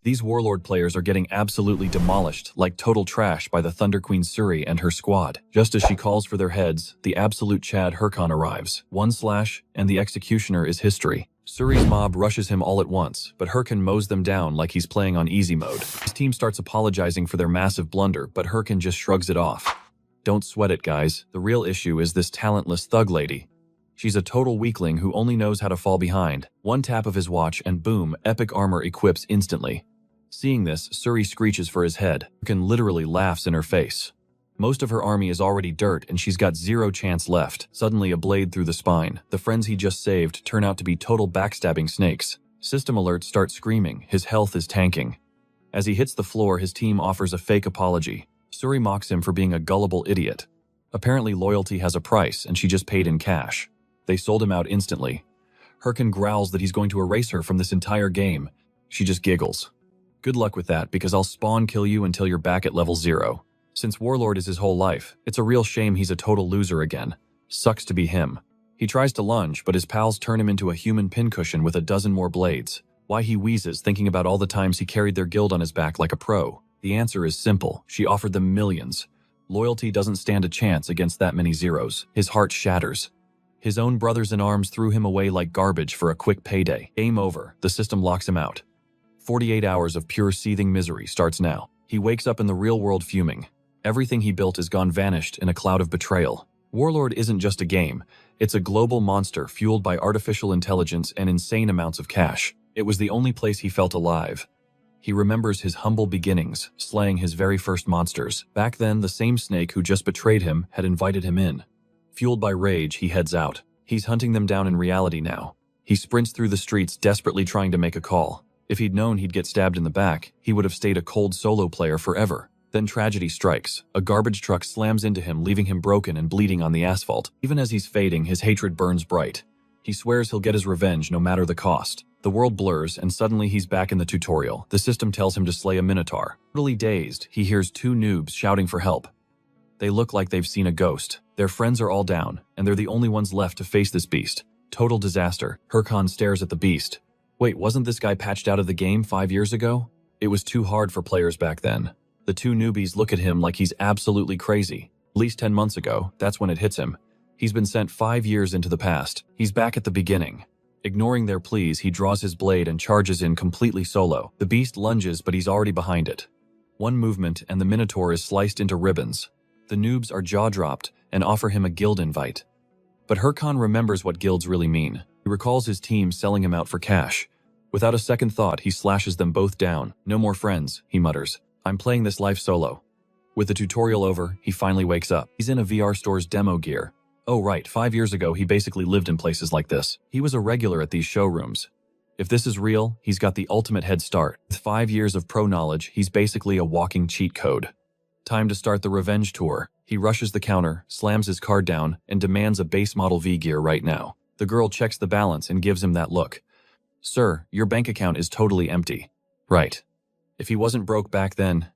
These Warlord players are getting absolutely demolished like total trash by the Thunder Queen Suri and her squad. Just as she calls for their heads, the absolute Chad Hurkan arrives. One slash, and the executioner is history. Suri's mob rushes him all at once, but Hurkan mows them down like he's playing on easy mode. His team starts apologizing for their massive blunder, but Hurkan just shrugs it off. Don't sweat it, guys. The real issue is this talentless thug lady. She's a total weakling who only knows how to fall behind. One tap of his watch and boom, epic armor equips instantly. Seeing this, Suri screeches for his head. Hurkan literally laughs in her face. Most of her army is already dirt and she's got zero chance left. Suddenly a blade through the spine. The friends he just saved turn out to be total backstabbing snakes. System Alert starts screaming. His health is tanking. As he hits the floor, his team offers a fake apology. Suri mocks him for being a gullible idiot. Apparently loyalty has a price and she just paid in cash. They sold him out instantly. Hurkan growls that he's going to erase her from this entire game. She just giggles. Good luck with that, because I'll spawn kill you until you're back at level 0. Since Warlord is his whole life, it's a real shame he's a total loser again. Sucks to be him. He tries to lunge, but his pals turn him into a human pincushion with a dozen more blades. Why he wheezes, thinking about all the times he carried their guild on his back like a pro. The answer is simple. She offered them millions. Loyalty doesn't stand a chance against that many zeros. His heart shatters. His own brothers-in-arms threw him away like garbage for a quick payday. Game over. The system locks him out. 48 hours of pure seething misery starts now. He wakes up in the real world fuming. Everything he built is gone vanished in a cloud of betrayal. Warlord isn't just a game. It's a global monster fueled by artificial intelligence and insane amounts of cash. It was the only place he felt alive. He remembers his humble beginnings, slaying his very first monsters. Back then, the same snake who just betrayed him had invited him in. Fueled by rage, he heads out. He's hunting them down in reality now. He sprints through the streets, desperately trying to make a call. If he'd known he'd get stabbed in the back, he would have stayed a cold solo player forever. Then tragedy strikes. A garbage truck slams into him, leaving him broken and bleeding on the asphalt. Even as he's fading, his hatred burns bright. He swears he'll get his revenge no matter the cost. The world blurs, and suddenly he's back in the tutorial. The system tells him to slay a minotaur. Totally dazed, he hears two noobs shouting for help. They look like they've seen a ghost. Their friends are all down, and they're the only ones left to face this beast. Total disaster. Hurkan stares at the beast. Wait, wasn't this guy patched out of the game 5 years ago? It was too hard for players back then. The two newbies look at him like he's absolutely crazy. At least 10 months ago, that's when it hits him. He's been sent 5 years into the past. He's back at the beginning. Ignoring their pleas, he draws his blade and charges in completely solo. The beast lunges, but he's already behind it. One movement, and the Minotaur is sliced into ribbons. The noobs are jaw-dropped and offer him a guild invite. But Hurkan remembers what guilds really mean. He recalls his team selling him out for cash. Without a second thought, he slashes them both down. No more friends, he mutters. I'm playing this life solo. With the tutorial over, he finally wakes up. He's in a VR store's demo gear. Oh right, 5 years ago he basically lived in places like this. He was a regular at these showrooms. If this is real, he's got the ultimate head start. With 5 years of pro knowledge, he's basically a walking cheat code. Time to start the revenge tour. He rushes the counter, slams his card down, and demands a base model V gear right now. The girl checks the balance and gives him that look. Sir, your bank account is totally empty. Right. If he wasn't broke back then,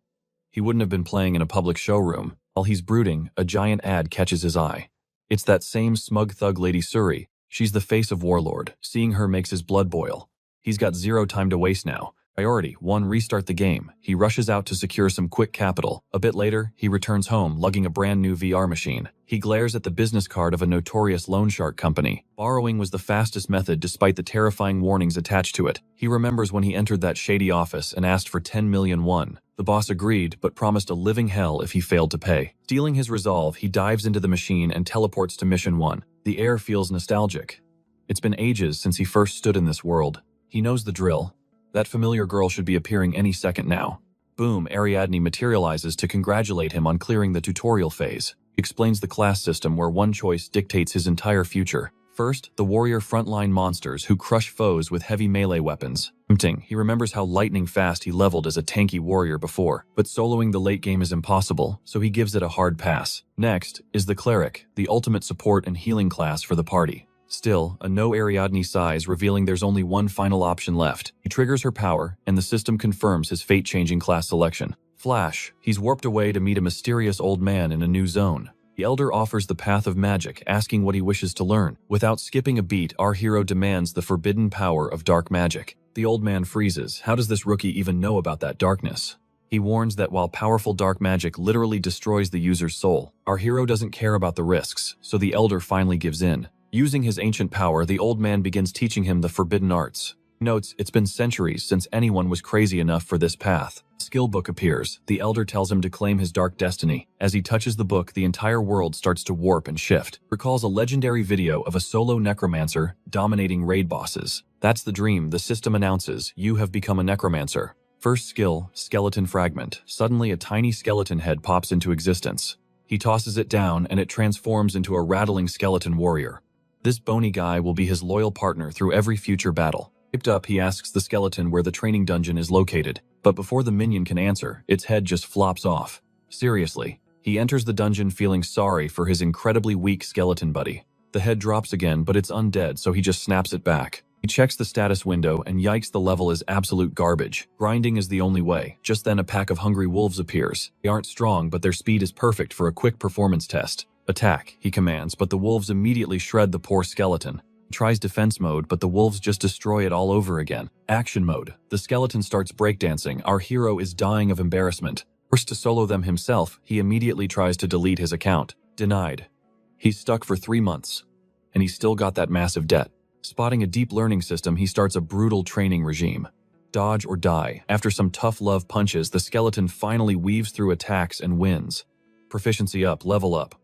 he wouldn't have been playing in a public showroom. While he's brooding, a giant ad catches his eye. It's that same smug thug lady Suri. She's the face of Warlord. Seeing her makes his blood boil. He's got zero time to waste now. Priority 1, restart the game. He rushes out to secure some quick capital. A bit later, he returns home, lugging a brand new VR machine. He glares at the business card of a notorious loan shark company. Borrowing was the fastest method despite the terrifying warnings attached to it. He remembers when he entered that shady office and asked for 10 million won. The boss agreed, but promised a living hell if he failed to pay. Stealing his resolve, he dives into the machine and teleports to Mission 1. The air feels nostalgic. It's been ages since he first stood in this world. He knows the drill. That familiar girl should be appearing any second now. Boom, Ariadne materializes to congratulate him on clearing the tutorial phase. He explains the class system where one choice dictates his entire future. First, the warrior frontline monsters who crush foes with heavy melee weapons. Tempting, he remembers how lightning fast he leveled as a tanky warrior before, but soloing the late game is impossible, so he gives it a hard pass. Next is the cleric, the ultimate support and healing class for the party. Still, a no Ariadne sighs, revealing there's only one final option left. He triggers her power, and the system confirms his fate-changing class selection. Flash, he's warped away to meet a mysterious old man in a new zone. The elder offers the path of magic, asking what he wishes to learn. Without skipping a beat, our hero demands the forbidden power of dark magic. The old man freezes. How does this rookie even know about that darkness? He warns that while powerful dark magic literally destroys the user's soul, our hero doesn't care about the risks, so the elder finally gives in. Using his ancient power, the old man begins teaching him the forbidden arts. Notes, it's been centuries since anyone was crazy enough for this path. Skill book appears. The elder tells him to claim his dark destiny. As he touches the book, the entire world starts to warp and shift. Recalls a legendary video of a solo necromancer dominating raid bosses. That's the dream. The system announces, you have become a necromancer. First skill, skeleton fragment. Suddenly a tiny skeleton head pops into existence. He tosses it down and it transforms into a rattling skeleton warrior. This bony guy will be his loyal partner through every future battle. Hyped up, he asks the skeleton where the training dungeon is located, but before the minion can answer, its head just flops off. Seriously. He enters the dungeon feeling sorry for his incredibly weak skeleton buddy. The head drops again, but it's undead, so he just snaps it back. He checks the status window, and yikes, the level is absolute garbage. Grinding is the only way. Just then a pack of hungry wolves appears. They aren't strong, but their speed is perfect for a quick performance test. Attack, he commands, but the wolves immediately shred the poor skeleton. Tries defense mode, but the wolves just destroy it all over again. Action mode. The skeleton starts breakdancing. Our hero is dying of embarrassment. Forced to solo them himself, he immediately tries to delete his account. Denied. He's stuck for 3 months, and he's still got that massive debt. Spotting a deep learning system, he starts a brutal training regime. Dodge or die. After some tough love punches, the skeleton finally weaves through attacks and wins. Proficiency up, level up.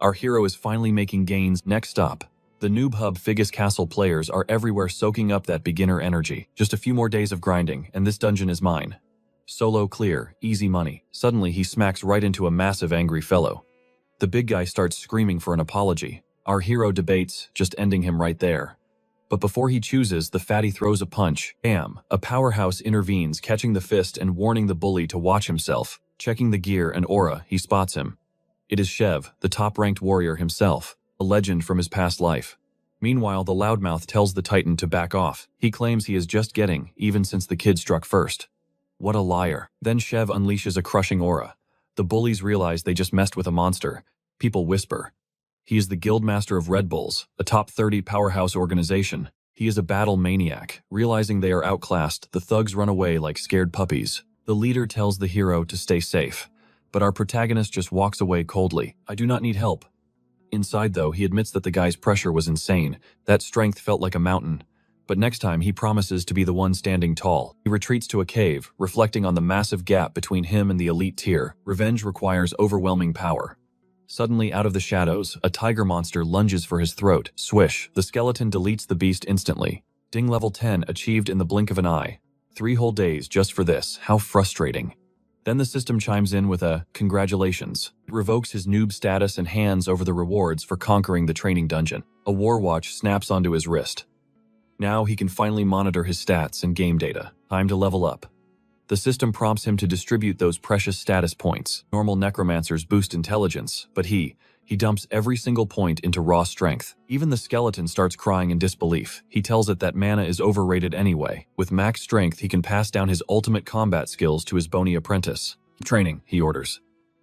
Our hero is finally making gains. Next stop. The Noob Hub Figus Castle players are everywhere soaking up that beginner energy. Just a few more days of grinding, and this dungeon is mine. Solo clear, easy money. Suddenly, he smacks right into a massive angry fellow. The big guy starts screaming for an apology. Our hero debates, just ending him right there. But before he chooses, the fatty throws a punch. Bam! A powerhouse intervenes, catching the fist and warning the bully to watch himself. Checking the gear and aura, he spots him. It is Shev, the top-ranked warrior himself. A legend from his past life. Meanwhile, the loudmouth tells the Titan to back off. He claims he is just getting, even since the kid struck first. What a liar. Then Shev unleashes a crushing aura. The bullies realize they just messed with a monster. People whisper. He is the Guildmaster of Red Bulls, a top 30 powerhouse organization. He is a battle maniac. Realizing they are outclassed, the thugs run away like scared puppies. The leader tells the hero to stay safe. But our protagonist just walks away coldly. I do not need help. Inside, though, he admits that the guy's pressure was insane. That strength felt like a mountain. But next time, he promises to be the one standing tall. He retreats to a cave, reflecting on the massive gap between him and the elite tier. Revenge requires overwhelming power. Suddenly, out of the shadows, a tiger monster lunges for his throat. Swish! The skeleton deletes the beast instantly. Ding, level 10 achieved in the blink of an eye. 3 whole days just for this. How frustrating. Then the system chimes in with a congratulations. It revokes his noob status and hands over the rewards for conquering the training dungeon. A war watch snaps onto his wrist. Now he can finally monitor his stats and game data. Time to level up. The system prompts him to distribute those precious status points. Normal necromancers boost intelligence, but he dumps every single point into raw strength. Even the skeleton starts crying in disbelief. He tells it that mana is overrated anyway. With max strength, he can pass down his ultimate combat skills to his bony apprentice. Training, he orders.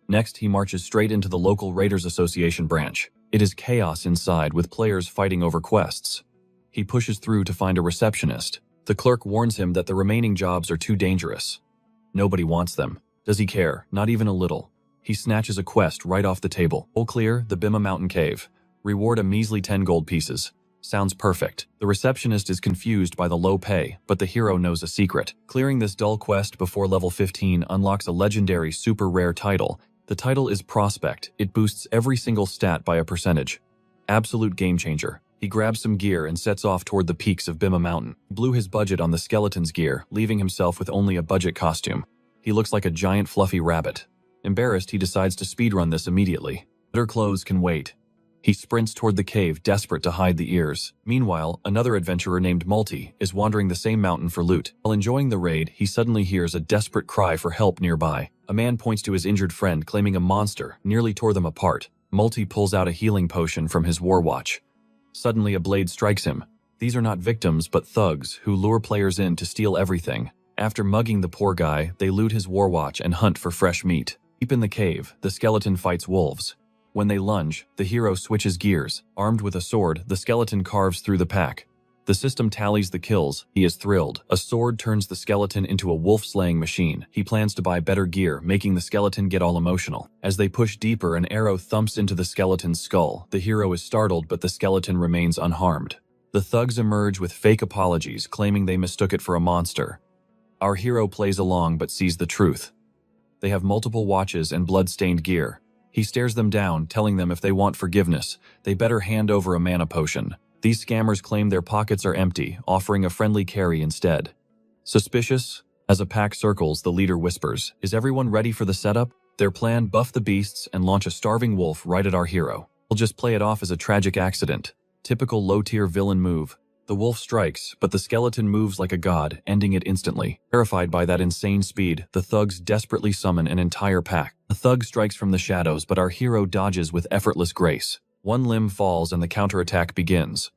Next, he marches straight into the local Raiders Association branch. It is chaos inside, with players fighting over quests. He pushes through to find a receptionist. The clerk warns him that the remaining jobs are too dangerous. Nobody wants them. Does he care? Not even a little. He snatches a quest right off the table. All clear, the Bima Mountain Cave. Reward a measly 10 gold pieces. Sounds perfect. The receptionist is confused by the low pay, but the hero knows a secret. Clearing this dull quest before level 15 unlocks a legendary super rare title. The title is Prospect. It boosts every single stat by a percentage. Absolute game changer. He grabs some gear and sets off toward the peaks of Bima Mountain. He blew his budget on the skeleton's gear, leaving himself with only a budget costume. He looks like a giant fluffy rabbit. Embarrassed, he decides to speedrun this immediately. Better clothes can wait. He sprints toward the cave, desperate to hide the ears. Meanwhile, another adventurer named Multi is wandering the same mountain for loot. While enjoying the raid, he suddenly hears a desperate cry for help nearby. A man points to his injured friend, claiming a monster nearly tore them apart. Multi pulls out a healing potion from his war watch. Suddenly, a blade strikes him. These are not victims, but thugs who lure players in to steal everything. After mugging the poor guy, they loot his war watch and hunt for fresh meat. Deep in the cave, the skeleton fights wolves. When they lunge, the hero switches gears. Armed with a sword, the skeleton carves through the pack. The system tallies the kills. He is thrilled. A sword turns the skeleton into a wolf-slaying machine. He plans to buy better gear, making the skeleton get all emotional. As they push deeper, an arrow thumps into the skeleton's skull. The hero is startled, but the skeleton remains unharmed. The thugs emerge with fake apologies, claiming they mistook it for a monster. Our hero plays along but sees the truth. They have multiple watches and blood-stained gear. He stares them down, telling them if they want forgiveness, they better hand over a mana potion. These scammers claim their pockets are empty, offering a friendly carry instead. Suspicious? As a pack circles, the leader whispers, "Is everyone ready for the setup?" Their plan: buff the beasts and launch a starving wolf right at our hero. We'll just play it off as a tragic accident. Typical low-tier villain move. The wolf strikes, but the skeleton moves like a god, ending it instantly. Terrified by that insane speed, the thugs desperately summon an entire pack. The thug strikes from the shadows, but our hero dodges with effortless grace. One limb falls and the counterattack begins.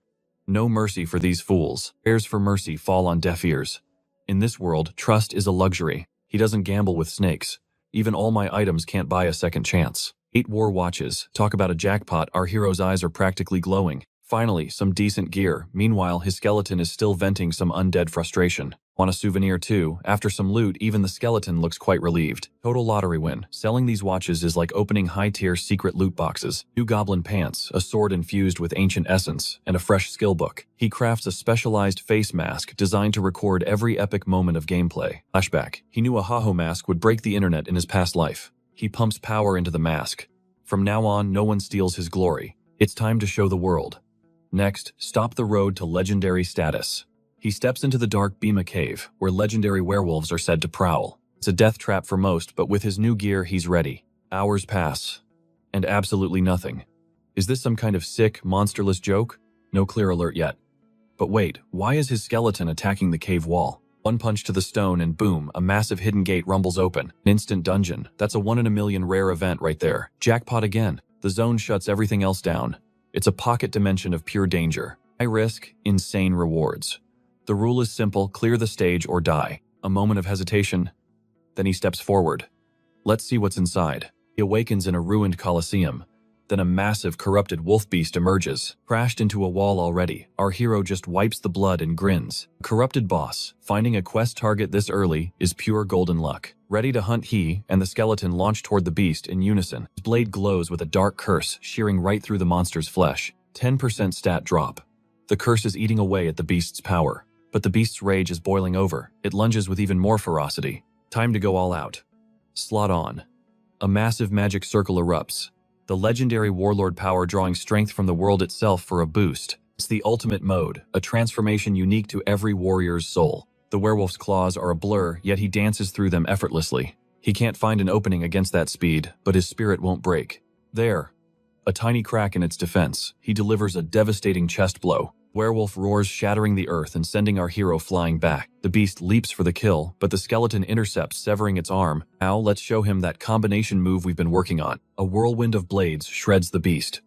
No mercy for these fools. Prayers for mercy fall on deaf ears. In this world, trust is a luxury. He doesn't gamble with snakes. Even all my items can't buy a second chance. 8 war watches. Talk about a jackpot, our hero's eyes are practically glowing. Finally, some decent gear. Meanwhile, his skeleton is still venting some undead frustration. Want a souvenir too? After some loot, even the skeleton looks quite relieved. Total lottery win. Selling these watches is like opening high-tier secret loot boxes. New goblin pants, a sword infused with ancient essence, and a fresh skill book. He crafts a specialized face mask designed to record every epic moment of gameplay. Flashback. He knew a Haho mask would break the internet in his past life. He pumps power into the mask. From now on, no one steals his glory. It's time to show the world. Next, stop the road to legendary status. He steps into the dark Bhima cave, where legendary werewolves are said to prowl. It's a death trap for most, but with his new gear, he's ready. Hours pass, and absolutely nothing. Is this some kind of sick, monsterless joke? No clear alert yet. But wait, why is his skeleton attacking the cave wall? One punch to the stone and boom, a massive hidden gate rumbles open. An instant dungeon. That's a 1 in a million rare event right there. Jackpot again. The zone shuts everything else down. It's a pocket dimension of pure danger. High risk, insane rewards. The rule is simple: clear the stage or die. A moment of hesitation, then he steps forward. Let's see what's inside. He awakens in a ruined coliseum. Then a massive, corrupted wolf beast emerges. Crashed into a wall already, our hero just wipes the blood and grins. Corrupted boss, finding a quest target this early is pure golden luck. Ready to hunt, he and the skeleton launch toward the beast in unison. His blade glows with a dark curse, shearing right through the monster's flesh. 10% stat drop. The curse is eating away at the beast's power. But the beast's rage is boiling over. It lunges with even more ferocity. Time to go all out. Slot on. A massive magic circle erupts. The legendary Warlord power drawing strength from the world itself for a boost. It's the ultimate mode, a transformation unique to every warrior's soul. The werewolf's claws are a blur, yet he dances through them effortlessly. He can't find an opening against that speed, but his spirit won't break. There. A tiny crack in its defense. He delivers a devastating chest blow. Werewolf roars, shattering the earth and sending our hero flying back. The beast leaps for the kill, but the skeleton intercepts, severing its arm. Now, let's show him that combination move we've been working on. A whirlwind of blades shreds the beast.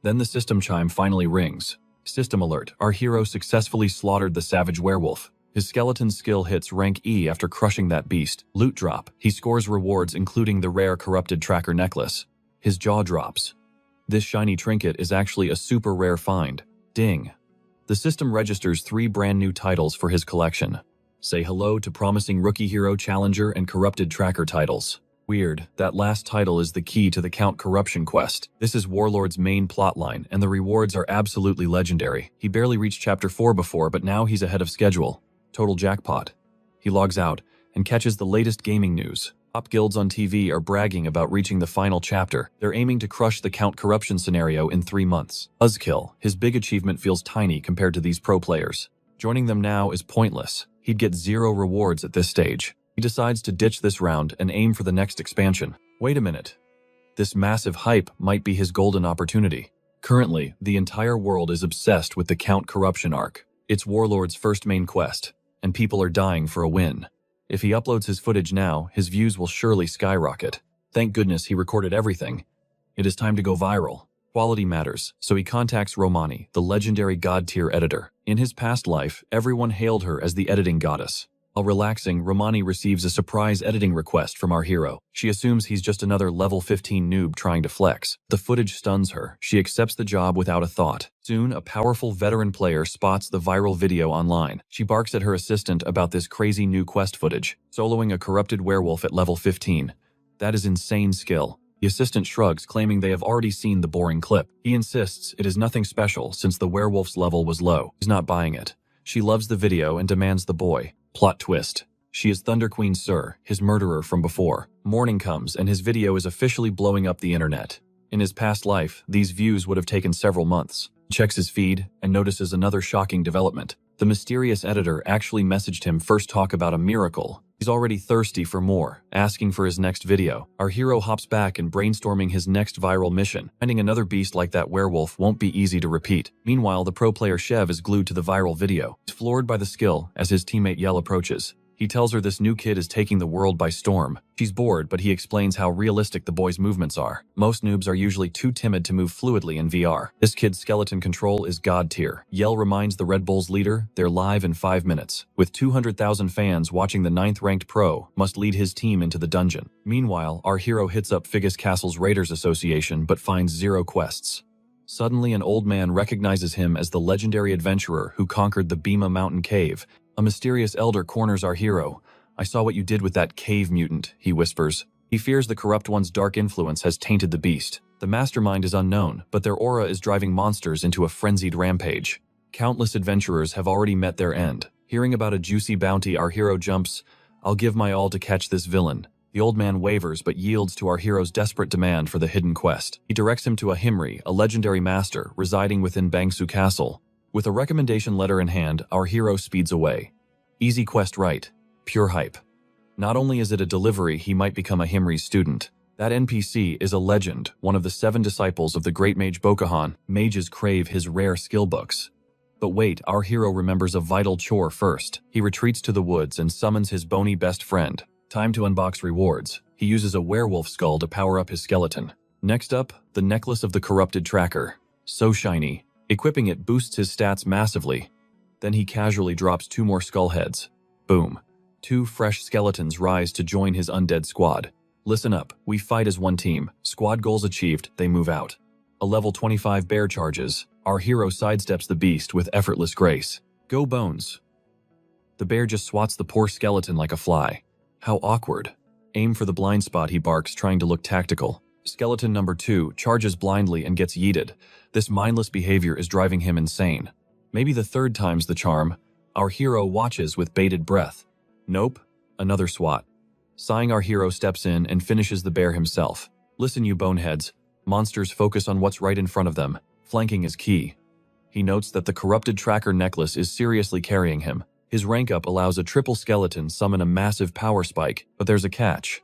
Then the system chime finally rings. System alert, our hero successfully slaughtered the savage werewolf. His skeleton skill hits rank E after crushing that beast. Loot drop, he scores rewards including the rare corrupted tracker necklace. His jaw drops. This shiny trinket is actually a super rare find. Ding. The system registers 3 brand new titles for his collection. Say hello to promising rookie hero, challenger, and corrupted tracker titles. Weird, that last title is the key to the Count Corruption quest. This is Warlord's main plotline, and the rewards are absolutely legendary. He barely reached chapter 4 before, but now he's ahead of schedule. Total jackpot. He logs out and catches the latest gaming news. Top guilds on TV are bragging about reaching the final chapter. They're aiming to crush the Count Corruption scenario in 3 months. Buzzkill, his big achievement feels tiny compared to these pro players. Joining them now is pointless. He'd get 0 rewards at this stage. He decides to ditch this round and aim for the next expansion. Wait a minute. This massive hype might be his golden opportunity. Currently, the entire world is obsessed with the Count Corruption arc. It's Warlord's first main quest, and people are dying for a win. If he uploads his footage now, his views will surely skyrocket. Thank goodness he recorded everything. It is time to go viral. Quality matters, so he contacts Romani, the legendary god-tier editor. In his past life, everyone hailed her as the editing goddess. While relaxing, Romani receives a surprise editing request from our hero. She assumes he's just another level 15 noob trying to flex. The footage stuns her. She accepts the job without a thought. Soon, a powerful veteran player spots the viral video online. She barks at her assistant about this crazy new quest footage, soloing a corrupted werewolf at level 15. That is insane skill. The assistant shrugs, claiming they have already seen the boring clip. He insists it is nothing special since the werewolf's level was low. He's not buying it. She loves the video and demands the boy. Plot twist. She is Thunder Queen Suri, his murderer from before. Morning comes and his video is officially blowing up the internet. In his past life, these views would have taken several months. He checks his feed and notices another shocking development. The mysterious editor actually messaged him first talk about a miracle. He's already thirsty for more, asking for his next video. Our hero hops back and brainstorming his next viral mission. Finding another beast like that werewolf won't be easy to repeat. Meanwhile, the pro player Shev is glued to the viral video. He's floored by the skill as his teammate Yell approaches. He tells her this new kid is taking the world by storm. She's bored, but he explains how realistic the boy's movements are. Most noobs are usually too timid to move fluidly in VR. This kid's skeleton control is god tier. Yell reminds the Red Bulls leader they're live in 5 minutes. With 200,000 fans watching, the 9th ranked pro must lead his team into the dungeon. Meanwhile, our hero hits up Figgis Castle's Raiders Association but finds 0 quests. Suddenly, an old man recognizes him as the legendary adventurer who conquered the Bhima Mountain Cave. A mysterious elder corners our hero. "I saw what you did with that cave mutant," he whispers. He fears the corrupt one's dark influence has tainted the beast. The mastermind is unknown, but their aura is driving monsters into a frenzied rampage. Countless adventurers have already met their end. Hearing about a juicy bounty, our hero jumps. "I'll give my all to catch this villain." The old man wavers but yields to our hero's desperate demand for the hidden quest. He directs him to a Himri, a legendary master residing within Bangsu Castle. With a recommendation letter in hand, our hero speeds away. Easy quest right. Pure hype. Not only is it a delivery, he might become a Himri student. That NPC is a legend, one of the 7 disciples of the great mage Bokahan. Mages crave his rare skill books. But wait, our hero remembers a vital chore first. He retreats to the woods and summons his bony best friend. Time to unbox rewards. He uses a werewolf skull to power up his skeleton. Next up, the necklace of the corrupted tracker. So shiny. Equipping it boosts his stats massively. Then he casually drops 2 more skull heads. Boom. 2 fresh skeletons rise to join his undead squad. Listen up, we fight as one team. Squad goals achieved, they move out. A level 25 bear charges. Our hero sidesteps the beast with effortless grace. Go bones. The bear just swats the poor skeleton like a fly. How awkward. Aim for the blind spot, he barks, trying to look tactical. Skeleton number 2 charges blindly and gets yeeted. This mindless behavior is driving him insane. Maybe the 3rd time's the charm. Our hero watches with bated breath. Nope, another swat. Sighing, our hero steps in and finishes the bear himself. Listen, you boneheads. Monsters focus on what's right in front of them. Flanking is key. He notes that the corrupted tracker necklace is seriously carrying him. His rank up allows a triple skeleton summon a massive power spike, but there's a catch.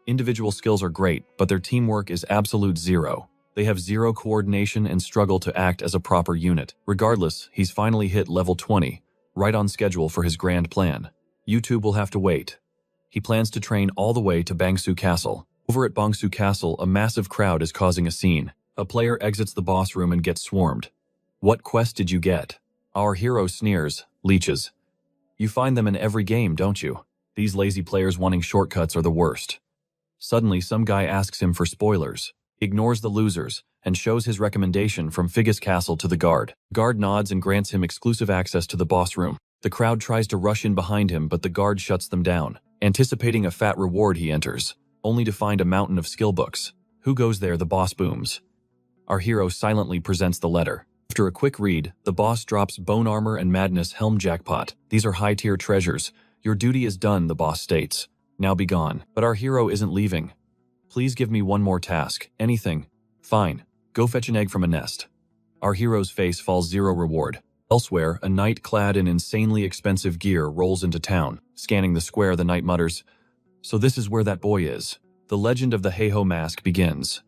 Individual skills are great, but their teamwork is absolute 0. They have 0 coordination and struggle to act as a proper unit. Regardless, he's finally hit level 20, right on schedule for his grand plan. YouTube will have to wait. He plans to train all the way to Bangsu Castle. Over at Bangsu Castle, a massive crowd is causing a scene. A player exits the boss room and gets swarmed. "What quest did you get?" Our hero sneers. "Leeches. You find them in every game, don't you? These lazy players wanting shortcuts are the worst." Suddenly, some guy asks him for spoilers. He ignores the losers and shows his recommendation from Figgis Castle to the guard. Guard nods and grants him exclusive access to the boss room. The crowd tries to rush in behind him, but the guard shuts them down. Anticipating a fat reward, he enters, only to find a mountain of skill books. "Who goes there?" the boss booms. Our hero silently presents the letter. After a quick read, the boss drops Bone Armor and Madness Helm Jackpot. "These are high-tier treasures. Your duty is done," the boss states. "Now be gone." But our hero isn't leaving. "Please give me one more task. Anything." "Fine. Go fetch an egg from a nest." Our hero's face falls 0 reward. Elsewhere, a knight clad in insanely expensive gear rolls into town. Scanning the square, the knight mutters, "So this is where that boy is." The legend of the Heiho mask begins.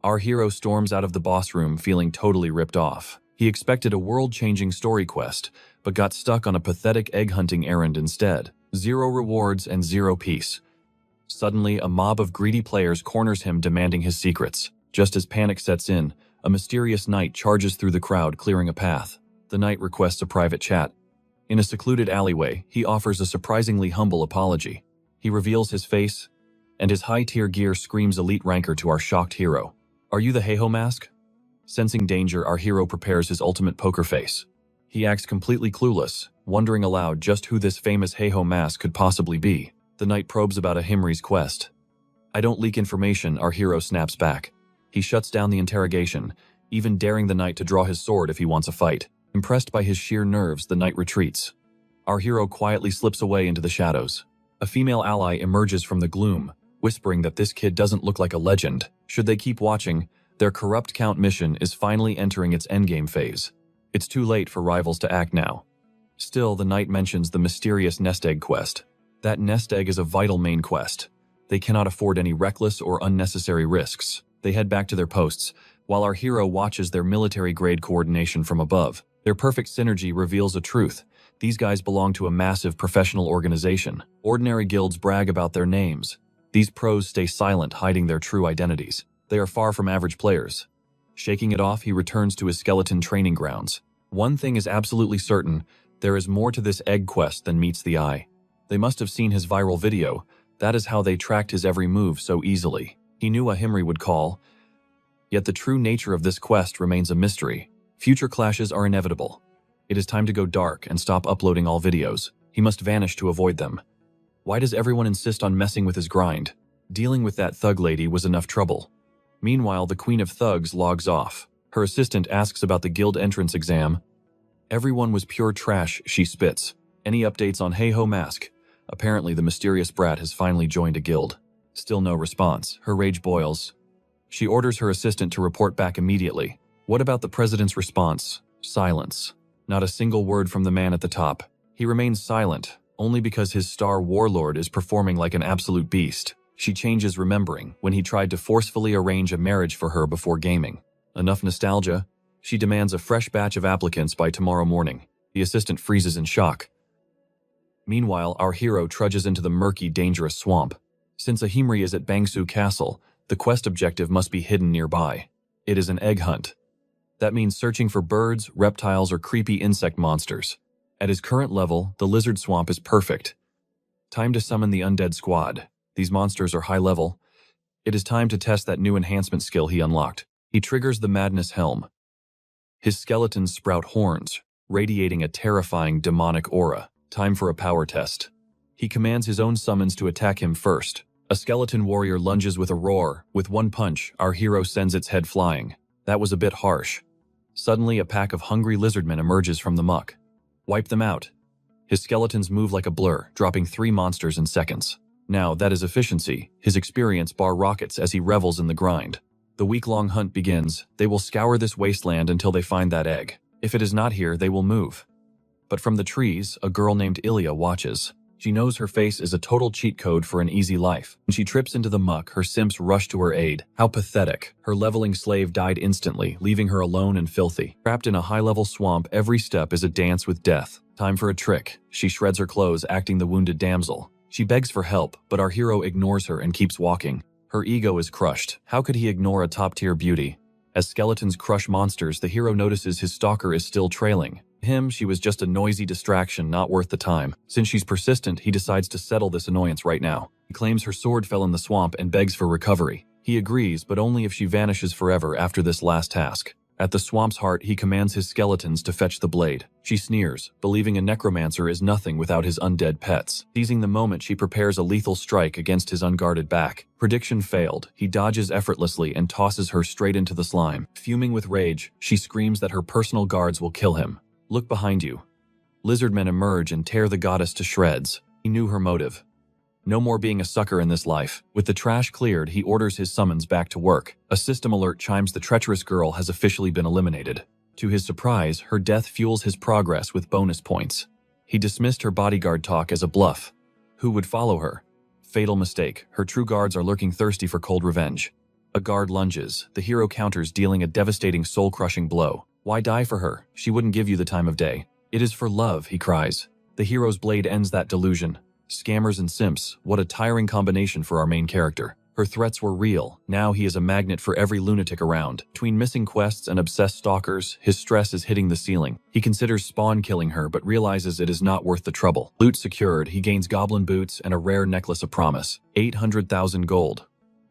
Our hero storms out of the boss room feeling totally ripped off. He expected a world-changing story quest, but got stuck on a pathetic egg-hunting errand instead. 0 rewards and 0 peace. Suddenly, a mob of greedy players corners him, demanding his secrets. Just as panic sets in, a mysterious knight charges through the crowd, clearing a path. The knight requests a private chat. In a secluded alleyway, he offers a surprisingly humble apology. He reveals his face, and his high-tier gear screams elite ranker to our shocked hero. "Are you the Heiho mask?" Sensing danger, our hero prepares his ultimate poker face. He acts completely clueless, wondering aloud just who this famous Heiho mask could possibly be. The knight probes about Ahimri's quest. "I don't leak information," our hero snaps back. He shuts down the interrogation, even daring the knight to draw his sword if he wants a fight. Impressed by his sheer nerves, the knight retreats. Our hero quietly slips away into the shadows. A female ally emerges from the gloom, whispering that this kid doesn't look like a legend. Should they keep watching, their corrupt count mission is finally entering its endgame phase. It's too late for rivals to act now. Still, the knight mentions the mysterious nest egg quest. That nest egg is a vital main quest. They cannot afford any reckless or unnecessary risks. They head back to their posts, while our hero watches their military-grade coordination from above. Their perfect synergy reveals a truth. These guys belong to a massive professional organization. Ordinary guilds brag about their names. These pros stay silent, hiding their true identities. They are far from average players. Shaking it off, he returns to his skeleton training grounds. One thing is absolutely certain, there is more to this egg quest than meets the eye. They must have seen his viral video. That is how they tracked his every move so easily. He knew Ahimri would call. Yet the true nature of this quest remains a mystery. Future clashes are inevitable. It is time to go dark and stop uploading all videos. He must vanish to avoid them. Why does everyone insist on messing with his grind? Dealing with that thug lady was enough trouble. Meanwhile, the Queen of Thugs logs off. Her assistant asks about the guild entrance exam. Everyone was pure trash, she spits. Any updates on Heiho mask? Apparently, the mysterious brat has finally joined a guild. Still no response. Her rage boils. She orders her assistant to report back immediately. What about the president's response? Silence. Not a single word from the man at the top. He remains silent, only because his star Warlord is performing like an absolute beast. She changes, remembering when he tried to forcefully arrange a marriage for her before gaming. Enough nostalgia? She demands a fresh batch of applicants by tomorrow morning. The assistant freezes in shock. Meanwhile, our hero trudges into the murky, dangerous swamp. Since Ahimri is at Bangsu Castle, the quest objective must be hidden nearby. It is an egg hunt. That means searching for birds, reptiles, or creepy insect monsters. At his current level, the lizard swamp is perfect. Time to summon the undead squad. These monsters are high level. It is time to test that new enhancement skill he unlocked. He triggers the Madness Helm. His skeletons sprout horns, radiating a terrifying demonic aura. Time for a power test. He commands his own summons to attack him first. A skeleton warrior lunges with a roar. With one punch, our hero sends its head flying. That was a bit harsh. Suddenly, a pack of hungry lizardmen emerges from the muck. Wipe them out. His skeletons move like a blur, dropping 3 monsters in seconds. Now, that is efficiency. His experience bar rockets as he revels in the grind. The week-long hunt begins. They will scour this wasteland until they find that egg. If it is not here, they will move. But from the trees, a girl named Ilya watches. She knows her face is a total cheat code for an easy life. When she trips into the muck, her simps rush to her aid. How pathetic. Her leveling slave died instantly, leaving her alone and filthy. Trapped in a high-level swamp, every step is a dance with death. Time for a trick. She shreds her clothes, acting the wounded damsel. She begs for help, but our hero ignores her and keeps walking. Her ego is crushed. How could he ignore a top-tier beauty? As skeletons crush monsters, the hero notices his stalker is still trailing. Him, she was just a noisy distraction, not worth the time. Since she's persistent, he decides to settle this annoyance right now. He claims her sword fell in the swamp and begs for recovery. He agrees, but only if she vanishes forever after this last task. At the swamp's heart, he commands his skeletons to fetch the blade. She sneers, believing a necromancer is nothing without his undead pets. Seizing the moment, she prepares a lethal strike against his unguarded back. Prediction failed. He dodges effortlessly and tosses her straight into the slime. Fuming with rage, she screams that her personal guards will kill him. Look behind you. Lizardmen emerge and tear the goddess to shreds. He knew her motive. No more being a sucker in this life. With the trash cleared, he orders his summons back to work. A system alert chimes the treacherous girl has officially been eliminated. To his surprise, her death fuels his progress with bonus points. He dismissed her bodyguard talk as a bluff. Who would follow her? Fatal mistake. Her true guards are lurking thirsty for cold revenge. A guard lunges. The hero counters, dealing a devastating soul-crushing blow. Why die for her? She wouldn't give you the time of day. It is for love, he cries. The hero's blade ends that delusion. Scammers and simps, what a tiring combination for our main character. Her threats were real. Now he is a magnet for every lunatic around. Between missing quests and obsessed stalkers, his stress is hitting the ceiling. He considers spawn killing her, but realizes it is not worth the trouble. Loot secured, he gains goblin boots and a rare necklace of promise. 800,000 gold.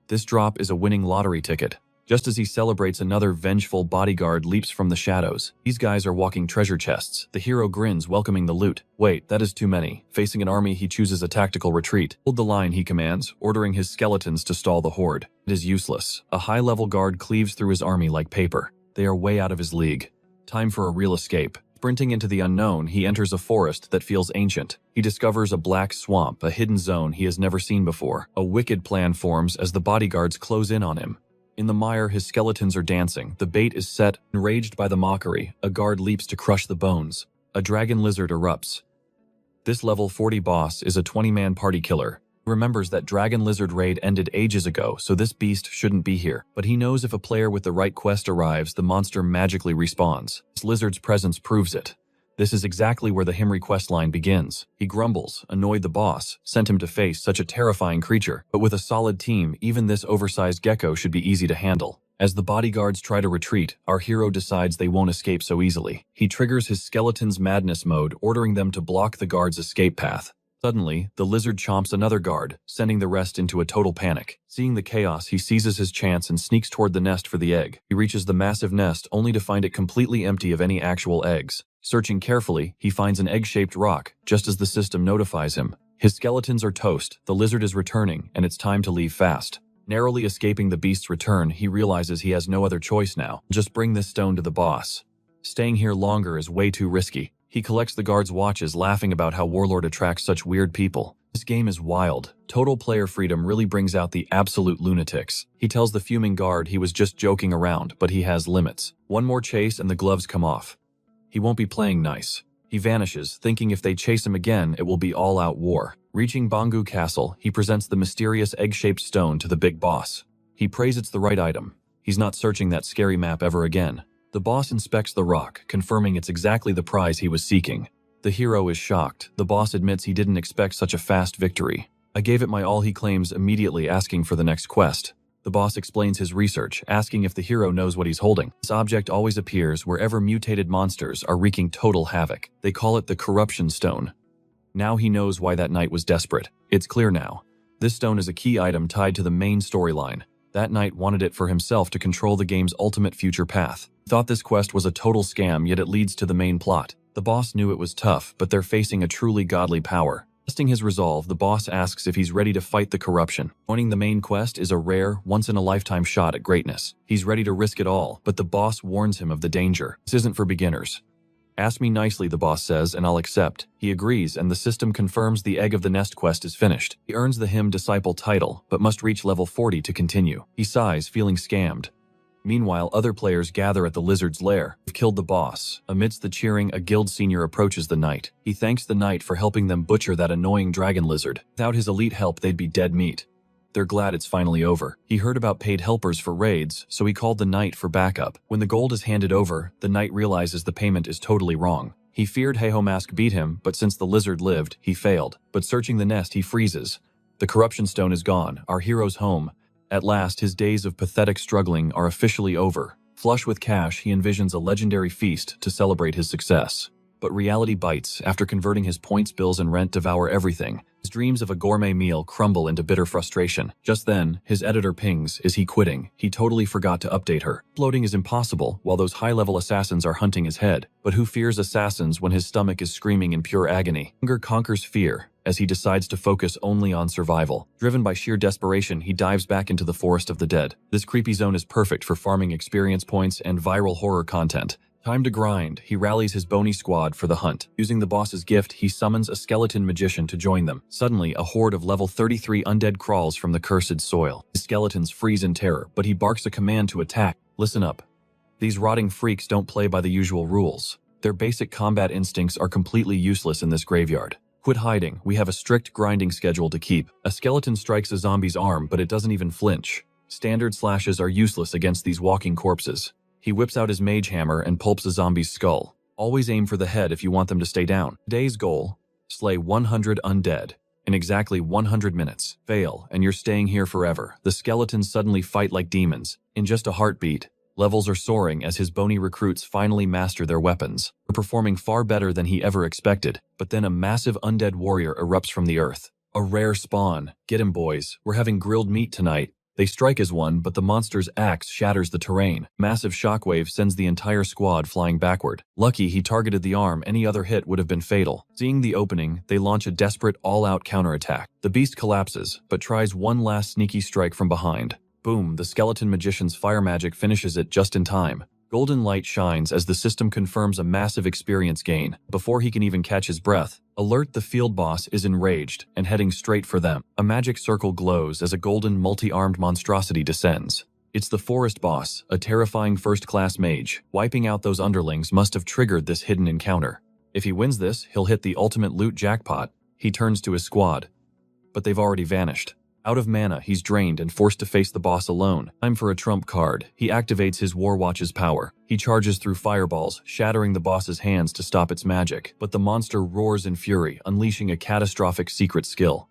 This drop is a winning lottery ticket. Just as he celebrates, another vengeful bodyguard leaps from the shadows. These guys are walking treasure chests. The hero grins, welcoming the loot. Wait, that is too many. Facing an army, he chooses a tactical retreat. Hold the line, he commands, ordering his skeletons to stall the horde. It is useless. A high-level guard cleaves through his army like paper. They are way out of his league. Time for a real escape. Sprinting into the unknown, he enters a forest that feels ancient. He discovers a black swamp, a hidden zone he has never seen before. A wicked plan forms as the bodyguards close in on him. In the mire, his skeletons are dancing. The bait is set. Enraged by the mockery, a guard leaps to crush the bones. A dragon lizard erupts. This level 40 boss is a 20-man party killer. He remembers that dragon lizard raid ended ages ago, so this beast shouldn't be here. But he knows if a player with the right quest arrives, the monster magically respawns. This lizard's presence proves it. This is exactly where the Himri questline begins. He grumbles, annoyed the boss, sent him to face such a terrifying creature. But with a solid team, even this oversized gecko should be easy to handle. As the bodyguards try to retreat, our hero decides they won't escape so easily. He triggers his skeleton's madness mode, ordering them to block the guard's escape path. Suddenly, the lizard chomps another guard, sending the rest into a total panic. Seeing the chaos, he seizes his chance and sneaks toward the nest for the egg. He reaches the massive nest only to find it completely empty of any actual eggs. Searching carefully, he finds an egg-shaped rock, just as the system notifies him. His skeletons are toast, the lizard is returning, and it's time to leave fast. Narrowly escaping the beast's return, he realizes he has no other choice now. Just bring this stone to the boss. Staying here longer is way too risky. He collects the guards' watches, laughing about how Warlord attracts such weird people. This game is wild. Total player freedom really brings out the absolute lunatics. He tells the fuming guard he was just joking around, but he has limits. One more chase and the gloves come off. He won't be playing nice. He vanishes, thinking if they chase him again, it will be all-out war. Reaching Bangu Castle, he presents the mysterious egg-shaped stone to the big boss. He prays it's the right item. He's not searching that scary map ever again. The boss inspects the rock, confirming it's exactly the prize he was seeking. The hero is shocked. The boss admits he didn't expect such a fast victory. I gave it my all, he claims, immediately asking for the next quest. The boss explains his research, asking if the hero knows what he's holding. This object always appears wherever mutated monsters are wreaking total havoc. They call it the corruption stone. Now he knows why that knight was desperate. It's clear now. This stone is a key item tied to the main storyline. That knight wanted it for himself to control the game's ultimate future path. He thought this quest was a total scam, yet it leads to the main plot. The boss knew it was tough, but they're facing a truly godly power. Testing his resolve, the boss asks if he's ready to fight the corruption. Joining the main quest is a rare, once-in-a-lifetime shot at greatness. He's ready to risk it all, but the boss warns him of the danger. This isn't for beginners. Ask me nicely, the boss says, and I'll accept. He agrees, and the system confirms the Egg of the Nest quest is finished. He earns the Him Disciple title, but must reach level 40 to continue. He sighs, feeling scammed. Meanwhile, other players gather at the lizard's lair. They've killed the boss. Amidst the cheering, a guild senior approaches the knight. He thanks the knight for helping them butcher that annoying dragon lizard. Without his elite help, they'd be dead meat. They're glad it's finally over. He heard about paid helpers for raids, so he called the knight for backup. When the gold is handed over, the knight realizes the payment is totally wrong. He feared Heiho Mask beat him, but since the lizard lived, he failed. But searching the nest, he freezes. The corruption stone is gone, our hero's home. At last, his days of pathetic struggling are officially over. Flush with cash, he envisions a legendary feast to celebrate his success. But reality bites. After converting his points, bills, and rent devour everything. His dreams of a gourmet meal crumble into bitter frustration. Just then, his editor pings, is he quitting? He totally forgot to update her. Uploading is impossible, while those high-level assassins are hunting his head. But who fears assassins when his stomach is screaming in pure agony? Hunger conquers fear, as he decides to focus only on survival. Driven by sheer desperation, he dives back into the forest of the dead. This creepy zone is perfect for farming experience points and viral horror content. Time to grind. He rallies his bony squad for the hunt. Using the boss's gift, he summons a skeleton magician to join them. Suddenly, a horde of level 33 undead crawls from the cursed soil. His skeletons freeze in terror, but he barks a command to attack. Listen up. These rotting freaks don't play by the usual rules. Their basic combat instincts are completely useless in this graveyard. Quit hiding. We have a strict grinding schedule to keep. A skeleton strikes a zombie's arm, but it doesn't even flinch. Standard slashes are useless against these walking corpses. He whips out his mage hammer and pulps a zombie's skull. Always aim for the head if you want them to stay down. Today's goal: slay 100 undead. In exactly 100 minutes. Fail, and you're staying here forever. The skeletons suddenly fight like demons. In just a heartbeat, levels are soaring as his bony recruits finally master their weapons. They're performing far better than he ever expected, but then a massive undead warrior erupts from the earth. A rare spawn. Get him, boys. We're having grilled meat tonight. They strike as one, but the monster's axe shatters the terrain. Massive shockwave sends the entire squad flying backward. Lucky he targeted the arm, any other hit would have been fatal. Seeing the opening, they launch a desperate all-out counterattack. The beast collapses, but tries one last sneaky strike from behind. Boom, the skeleton magician's fire magic finishes it just in time. Golden light shines as the system confirms a massive experience gain. Before he can even catch his breath, alert, the field boss is enraged and heading straight for them. A magic circle glows as a golden multi-armed monstrosity descends. It's the forest boss, a terrifying first-class mage. Wiping out those underlings must have triggered this hidden encounter. If he wins this, he'll hit the ultimate loot jackpot. He turns to his squad, but they've already vanished. Out of mana, he's drained and forced to face the boss alone. Time for a trump card. He activates his War Watch's power. He charges through fireballs, shattering the boss's hands to stop its magic. But the monster roars in fury, unleashing a catastrophic secret skill.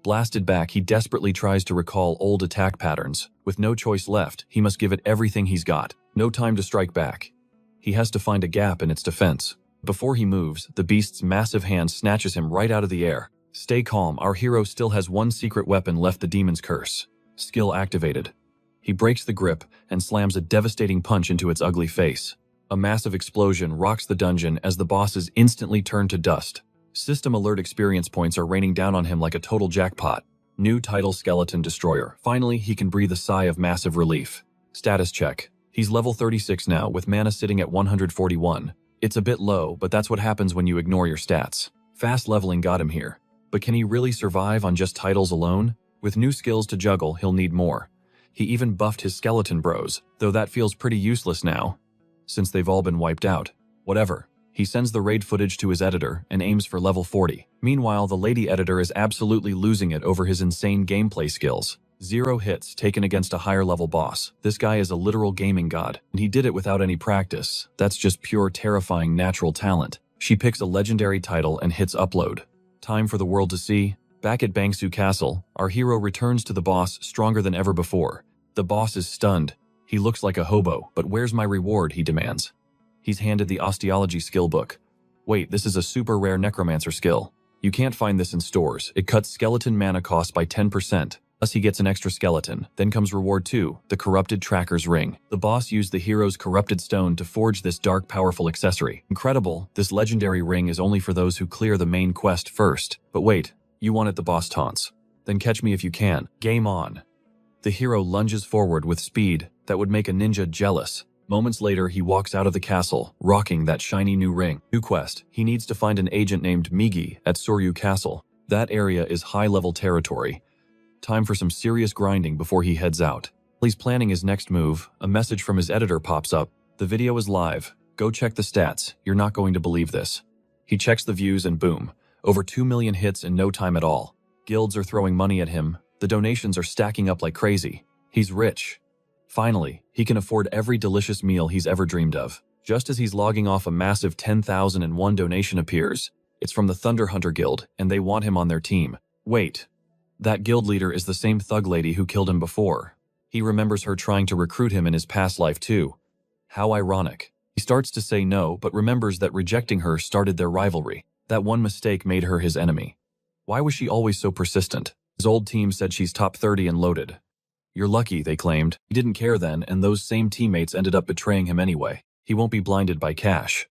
Blasted back, he desperately tries to recall old attack patterns. With no choice left, he must give it everything he's got. No time to strike back. He has to find a gap in its defense. Before he moves, the beast's massive hand snatches him right out of the air. Stay calm, our hero still has one secret weapon left, the demon's curse. Skill activated. He breaks the grip and slams a devastating punch into its ugly face. A massive explosion rocks the dungeon as the bosses instantly turn to dust. System alert, experience points are raining down on him like a total jackpot. New title, Skeleton Destroyer. Finally, he can breathe a sigh of massive relief. Status check. He's level 36 now, with mana sitting at 141. It's a bit low, but that's what happens when you ignore your stats. Fast leveling got him here. But can he really survive on just titles alone? With new skills to juggle, he'll need more. He even buffed his skeleton bros, though that feels pretty useless now, since they've all been wiped out. Whatever. He sends the raid footage to his editor and aims for level 40. Meanwhile, the lady editor is absolutely losing it over his insane gameplay skills. 0 hits taken against a higher level boss. This guy is a literal gaming god, and he did it without any practice. That's just pure terrifying natural talent. She picks a legendary title and hits upload. Time for the world to see. Back at Bangsu Castle, our hero returns to the boss stronger than ever before. The boss is stunned. He looks like a hobo, but where's my reward, he demands. He's handed the osteology skill book. Wait, this is a super rare necromancer skill. You can't find this in stores. It cuts skeleton mana cost by 10%. Thus he gets an extra skeleton. Then comes reward 2, the corrupted tracker's ring. The boss used the hero's corrupted stone to forge this dark, powerful accessory. Incredible, this legendary ring is only for those who clear the main quest first. But wait, you wanted, the boss taunts. Then catch me if you can. Game on. The hero lunges forward with speed that would make a ninja jealous. Moments later, he walks out of the castle, rocking that shiny new ring. New quest, he needs to find an agent named Migi at Soryu Castle. That area is high-level territory. Time for some serious grinding before he heads out. While he's planning his next move, a message from his editor pops up. The video is live. Go check the stats. You're not going to believe this. He checks the views and boom, over 2 million hits in no time at all. Guilds are throwing money at him. The donations are stacking up like crazy. He's rich. Finally, he can afford every delicious meal he's ever dreamed of. Just as he's logging off, a massive 10,001 donation appears. It's from the Thunder Hunter Guild, and they want him on their team. Wait. That guild leader is the same thug lady who killed him before. He remembers her trying to recruit him in his past life too. How ironic. He starts to say no, but remembers that rejecting her started their rivalry. That one mistake made her his enemy. Why was she always so persistent? His old team said she's top 30 and loaded. You're lucky, they claimed. He didn't care then, and those same teammates ended up betraying him anyway. He won't be blinded by cash.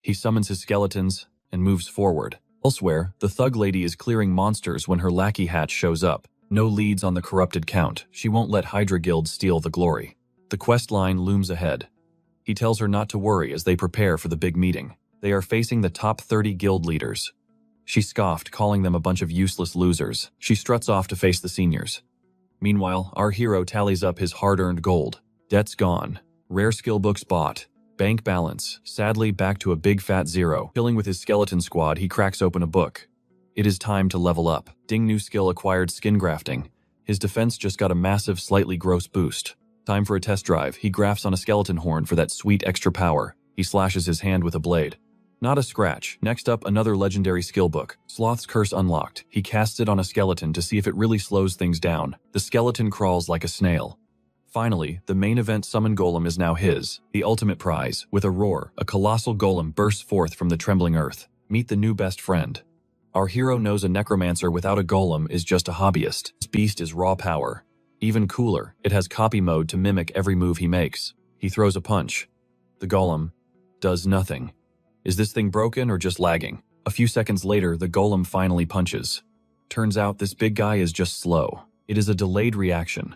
He summons his skeletons and moves forward. Elsewhere, the thug lady is clearing monsters when her lackey hatch shows up. No leads on the corrupted count. She won't let Hydra Guild steal the glory. The quest line looms ahead. He tells her not to worry as they prepare for the big meeting. They are facing the top 30 guild leaders. She scoffed, calling them a bunch of useless losers. She struts off to face the seniors. Meanwhile, our hero tallies up his hard-earned gold. Debts gone. Rare skill books bought. Bank balance, sadly back to a big fat zero. Chilling with his skeleton squad, he cracks open a book. It is time to level up. Ding, new skill acquired, skin grafting. His defense just got a massive, slightly gross boost. Time for a test drive. He grafts on a skeleton horn for that sweet extra power. He slashes his hand with a blade. Not a scratch. Next up, another legendary skill book. Sloth's Curse unlocked. He casts it on a skeleton to see if it really slows things down. The skeleton crawls like a snail. Finally, the main event summon golem is now his. The ultimate prize. With a roar, a colossal golem bursts forth from the trembling earth. Meet the new best friend. Our hero knows a necromancer without a golem is just a hobbyist. This beast is raw power. Even cooler, it has copy mode to mimic every move he makes. He throws a punch. The golem does nothing. Is this thing broken or just lagging? A few seconds later, the golem finally punches. Turns out this big guy is just slow. It is a delayed reaction.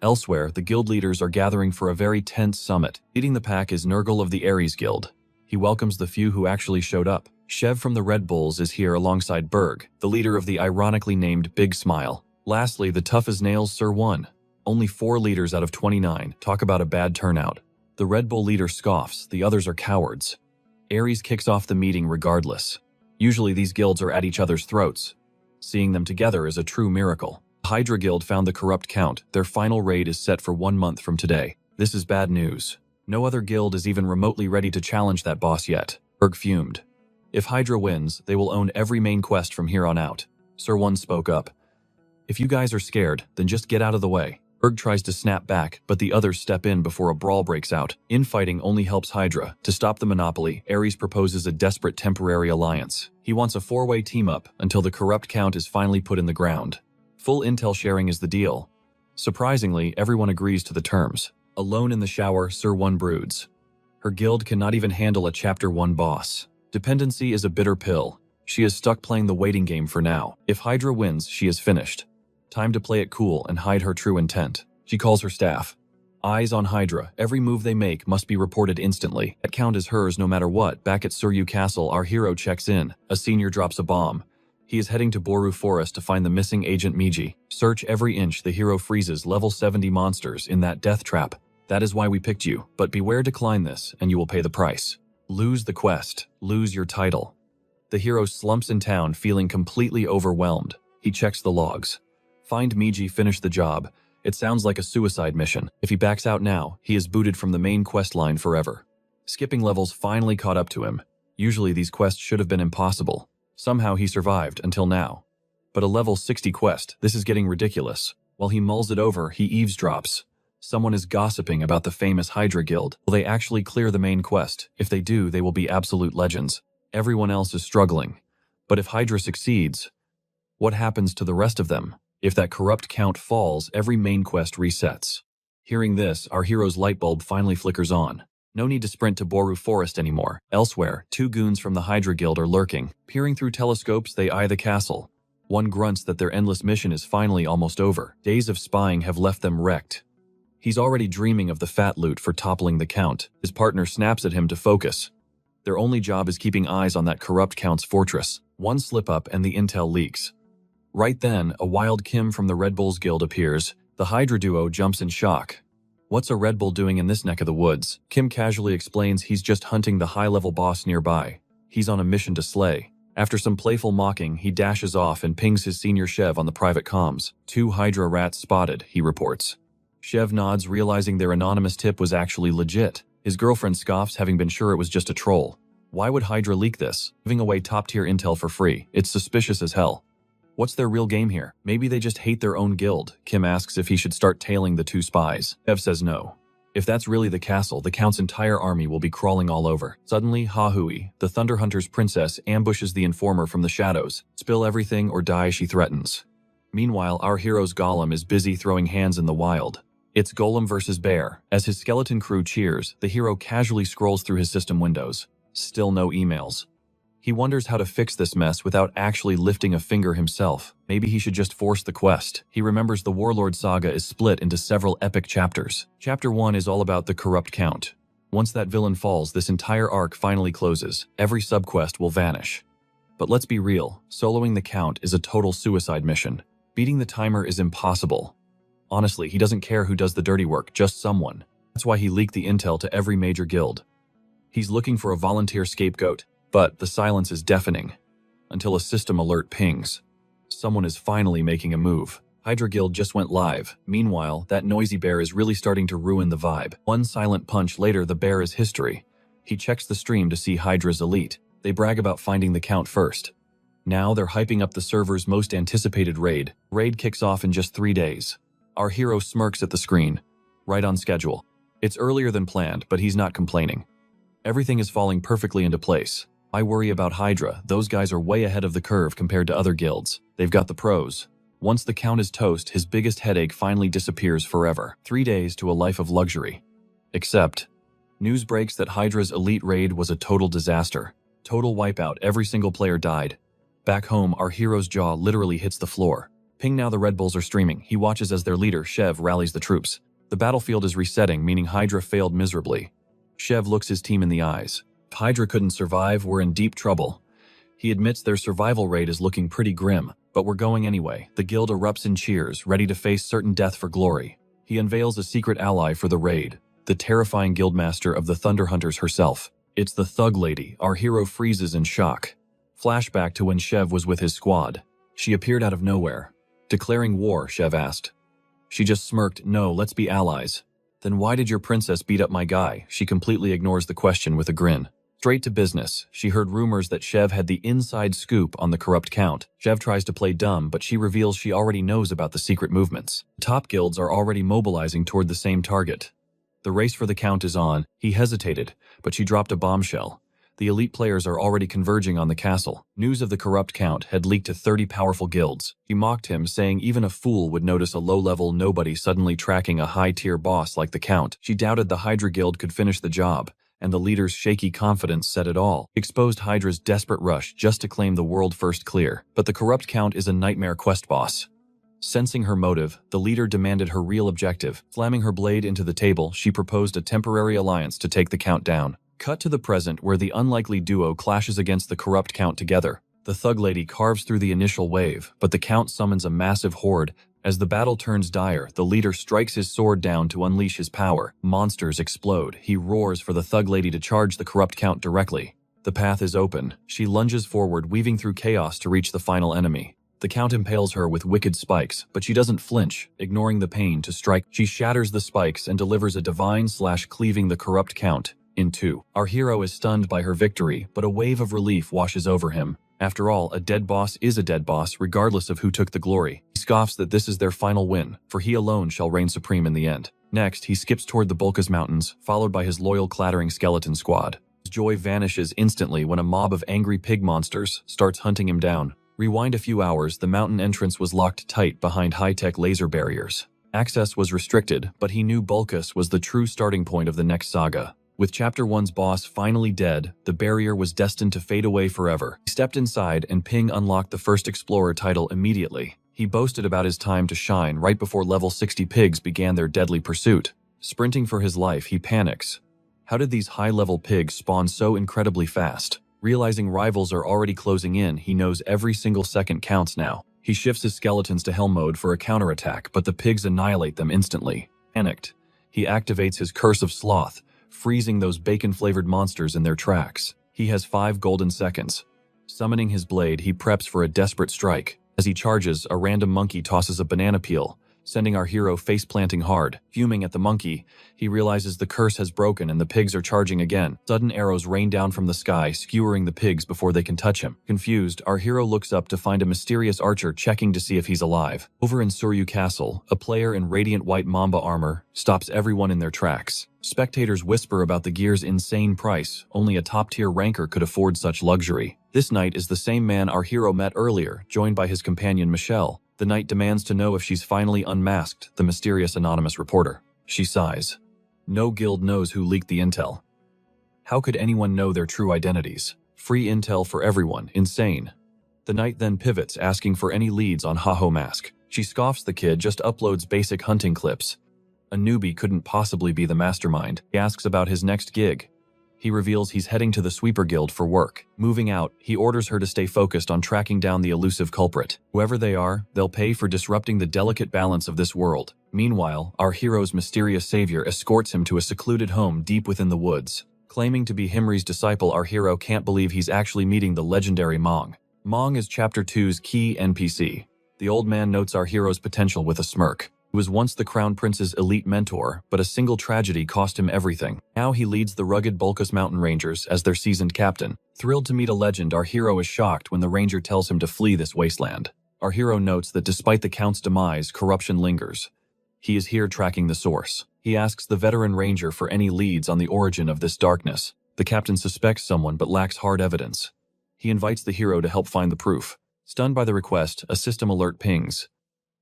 Elsewhere, the guild leaders are gathering for a very tense summit. Leading the pack is Nurgle of the Ares Guild. He welcomes the few who actually showed up. Shev from the Red Bulls is here alongside Berg, the leader of the ironically named Big Smile. Lastly, the tough as nails Sir 1. Only 4 leaders out of 29. Talk about a bad turnout. The Red Bull leader scoffs, the others are cowards. Ares kicks off the meeting regardless. Usually these guilds are at each other's throats. Seeing them together is a true miracle. The Hydra Guild found the corrupt count. Their final raid is set for 1 month from today. This is bad news. No other guild is even remotely ready to challenge that boss yet. Berg fumed. If Hydra wins, they will own every main quest from here on out. Sir 1 spoke up. If you guys are scared, then just get out of the way. Berg tries to snap back, but the others step in before a brawl breaks out. Infighting only helps Hydra. To stop the monopoly, Ares proposes a desperate temporary alliance. He wants a 4-way team-up until the corrupt count is finally put in the ground. Full intel sharing is the deal. Surprisingly, everyone agrees to the terms. Alone in the shower, Sir 1 broods. Her guild cannot even handle a Chapter 1 boss. Dependency is a bitter pill. She is stuck playing the waiting game for now. If Hydra wins, she is finished. Time to play it cool and hide her true intent. She calls her staff. Eyes on Hydra. Every move they make must be reported instantly. That count is hers no matter what. Back at Suryu Castle, our hero checks in. A senior drops a bomb. He is heading to Boru Forest to find the missing Agent Miji. Search every inch. The hero freezes level 70 monsters in that death trap. That is why we picked you. But beware, decline this, and you will pay the price. Lose the quest. Lose your title. The hero slumps in town, feeling completely overwhelmed. He checks the logs. Find Miji, finish the job. It sounds like a suicide mission. If he backs out now, he is booted from the main quest line forever. Skipping levels finally caught up to him. Usually these quests should have been impossible. Somehow he survived until now. But a level 60 quest, this is getting ridiculous. While he mulls it over, he eavesdrops. Someone is gossiping about the famous Hydra Guild. Will they actually clear the main quest? If they do, they will be absolute legends. Everyone else is struggling. But if Hydra succeeds, what happens to the rest of them? If that corrupt count falls, every main quest resets. Hearing this, our hero's light bulb finally flickers on. No need to sprint to Boru Forest anymore. Elsewhere, 2 goons from the Hydra Guild are lurking. Peering through telescopes, they eye the castle. One grunts that their endless mission is finally almost over. Days of spying have left them wrecked. He's already dreaming of the fat loot for toppling the count. His partner snaps at him to focus. Their only job is keeping eyes on that corrupt count's fortress. One slip-up and the intel leaks. Right then, a wild Kim from the Red Bulls Guild appears. The Hydra duo jumps in shock. What's a Red Bull doing in this neck of the woods? Kim casually explains he's just hunting the high-level boss nearby. He's on a mission to slay. After some playful mocking, he dashes off and pings his senior Shev on the private comms. 2 Hydra rats spotted, he reports. Shev nods, realizing their anonymous tip was actually legit. His girlfriend scoffs, having been sure it was just a troll. Why would Hydra leak this? Giving away top-tier intel for free. It's suspicious as hell. What's their real game here? Maybe they just hate their own guild. Kim asks if he should start tailing the 2 spies. Ev says no. If that's really the castle, the Count's entire army will be crawling all over. Suddenly, Hahui, the Thunder Hunter's princess, ambushes the informer from the shadows. Spill everything or die, she threatens. Meanwhile, our hero's golem is busy throwing hands in the wild. It's golem versus bear. As his skeleton crew cheers, the hero casually scrolls through his system windows. Still no emails. He wonders how to fix this mess without actually lifting a finger himself. Maybe he should just force the quest. He remembers the Warlord saga is split into several epic chapters. Chapter 1 is all about the corrupt Count. Once that villain falls, this entire arc finally closes. Every subquest will vanish. But let's be real, soloing the Count is a total suicide mission. Beating the timer is impossible. Honestly, he doesn't care who does the dirty work, just someone. That's why he leaked the intel to every major guild. He's looking for a volunteer scapegoat. But the silence is deafening, until a system alert pings. Someone is finally making a move. Hydra Guild just went live. Meanwhile, that noisy bear is really starting to ruin the vibe. One silent punch later, the bear is history. He checks the stream to see Hydra's elite. They brag about finding the count first. Now they're hyping up the server's most anticipated raid. Raid kicks off in just 3 days. Our hero smirks at the screen. Right on schedule. It's earlier than planned, but he's not complaining. Everything is falling perfectly into place. I worry about Hydra. Those guys are way ahead of the curve compared to other guilds. They've got the pros. Once the count is toast, his biggest headache finally disappears forever. 3 days to a life of luxury. Except, news breaks that Hydra's elite raid was a total disaster. Total wipeout, every single player died. Back home, our hero's jaw literally hits the floor. Ping now the Red Bulls are streaming. He watches as their leader, Shev, rallies the troops. The battlefield is resetting, meaning Hydra failed miserably. Shev looks his team in the eyes. If Hydra couldn't survive, we're in deep trouble. He admits their survival rate is looking pretty grim, but we're going anyway. The guild erupts in cheers, ready to face certain death for glory. He unveils a secret ally for the raid, the terrifying guildmaster of the Thunder Hunters herself. It's the Thug Lady. Our hero freezes in shock. Flashback to when Shev was with his squad. She appeared out of nowhere. Declaring war, Shev asked. She just smirked, no, let's be allies. Then why did your princess beat up my guy? She completely ignores the question with a grin. Straight to business, she heard rumors that Shev had the inside scoop on the corrupt count. Shev tries to play dumb, but she reveals she already knows about the secret movements. Top guilds are already mobilizing toward the same target. The race for the count is on. He hesitated, but she dropped a bombshell. The elite players are already converging on the castle. News of the corrupt count had leaked to 30 powerful guilds. She mocked him, saying even a fool would notice a low-level nobody suddenly tracking a high-tier boss like the count. She doubted the Hydra guild could finish the job, and the leader's shaky confidence said it all. Exposed Hydra's desperate rush just to claim the world first clear. But the corrupt count is a nightmare quest boss. Sensing her motive, the leader demanded her real objective. Slamming her blade into the table, she proposed a temporary alliance to take the count down. Cut to the present, where the unlikely duo clashes against the corrupt count together. The Thug Lady carves through the initial wave, but the count summons a massive horde. As the battle turns dire, the leader strikes his sword down to unleash his power. Monsters explode. He roars for the Thug Lady to charge the corrupt count directly. The path is open. She lunges forward, weaving through chaos to reach the final enemy. The count impales her with wicked spikes, but she doesn't flinch, ignoring the pain to strike. She shatters the spikes and delivers a divine/cleaving the corrupt count in two. Our hero is stunned by her victory, but a wave of relief washes over him. After all, a dead boss is a dead boss, regardless of who took the glory. He scoffs that this is their final win, for he alone shall reign supreme in the end. Next, he skips toward the Bulkas Mountains, followed by his loyal clattering skeleton squad. His joy vanishes instantly when a mob of angry pig monsters starts hunting him down. Rewind a few hours, the mountain entrance was locked tight behind high-tech laser barriers. Access was restricted, but he knew Bulkas was the true starting point of the next saga. With Chapter 1's boss finally dead, the barrier was destined to fade away forever. He stepped inside, and Ping unlocked the first Explorer title immediately. He boasted about his time to shine right before level 60 pigs began their deadly pursuit. Sprinting for his life, he panics. How did these high-level pigs spawn so incredibly fast? Realizing rivals are already closing in, he knows every single second counts now. He shifts his skeletons to Helm mode for a counterattack, but the pigs annihilate them instantly. Panicked, he activates his Curse of Sloth, freezing those bacon-flavored monsters in their tracks. He has 5 golden seconds. Summoning his blade, he preps for a desperate strike. As he charges, a random monkey tosses a banana peel, sending our hero face-planting hard. Fuming at the monkey, he realizes the curse has broken and the pigs are charging again. Sudden arrows rain down from the sky, skewering the pigs before they can touch him. Confused, our hero looks up to find a mysterious archer checking to see if he's alive. Over in Suryu Castle, a player in radiant white mamba armor stops everyone in their tracks. Spectators whisper about the gear's insane price. Only a top-tier ranker could afford such luxury. This knight is the same man our hero met earlier, joined by his companion Michelle. The knight demands to know if she's finally unmasked the mysterious anonymous reporter. She sighs. No guild knows who leaked the intel. How could anyone know their true identities? Free intel for everyone. Insane. The knight then pivots, asking for any leads on Haho Mask. She scoffs the kid just uploads basic hunting clips. A newbie couldn't possibly be the mastermind. He asks about his next gig. He reveals he's heading to the Sweeper Guild for work. Moving out, he orders her to stay focused on tracking down the elusive culprit. Whoever they are, they'll pay for disrupting the delicate balance of this world. Meanwhile, our hero's mysterious savior escorts him to a secluded home deep within the woods. Claiming to be Himri's disciple, our hero can't believe he's actually meeting the legendary Mong. Mong is Chapter 2's key NPC. The old man notes our hero's potential with a smirk. He was once the Crown Prince's elite mentor, but a single tragedy cost him everything. Now he leads the rugged Bulkus Mountain Rangers as their seasoned captain. Thrilled to meet a legend, our hero is shocked when the ranger tells him to flee this wasteland. Our hero notes that despite the Count's demise, corruption lingers. He is here tracking the source. He asks the veteran ranger for any leads on the origin of this darkness. The captain suspects someone but lacks hard evidence. He invites the hero to help find the proof. Stunned by the request, a system alert pings.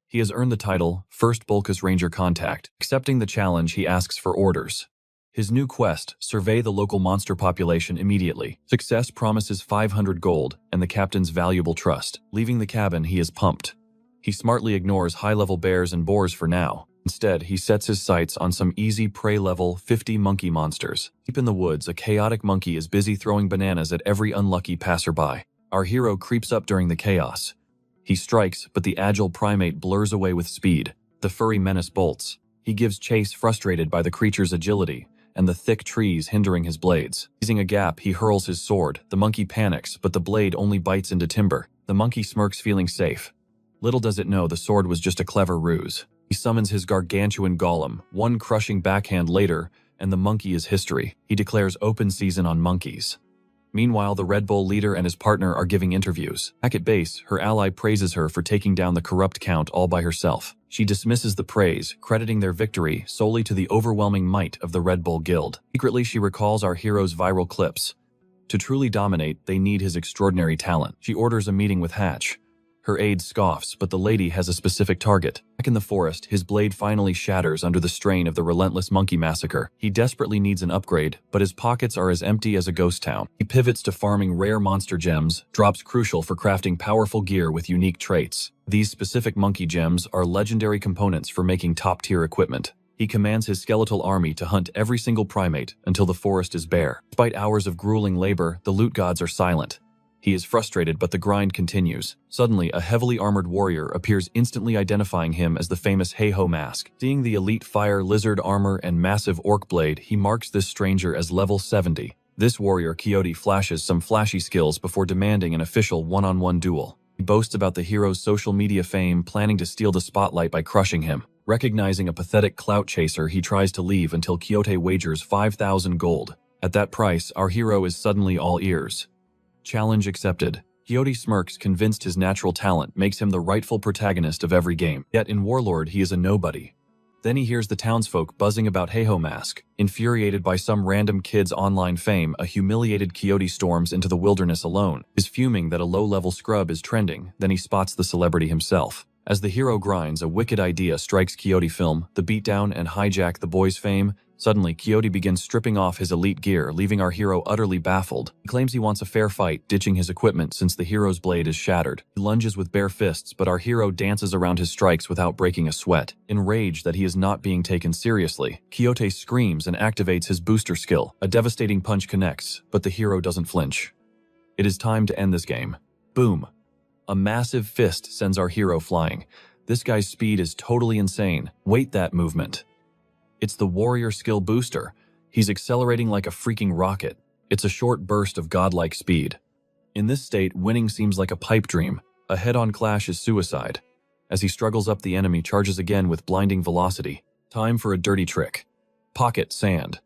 He has earned the title, First Bulkus Ranger Contact. Accepting the challenge, he asks for orders. His new quest, survey the local monster population immediately. Success promises 500 gold and the captain's valuable trust. Leaving the cabin, he is pumped. He smartly ignores high-level bears and boars for now. Instead, he sets his sights on some easy prey-level 50 monkey monsters. Deep in the woods, a chaotic monkey is busy throwing bananas at every unlucky passerby. Our hero creeps up during the chaos. He strikes, but the agile primate blurs away with speed. The furry menace bolts. He gives chase, frustrated by the creature's agility and the thick trees hindering his blades. Seizing a gap, he hurls his sword. The monkey panics, but the blade only bites into timber. The monkey smirks, feeling safe. Little does it know the sword was just a clever ruse. He summons his gargantuan golem, one crushing backhand later, and the monkey is history. He declares open season on monkeys. Meanwhile, the Red Bull leader and his partner are giving interviews. Back at base, her ally praises her for taking down the corrupt Count all by herself. She dismisses the praise, crediting their victory solely to the overwhelming might of the Red Bull Guild. Secretly, she recalls our hero's viral clips. To truly dominate, they need his extraordinary talent. She orders a meeting with Hatch. Her aide scoffs, but the lady has a specific target. Back in the forest, his blade finally shatters under the strain of the relentless monkey massacre. He desperately needs an upgrade, but his pockets are as empty as a ghost town. He pivots to farming rare monster gems, drops crucial for crafting powerful gear with unique traits. These specific monkey gems are legendary components for making top-tier equipment. He commands his skeletal army to hunt every single primate until the forest is bare. Despite hours of grueling labor, the loot gods are silent. He is frustrated, but the grind continues. Suddenly, a heavily armored warrior appears, instantly identifying him as the famous Hey-Ho mask. Seeing the elite fire lizard armor and massive orc blade, he marks this stranger as level 70. This warrior, Quixote, flashes some flashy skills before demanding an official one-on-one duel. He boasts about the hero's social media fame, planning to steal the spotlight by crushing him. Recognizing a pathetic clout chaser, he tries to leave until Quixote wagers 5,000 gold. At that price, our hero is suddenly all ears. Challenge accepted. Quixote smirks, convinced his natural talent makes him the rightful protagonist of every game. Yet in Warlord, he is a nobody. Then he hears the townsfolk buzzing about Hey-Ho mask. Infuriated by some random kid's online fame, a humiliated Quixote storms into the wilderness alone. He's fuming that a low-level scrub is trending, then he spots the celebrity himself. As the hero grinds, a wicked idea strikes Quixote. Film the beatdown and hijack the boy's fame. Suddenly, Quixote begins stripping off his elite gear, leaving our hero utterly baffled. He claims he wants a fair fight, ditching his equipment since the hero's blade is shattered. He lunges with bare fists, but our hero dances around his strikes without breaking a sweat. Enraged that he is not being taken seriously, Quixote screams and activates his booster skill. A devastating punch connects, but the hero doesn't flinch. It is time to end this game. Boom. A massive fist sends our hero flying. This guy's speed is totally insane. Wait, that movement. It's the warrior skill booster. He's accelerating like a freaking rocket. It's a short burst of godlike speed. In this state, winning seems like a pipe dream. A head-on clash is suicide. As he struggles up, the enemy charges again with blinding velocity. Time for a dirty trick. Pocket sand.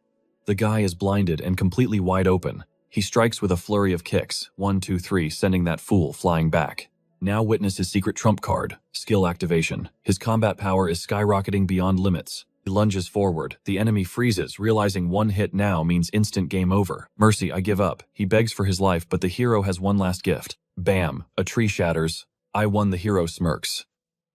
The guy is blinded and completely wide open. He strikes with a flurry of kicks, 1, 2, 3, sending that fool flying back. Now witness his secret trump card, skill activation. His combat power is skyrocketing beyond limits. He lunges forward. The enemy freezes, realizing one hit now means instant game over. Mercy, I give up. He begs for his life, but the hero has one last gift. Bam! A tree shatters. I won, the hero smirks.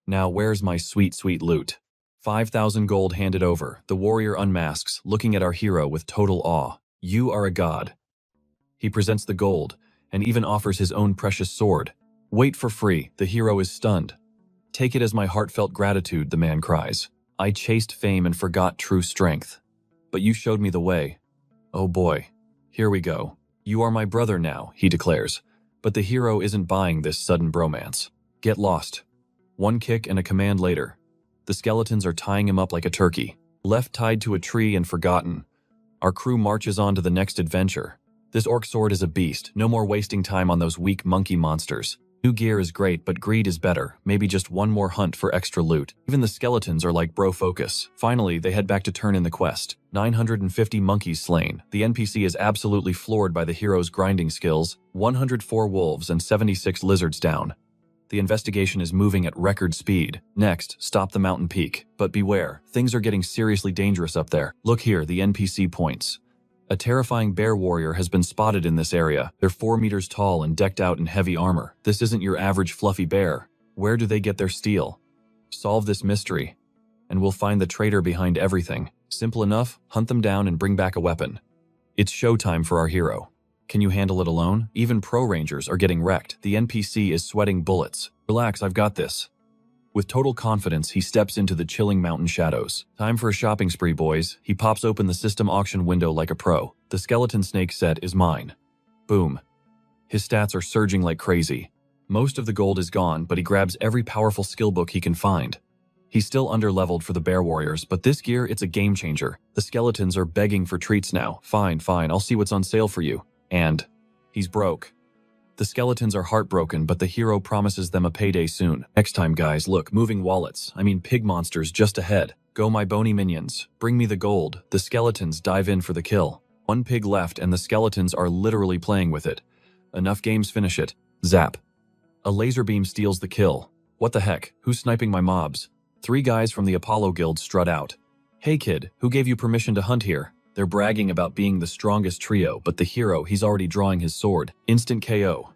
Now where's my sweet, sweet loot? 5,000 gold handed over. The warrior unmasks, looking at our hero with total awe. You are a god. He presents the gold, and even offers his own precious sword. Wait, for free. The hero is stunned. Take it as my heartfelt gratitude, the man cries. I chased fame and forgot true strength. But you showed me the way. Oh boy. Here we go. You are my brother now, he declares. But the hero isn't buying this sudden bromance. Get lost. One kick and a command later. The skeletons are tying him up like a turkey. Left tied to a tree and forgotten. Our crew marches on to the next adventure. This orc sword is a beast. No more wasting time on those weak monkey monsters. New gear is great, but greed is better. Maybe just one more hunt for extra loot. Even the skeletons are like, bro, focus. Finally, they head back to turn in the quest. 950 monkeys slain. The NPC is absolutely floored by the hero's grinding skills. 104 wolves and 76 lizards down. The investigation is moving at record speed. Next, stop the mountain peak. But beware, things are getting seriously dangerous up there. Look here, the NPC points. A terrifying bear warrior has been spotted in this area. They're 4 meters tall and decked out in heavy armor. This isn't your average fluffy bear. Where do they get their steel? Solve this mystery, and we'll find the traitor behind everything. Simple enough, hunt them down and bring back a weapon. It's showtime for our hero. Can you handle it alone? Even pro rangers are getting wrecked. The NPC is sweating bullets. Relax, I've got this. With total confidence, he steps into the chilling mountain shadows. Time for a shopping spree, boys. He pops open the system auction window like a pro. The skeleton snake set is mine. Boom. His stats are surging like crazy. Most of the gold is gone, but he grabs every powerful skill book he can find. He's still underleveled for the bear warriors, but this gear, it's a game changer. The skeletons are begging for treats now. Fine, I'll see what's on sale for you. And he's broke. The skeletons are heartbroken, but the hero promises them a payday soon. Next time, guys, look, moving wallets. Pig monsters just ahead. Go, my bony minions. Bring me the gold. The skeletons dive in for the kill. 1 pig left, and the skeletons are literally playing with it. Enough games, finish it. Zap. A laser beam steals the kill. What the heck? Who's sniping my mobs? 3 guys from the Apollo Guild strut out. Hey kid, who gave you permission to hunt here? They're bragging about being the strongest trio, but the hero, he's already drawing his sword. Instant KO.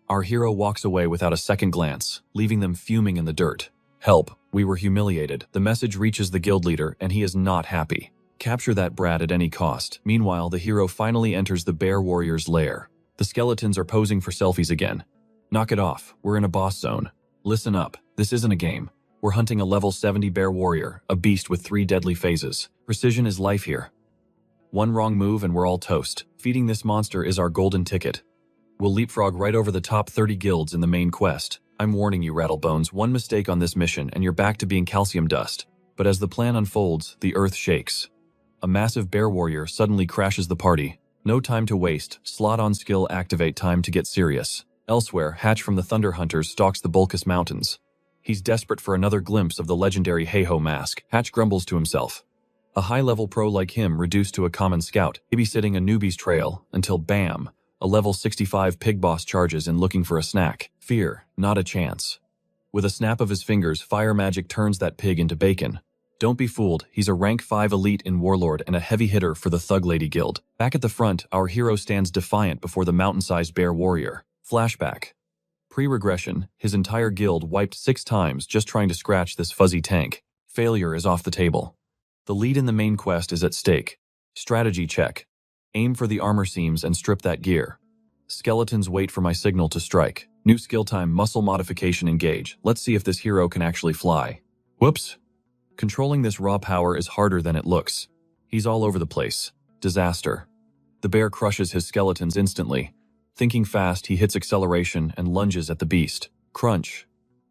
Our hero walks away without a second glance, leaving them fuming in the dirt. Help, we were humiliated. The message reaches the guild leader, and he is not happy. Capture that brat at any cost. Meanwhile, the hero finally enters the bear warrior's lair. The skeletons are posing for selfies again. Knock it off, we're in a boss zone. Listen up, this isn't a game. We're hunting a level 70 bear warrior, a beast with 3 deadly phases. Precision is life here. One wrong move and we're all toast. Feeding this monster is our golden ticket. We'll leapfrog right over the top 30 guilds in the main quest. I'm warning you, Rattlebones, one mistake on this mission and you're back to being calcium dust. But as the plan unfolds, the earth shakes. A massive bear warrior suddenly crashes the party. No time to waste. Slot on skill activate, time to get serious. Elsewhere, Hatch from the Thunder Hunters stalks the Bulkus Mountains. He's desperate for another glimpse of the legendary Heiho mask. Hatch grumbles to himself. A high-level pro like him reduced to a common scout, babysitting a newbie's trail, until bam, a level 65 pig boss charges in looking for a snack. Fear, not a chance. With a snap of his fingers, fire magic turns that pig into bacon. Don't be fooled, he's a rank 5 elite in Warlord and a heavy hitter for the Thug Lady Guild. Back at the front, our hero stands defiant before the mountain-sized bear warrior. Flashback. Pre-regression, his entire guild wiped 6 times just trying to scratch this fuzzy tank. Failure is off the table. The lead in the main quest is at stake. Strategy check. Aim for the armor seams and strip that gear. Skeletons wait for my signal to strike. New skill time, muscle modification engage. Let's see if this hero can actually fly. Whoops. Controlling this raw power is harder than it looks. He's all over the place. Disaster. The bear crushes his skeletons instantly. Thinking fast, he hits acceleration and lunges at the beast. Crunch.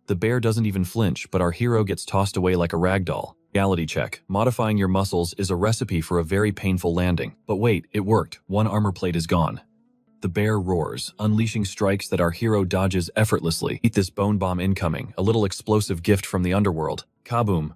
The bear doesn't even flinch, but our hero gets tossed away like a ragdoll. Reality check. Modifying your muscles is a recipe for a very painful landing. But wait, it worked. 1 armor plate is gone. The bear roars, unleashing strikes that our hero dodges effortlessly. Eat this bone bomb incoming, a little explosive gift from the underworld. Kaboom.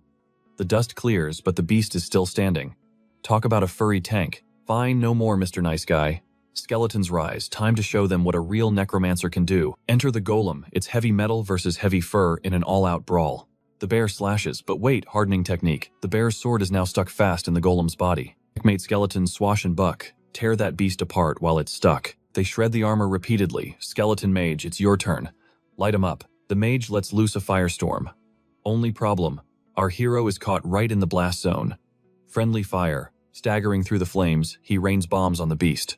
The dust clears, but the beast is still standing. Talk about a furry tank. Fine, no more, Mr. Nice Guy. Skeletons rise, time to show them what a real necromancer can do. Enter the golem, it's heavy metal versus heavy fur in an all-out brawl. The bear slashes, but wait, hardening technique. The bear's sword is now stuck fast in the golem's body. Checkmate skeletons swash and buck, tear that beast apart while it's stuck. They shred the armor repeatedly. Skeleton mage, it's your turn. Light him up. The mage lets loose a firestorm. Only problem, our hero is caught right in the blast zone. Friendly fire. Staggering through the flames, he rains bombs on the beast.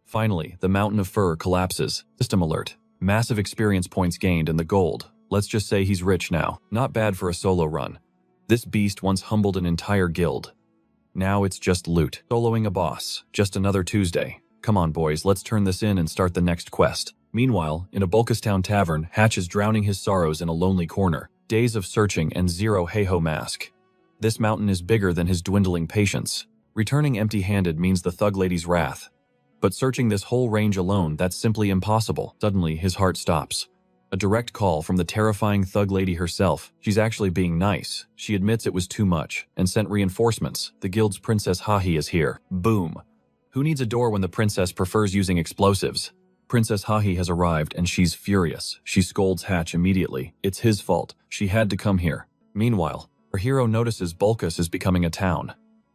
Finally, the mountain of fur collapses. System alert. Massive experience points gained and the gold. Let's just say he's rich now. Not bad for a solo run. This beast once humbled an entire guild. Now it's just loot. Soloing a boss. Just another Tuesday. Come on boys, let's turn this in and start the next quest. Meanwhile, in a Bulkustown tavern, Hatch is drowning his sorrows in a lonely corner. Days of searching and 0 Heiho mask. This mountain is bigger than his dwindling patience. Returning empty-handed means the Thug Lady's wrath. But searching this whole range alone, that's simply impossible. Suddenly, his heart stops. A direct call from the terrifying thug lady herself. She's actually being nice. She admits it was too much and sent reinforcements. The guild's Princess Hahi is here. Boom. Who needs a door when the princess prefers using explosives? Princess Hahi has arrived and she's furious. She scolds Hatch immediately. It's his fault. She had to come here. Meanwhile, our hero notices Bulkus is becoming a town.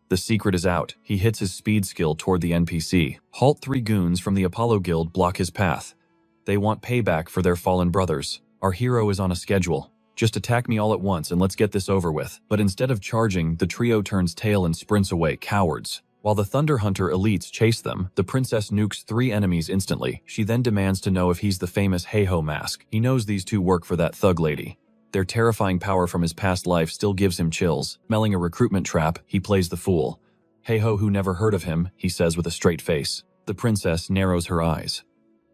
The secret is out. He hits his speed skill toward the NPC. Halt 3 goons from the Apollo Guild block his path. They want payback for their fallen brothers. Our hero is on a schedule. Just attack me all at once and let's get this over with. But instead of charging, the trio turns tail and sprints away, cowards. While the Thunder Hunter elites chase them, the princess nukes 3 enemies instantly. She then demands to know if he's the famous Heiho mask. He knows these 2 work for that thug lady. Their terrifying power from his past life still gives him chills. Smelling a recruitment trap, he plays the fool. Heiho, who never heard of him, he says with a straight face. The princess narrows her eyes.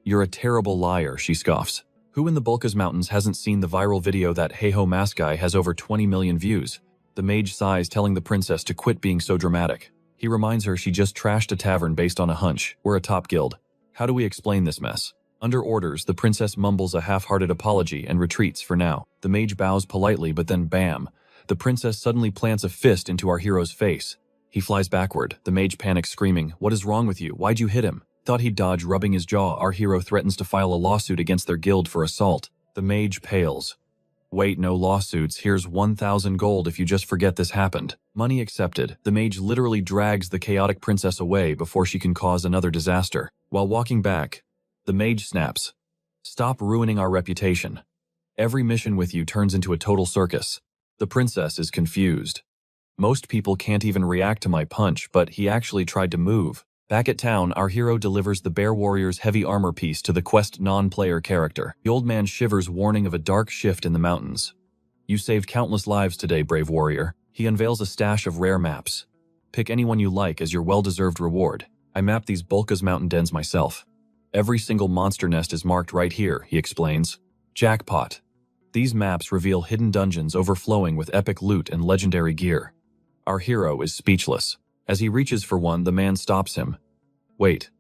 You're a terrible liar, she scoffs. Who in the Bulkus Mountains hasn't seen the viral video that Heiho mask guy has over 20 million views? The mage sighs, telling the princess to quit being so dramatic. He reminds her she just trashed a tavern based on a hunch. We're a top guild. How do we explain this mess? Under orders, the princess mumbles a half-hearted apology and retreats for now. The mage bows politely, but then bam! The princess suddenly plants a fist into our hero's face. He flies backward. The mage panics, screaming, "What is wrong with you? Why'd you hit him?" Thought he'd dodge, rubbing his jaw. Our hero threatens to file a lawsuit against their guild for assault. The mage pales. Wait, no lawsuits. Here's 1,000 gold if you just forget this happened. Money accepted. The mage literally drags the chaotic princess away before she can cause another disaster. While walking back, the mage snaps. Stop ruining our reputation. Every mission with you turns into a total circus. The princess is confused. Most people can't even react to my punch, but he actually tried to move. Back at town, our hero delivers the Bear Warrior's heavy armor piece to the quest non-player character. The old man shivers, warning of a dark shift in the mountains. You saved countless lives today, brave warrior. He unveils a stash of rare maps. Pick anyone you like as your well-deserved reward. I mapped these Bulkus mountain dens myself. Every single monster nest is marked right here, he explains. Jackpot. These maps reveal hidden dungeons overflowing with epic loot and legendary gear. Our hero is speechless. As he reaches for one, the man stops him. Wait,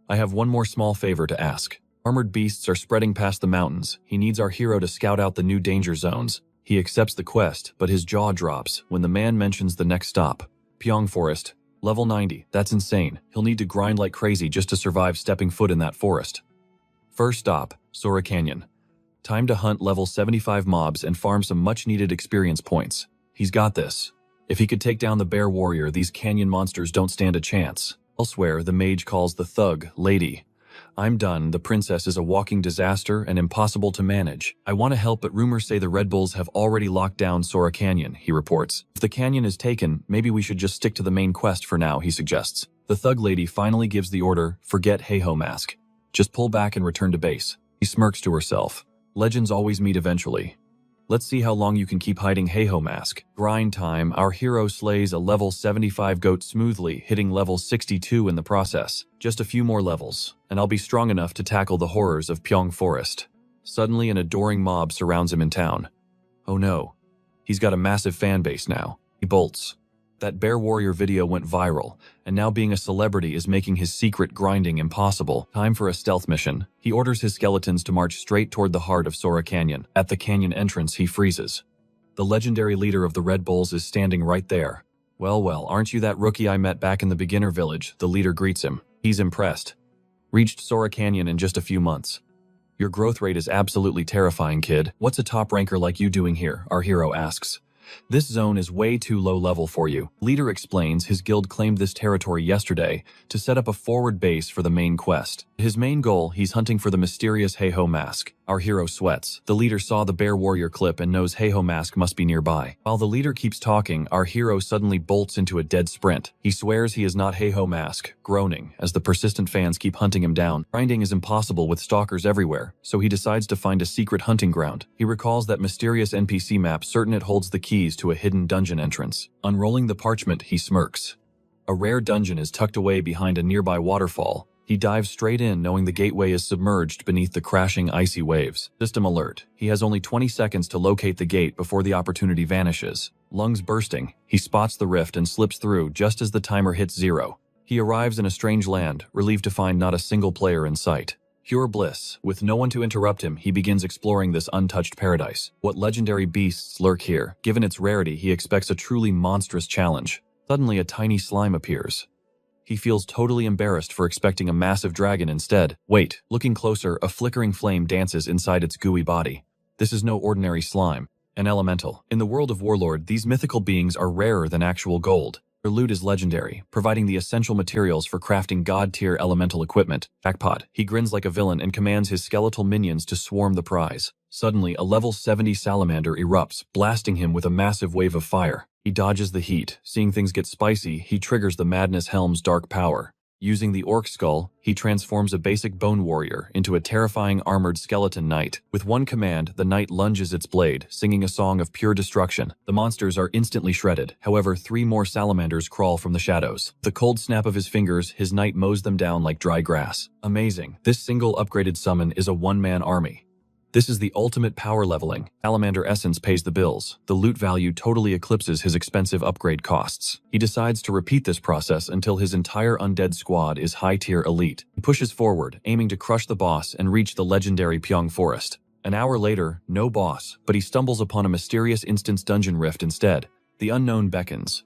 I have one more small favor to ask. Armored beasts are spreading past the mountains. He needs our hero to scout out the new danger zones. He accepts the quest, but his jaw drops when the man mentions the next stop. Pyong Forest, level 90. That's insane. He'll need to grind like crazy just to survive stepping foot in that forest. First stop, Sora Canyon. Time to hunt level 75 mobs and farm some much-needed experience points. He's got this. If he could take down the Bear Warrior, these canyon monsters don't stand a chance. Elsewhere, the mage calls the thug lady. I'm done. The princess is a walking disaster and impossible to manage. I want to help, but rumors say the Red Bulls have already locked down Sora Canyon, he reports. If the canyon is taken, maybe we should just stick to the main quest for now, he suggests. The thug lady finally gives the order, forget Heiho mask. Just pull back and return to base. He smirks to herself. Legends always meet eventually. Let's see how long you can keep hiding Heiho mask. Grind time. Our hero slays a level 75 goat smoothly, hitting level 62 in the process. Just a few more levels, and I'll be strong enough to tackle the horrors of Pyong Forest. Suddenly, an adoring mob surrounds him in town. Oh no. He's got a massive fan base now. He bolts. That Bear Warrior video went viral, and now being a celebrity is making his secret grinding impossible. Time for a stealth mission. He orders his skeletons to march straight toward the heart of Sora Canyon. At the canyon entrance, he freezes. The legendary leader of the Red Bulls is standing right there. Well, aren't you that rookie I met back in the beginner village? The leader greets him. He's impressed. Reached Sora Canyon in just a few months. Your growth rate is absolutely terrifying, kid. What's a top ranker like you doing here? Our hero asks. This zone is way too low level for you. Leader explains his guild claimed this territory yesterday to set up a forward base for the main quest. His main goal, he's hunting for the mysterious Heiho mask. Our hero sweats. The leader saw the Bear Warrior clip and knows Heiho mask must be nearby. While the leader keeps talking, our hero suddenly bolts into a dead sprint. He swears he is not Heiho mask, groaning as the persistent fans keep hunting him down. Grinding is impossible with stalkers everywhere, so he decides to find a secret hunting ground. He recalls that mysterious NPC map, certain it holds the keys to a hidden dungeon entrance. Unrolling the parchment, he smirks. A rare dungeon is tucked away behind a nearby waterfall. He dives straight in, knowing the gateway is submerged beneath the crashing icy waves. System alert. He has only 20 seconds to locate the gate before the opportunity vanishes. Lungs bursting, he spots the rift and slips through just as the timer hits 0. He arrives in a strange land, relieved to find not a single player in sight. Pure bliss. With no one to interrupt him, he begins exploring this untouched paradise. What legendary beasts lurk here? Given its rarity, he expects a truly monstrous challenge. Suddenly, a tiny slime appears. He feels totally embarrassed for expecting a massive dragon instead. Wait, looking closer, a flickering flame dances inside its gooey body. This is no ordinary slime. An elemental. In the world of Warlord, these mythical beings are rarer than actual gold. Their loot is legendary, providing the essential materials for crafting god-tier elemental equipment. Jackpot. He grins like a villain and commands his skeletal minions to swarm the prize. Suddenly, a level 70 salamander erupts, blasting him with a massive wave of fire. He dodges the heat. Seeing things get spicy, he triggers the Madness Helm's dark power. Using the orc skull, he transforms a basic bone warrior into a terrifying armored skeleton knight. With one command, the knight lunges its blade, singing a song of pure destruction. The monsters are instantly shredded. However, 3 more salamanders crawl from the shadows. The cold snap of his fingers, his knight mows them down like dry grass. Amazing. This single upgraded summon is a one-man army. This is the ultimate power leveling. Salamander Essence pays the bills. The loot value totally eclipses his expensive upgrade costs. He decides to repeat this process until his entire undead squad is high-tier elite. He pushes forward, aiming to crush the boss and reach the legendary Pyong Forest. An hour later, no boss, but he stumbles upon a mysterious instance dungeon rift instead. The unknown beckons.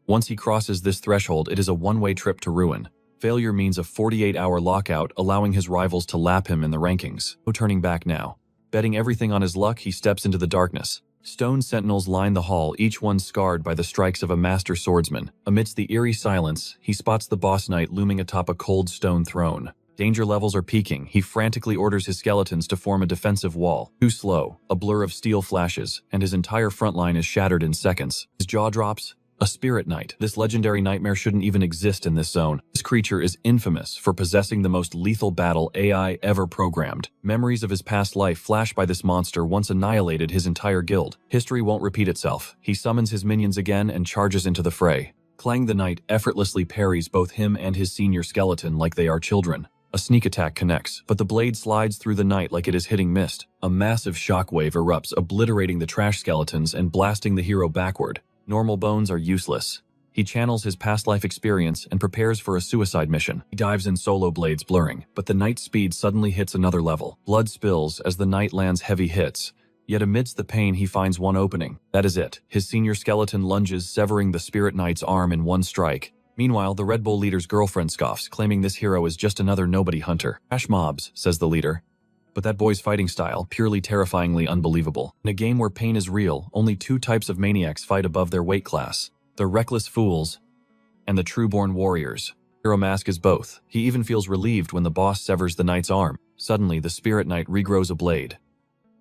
Once he crosses this threshold, it is a one-way trip to ruin. Failure means a 48-hour lockout, allowing his rivals to lap him in the rankings. No turning back now. Betting everything on his luck, he steps into the darkness. Stone sentinels line the hall, each one scarred by the strikes of a master swordsman. Amidst the eerie silence, he spots the boss knight looming atop a cold stone throne. Danger levels are peaking. He frantically orders his skeletons to form a defensive wall. Too slow. A blur of steel flashes, and his entire front line is shattered in seconds. His jaw drops. A spirit knight. This legendary nightmare shouldn't even exist in this zone. This creature is infamous for possessing the most lethal battle AI ever programmed. Memories of his past life flashed by this monster once annihilated his entire guild. History won't repeat itself. He summons his minions again and charges into the fray. Clang the Knight effortlessly parries both him and his senior skeleton like they are children. A sneak attack connects, but the blade slides through the knight like it is hitting mist. A massive shockwave erupts, obliterating the trash skeletons and blasting the hero backward. Normal bones are useless. He channels his past life experience and prepares for a suicide mission. He dives in solo, blades blurring, but the knight's speed suddenly hits another level. Blood spills as the knight lands heavy hits. Yet amidst the pain, he finds one opening. That is it. His senior skeleton lunges, severing the spirit knight's arm in one strike. Meanwhile, the Red Bull leader's girlfriend scoffs, claiming this hero is just another nobody hunter. Trash mobs, says the leader. But that boy's fighting style, purely terrifyingly unbelievable. In a game where pain is real, only 2 types of maniacs fight above their weight class. The reckless fools and the true-born warriors. Hero Mask is both. He even feels relieved when the boss severs the knight's arm. Suddenly, the spirit knight regrows a blade.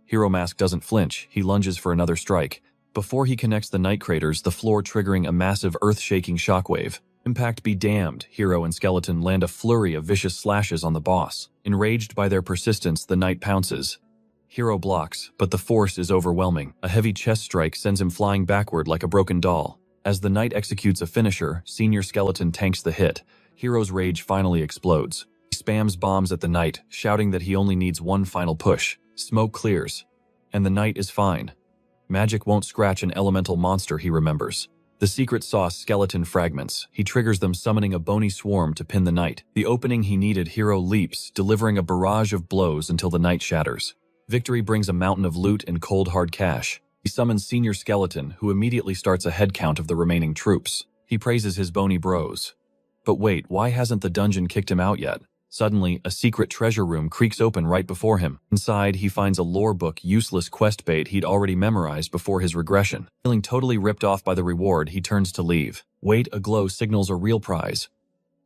Hero Mask doesn't flinch. He lunges for another strike. Before he connects the knight craters, the floor triggering a massive earth-shaking shockwave. Impact be damned, Hero and Skeleton land a flurry of vicious slashes on the boss. Enraged by their persistence, the knight pounces. Hero blocks, but the force is overwhelming. A heavy chest strike sends him flying backward like a broken doll. As the knight executes a finisher, Senior Skeleton tanks the hit. Hero's rage finally explodes. He spams bombs at the knight, shouting that he only needs one final push. Smoke clears, and the knight is fine. Magic won't scratch an elemental monster, he remembers. The secret sauce skeleton fragments. He triggers them, summoning a bony swarm to pin the knight. The opening he needed, Hero leaps, delivering a barrage of blows until the knight shatters. Victory brings a mountain of loot and cold hard cash. He summons Senior Skeleton, who immediately starts a head count of the remaining troops. He praises his bony bros. But wait, why hasn't the dungeon kicked him out yet? Suddenly, a secret treasure room creaks open right before him. Inside, he finds a lore book, useless quest bait he'd already memorized before his regression. Feeling totally ripped off by the reward, he turns to leave. Wait, a glow signals a real prize.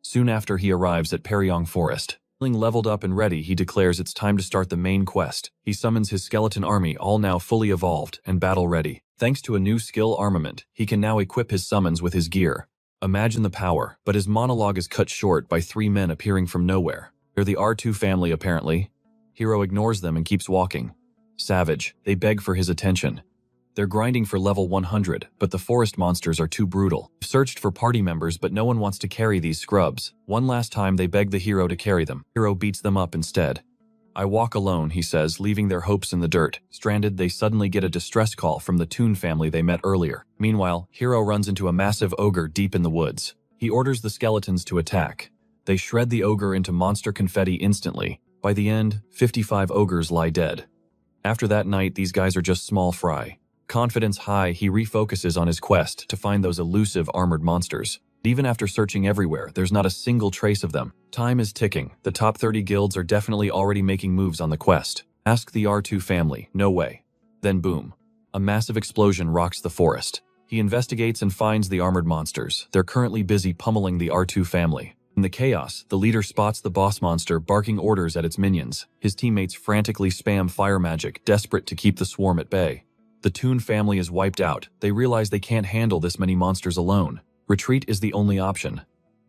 Soon after, he arrives at Pyong Forest. Feeling leveled up and ready, he declares it's time to start the main quest. He summons his skeleton army, all now fully evolved and battle-ready. Thanks to a new skill armament, he can now equip his summons with his gear. Imagine the power, but his monologue is cut short by 3 men appearing from nowhere. They're the R2 family, apparently. Hero ignores them and keeps walking. Savage, they beg for his attention. They're grinding for level 100, but the forest monsters are too brutal. They've searched for party members, but no one wants to carry these scrubs. One last time, they beg the hero to carry them. Hero beats them up instead. I walk alone, he says, leaving their hopes in the dirt. Stranded, they suddenly get a distress call from the Toon family they met earlier. Meanwhile, Hero runs into a massive ogre deep in the woods. He orders the skeletons to attack. They shred the ogre into monster confetti instantly. By the end, 55 ogres lie dead. After that night, these guys are just small fry. Confidence high, he refocuses on his quest to find those elusive armored monsters. Even after searching everywhere, there's not a single trace of them. Time is ticking. The top 30 guilds are definitely already making moves on the quest. Ask the R2 family, no way. Then boom. A massive explosion rocks the forest. He investigates and finds the armored monsters. They're currently busy pummeling the R2 family. In the chaos, the leader spots the boss monster barking orders at its minions. His teammates frantically spam fire magic, desperate to keep the swarm at bay. The Toon family is wiped out. They realize they can't handle this many monsters alone. Retreat is the only option.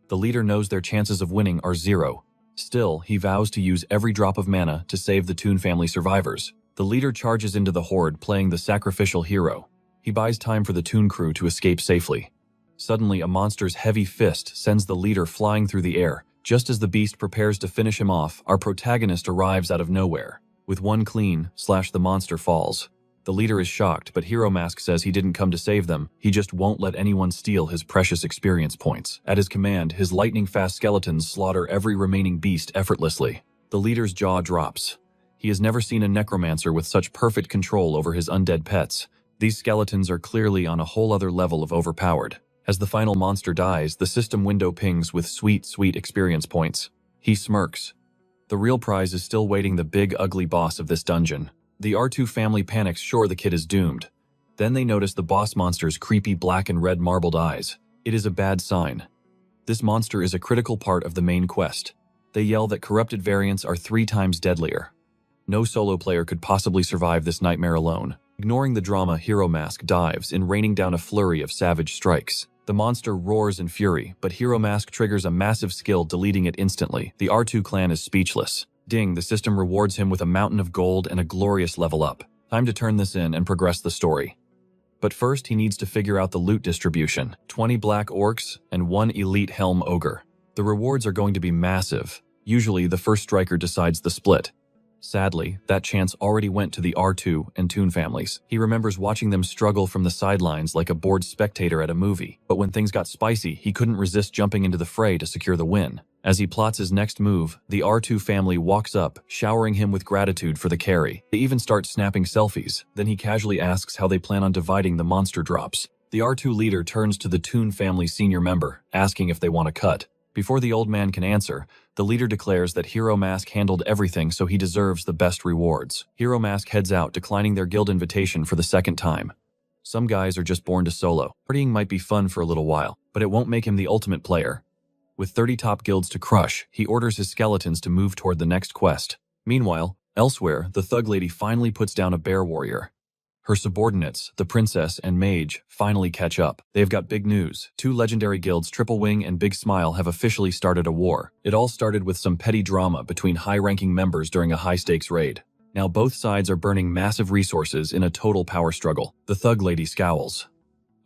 The leader knows their chances of winning are 0. Still, he vows to use every drop of mana to save the Toon family survivors. The leader charges into the horde, playing the sacrificial hero. He buys time for the Toon crew to escape safely. Suddenly, a monster's heavy fist sends the leader flying through the air. Just as the beast prepares to finish him off, our protagonist arrives out of nowhere. With one clean slash, the monster falls. The leader is shocked, but Hero Mask says he didn't come to save them. He just won't let anyone steal his precious experience points. At his command, his lightning-fast skeletons slaughter every remaining beast effortlessly. The leader's jaw drops. He has never seen a necromancer with such perfect control over his undead pets. These skeletons are clearly on a whole other level of overpowered. As the final monster dies, the system window pings with sweet experience points. He smirks. The real prize is still waiting, the big ugly boss of this dungeon. The R2 family panics, sure the kid is doomed. Then they notice the boss monster's creepy black and red marbled eyes. It is a bad sign. This monster is a critical part of the main quest. They yell that corrupted variants are 3 times deadlier. No solo player could possibly survive this nightmare alone. Ignoring the drama, Hero Mask dives in, raining down a flurry of savage strikes. The monster roars in fury, but Hero Mask triggers a massive skill, deleting it instantly. The R2 clan is speechless. Ding, the system rewards him with a mountain of gold and a glorious level up. Time to turn this in and progress the story. But first, he needs to figure out the loot distribution. 20 black orcs and 1 elite helm ogre. The rewards are going to be massive. Usually, the first striker decides the split. Sadly, that chance already went to the R2 and Toon families. He remembers watching them struggle from the sidelines like a bored spectator at a movie. But when things got spicy, he couldn't resist jumping into the fray to secure the win. As he plots his next move, the R2 family walks up, showering him with gratitude for the carry. They even start snapping selfies. Then he casually asks how they plan on dividing the monster drops. The R2 leader turns to the Toon family senior member, asking if they want a cut. Before the old man can answer, the leader declares that Hero Mask handled everything, so he deserves the best rewards. Hero Mask heads out, declining their guild invitation for the second time. Some guys are just born to solo. Partying might be fun for a little while, but it won't make him the ultimate player. With 30 top guilds to crush, he orders his skeletons to move toward the next quest. Meanwhile, elsewhere, the thug lady finally puts down a bear warrior. Her subordinates, the princess and mage, finally catch up. They've got big news. 2 legendary guilds, Triple Wing and Big Smile, have officially started a war. It all started with some petty drama between high-ranking members during a high-stakes raid. Now both sides are burning massive resources in a total power struggle. The thug lady scowls.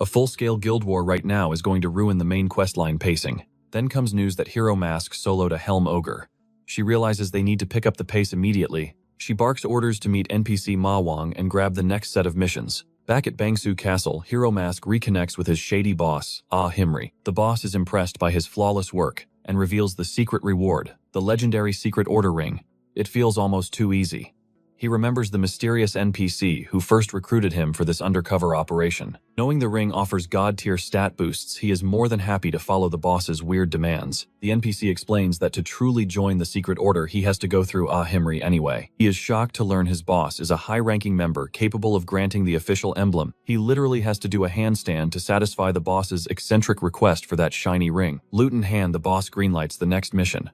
A full-scale guild war right now is going to ruin the main questline pacing. Then comes news that Hero Mask soloed a Helm Ogre. She realizes they need to pick up the pace immediately. She barks orders to meet NPC Ma Wang and grab the next set of missions. Back at Bangsu Castle, Hero Mask reconnects with his shady boss, Ah Himri. The boss is impressed by his flawless work and reveals the secret reward, the legendary Secret Order Ring. It feels almost too easy. He remembers the mysterious NPC who first recruited him for this undercover operation. Knowing the ring offers god-tier stat boosts, he is more than happy to follow the boss's weird demands. The NPC explains that to truly join the Secret Order, he has to go through Ah Himri anyway. He is shocked to learn his boss is a high-ranking member capable of granting the official emblem. He literally has to do a handstand to satisfy the boss's eccentric request for that shiny ring. Loot in hand, the boss greenlights the next mission.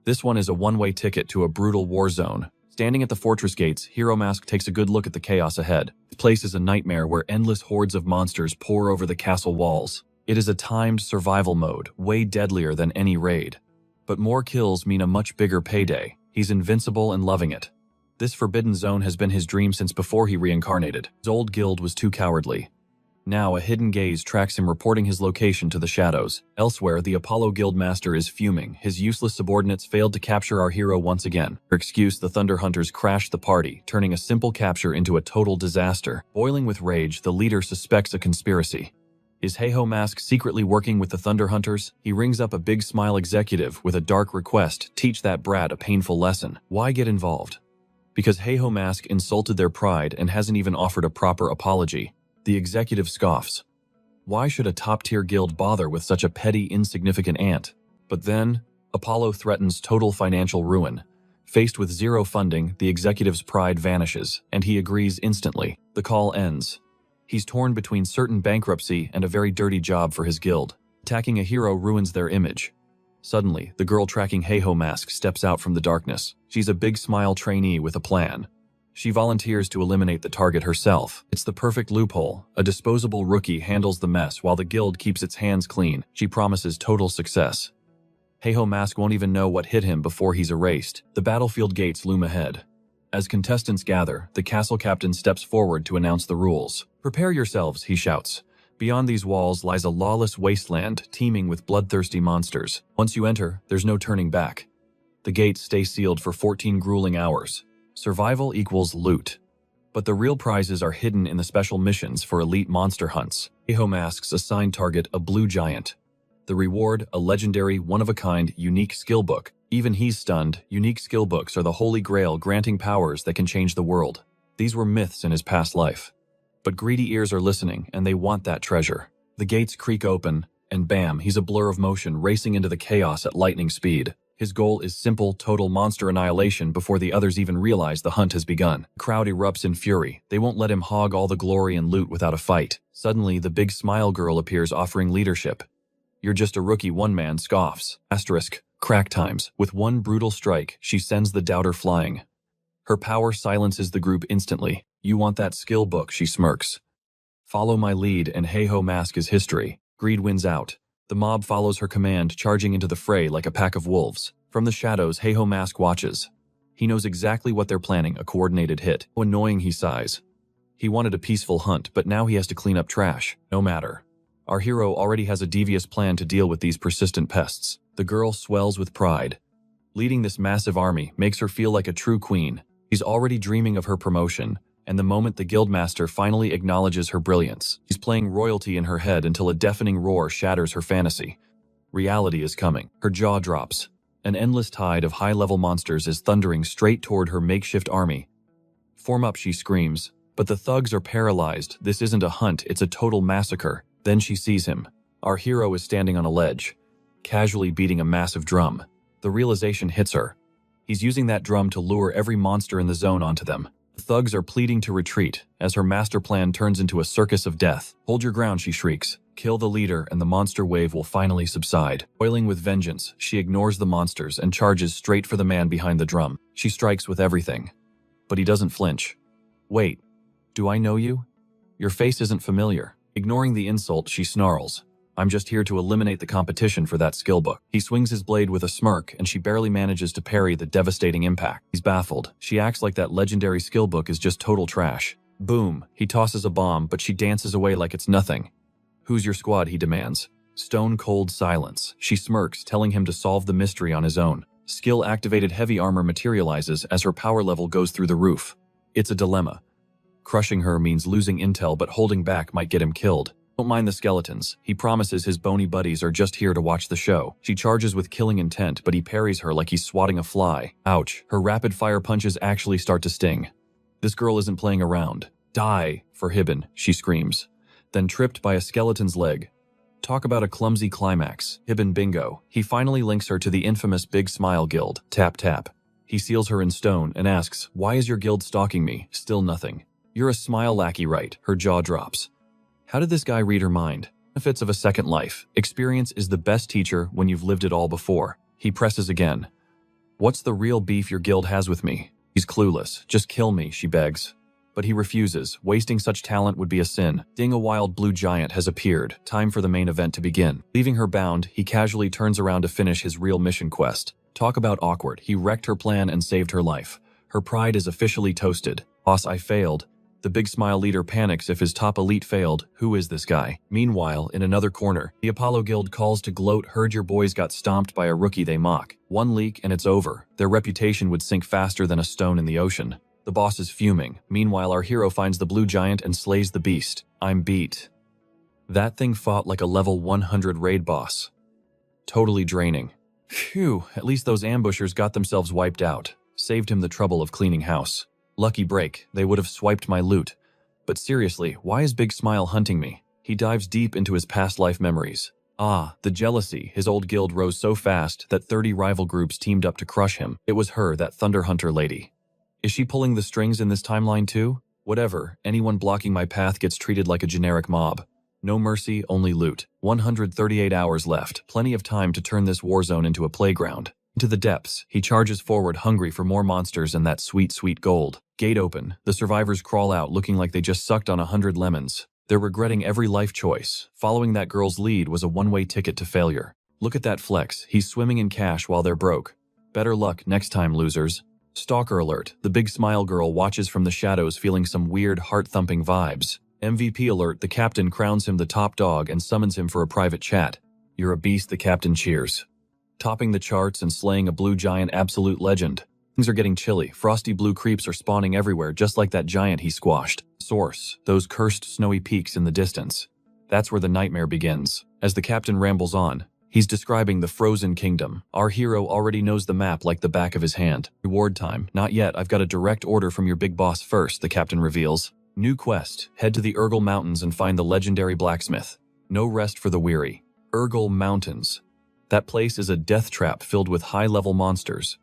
This one is a one-way ticket to a brutal war zone. Standing at the fortress gates, Hero Mask takes a good look at the chaos ahead. The place is a nightmare where endless hordes of monsters pour over the castle walls. It is a timed survival mode, way deadlier than any raid. But more kills mean a much bigger payday. He's invincible and loving it. This forbidden zone has been his dream since before he reincarnated. His old guild was too cowardly. Now a hidden gaze tracks him, reporting his location to the shadows. Elsewhere, the Apollo Guild Master is fuming. His useless subordinates failed to capture our hero once again. For excuse, the Thunder Hunters crashed the party, turning a simple capture into a total disaster. Boiling with rage, the leader suspects a conspiracy. Is Heiho Mask secretly working with the Thunder Hunters? He rings up a big smile executive with a dark request: teach that brat a painful lesson. Why get involved? Because Heiho Mask insulted their pride and hasn't even offered a proper apology. The executive scoffs. Why should a top-tier guild bother with such a petty, insignificant ant? But then, Apollo threatens total financial ruin. Faced with zero funding, the executive's pride vanishes, and he agrees instantly. The call ends. He's torn between certain bankruptcy and a very dirty job for his guild. Attacking a hero ruins their image. Suddenly, the girl tracking Heiho Mask steps out from the darkness. She's a big smile trainee with a plan. She volunteers to eliminate the target herself. It's the perfect loophole. A disposable rookie handles the mess while the guild keeps its hands clean. She promises total success. Heiho Mask won't even know what hit him before he's erased. The battlefield gates loom ahead. As contestants gather, the castle captain steps forward to announce the rules. Prepare yourselves, he shouts. Beyond these walls lies a lawless wasteland teeming with bloodthirsty monsters. Once you enter, there's no turning back. The gates stay sealed for 14 grueling hours. Survival equals loot. But the real prizes are hidden in the special missions for elite monster hunts. Heiho Mask's assigned target, a blue giant. The reward, a legendary, one-of-a-kind, unique skill book. Even he's stunned. Unique skill books are the holy grail, granting powers that can change the world. These were myths in his past life. But greedy ears are listening, and they want that treasure. The gates creak open, and bam, he's a blur of motion racing into the chaos at lightning speed. His goal is simple, total monster annihilation before the others even realize the hunt has begun. The crowd erupts in fury. They won't let him hog all the glory and loot without a fight. Suddenly, the big smile girl appears offering leadership. You're just a rookie, one man scoffs. Asterisk, crack times. With one brutal strike, she sends the doubter flying. Her power silences the group instantly. You want that skill book, she smirks. Follow my lead and Heiho Mask is history. Greed wins out. The mob follows her command, charging into the fray like a pack of wolves. From the shadows, Heiho Mask watches. He knows exactly what they're planning, a coordinated hit. How annoying, he sighs. He wanted a peaceful hunt, but now he has to clean up trash. No matter. Our hero already has a devious plan to deal with these persistent pests. The girl swells with pride. Leading this massive army makes her feel like a true queen. She's already dreaming of her promotion, and the moment the guildmaster finally acknowledges her brilliance, she's playing royalty in her head until a deafening roar shatters her fantasy. Reality is coming. Her jaw drops. An endless tide of high-level monsters is thundering straight toward her makeshift army. Form up, she screams. But the thugs are paralyzed. This isn't a hunt, it's a total massacre. Then she sees him. Our hero is standing on a ledge, casually beating a massive drum. The realization hits her. He's using that drum to lure every monster in the zone onto them. The thugs are pleading to retreat, as her master plan turns into a circus of death. Hold your ground, she shrieks. Kill the leader and the monster wave will finally subside. Boiling with vengeance, she ignores the monsters and charges straight for the man behind the drum. She strikes with everything. But he doesn't flinch. Wait, do I know you? Your face isn't familiar. Ignoring the insult, she snarls. I'm just here to eliminate the competition for that skill book. He swings his blade with a smirk, and she barely manages to parry the devastating impact. He's baffled. She acts like that legendary skill book is just total trash. Boom! He tosses a bomb, but she dances away like it's nothing. Who's your squad? He demands. Stone-cold silence. She smirks, telling him to solve the mystery on his own. Skill-activated heavy armor materializes as her power level goes through the roof. It's a dilemma. Crushing her means losing intel, but holding back might get him killed. Don't mind the skeletons. He promises his bony buddies are just here to watch the show. She charges with killing intent, but he parries her like he's swatting a fly. Ouch. Her rapid-fire punches actually start to sting. This girl isn't playing around. Die, for Hibben, she screams. Then tripped by a skeleton's leg. Talk about a clumsy climax. Hibben bingo. He finally links her to the infamous Big Smile Guild. Tap tap. He seals her in stone and asks, why is your guild stalking me? Still nothing. You're a smile lackey, right? Her jaw drops. How did this guy read her mind? Benefits of a second life. Experience is the best teacher when you've lived it all before. He presses again. What's the real beef your guild has with me? He's clueless. Just kill me, she begs. But he refuses. Wasting such talent would be a sin. Ding, a wild blue giant has appeared. Time for the main event to begin. Leaving her bound, he casually turns around to finish his real mission quest. Talk about awkward. He wrecked her plan and saved her life. Her pride is officially toasted. Boss, I failed. The Big Smile leader panics if his top elite failed. Who is this guy? Meanwhile, in another corner, the Apollo Guild calls to gloat. Heard your boys got stomped by a rookie they mock. One leak and it's over. Their reputation would sink faster than a stone in the ocean. The boss is fuming. Meanwhile, our hero finds the blue giant and slays the beast. I'm beat. That thing fought like a level 100 raid boss. Totally draining. Phew, at least those ambushers got themselves wiped out. Saved him the trouble of cleaning house. Lucky break, they would have swiped my loot. But seriously, why is Big Smile hunting me? He dives deep into his past life memories. Ah, the jealousy. His old guild rose so fast that 30 rival groups teamed up to crush him. It was her, that Thunder Hunter lady. Is she pulling the strings in this timeline too? Whatever, anyone blocking my path gets treated like a generic mob. No mercy, only loot. 138 hours left, plenty of time to turn this war zone into a playground. Into the depths, he charges forward hungry for more monsters and that sweet, sweet gold. Gate open, the survivors crawl out looking like they just sucked on 100 lemons. They're regretting every life choice. Following that girl's lead was a one-way ticket to failure. Look at that flex, he's swimming in cash while they're broke. Better luck next time, losers. Stalker alert, the Big Smile girl watches from the shadows feeling some weird heart-thumping vibes. MVP alert, the captain crowns him the top dog and summons him for a private chat. You're a beast, the captain cheers. Topping the charts and slaying a blue giant absolute legend. Things are getting chilly, frosty blue creeps are spawning everywhere just like that giant he squashed. Source, those cursed snowy peaks in the distance. That's where the nightmare begins. As the captain rambles on, he's describing the frozen kingdom. Our hero already knows the map like the back of his hand. Reward time, not yet, I've got a direct order from your big boss first, the captain reveals. New quest, head to the Urgel Mountains and find the legendary blacksmith. No rest for the weary. Urgel Mountains. That place is a death trap filled with high-level monsters.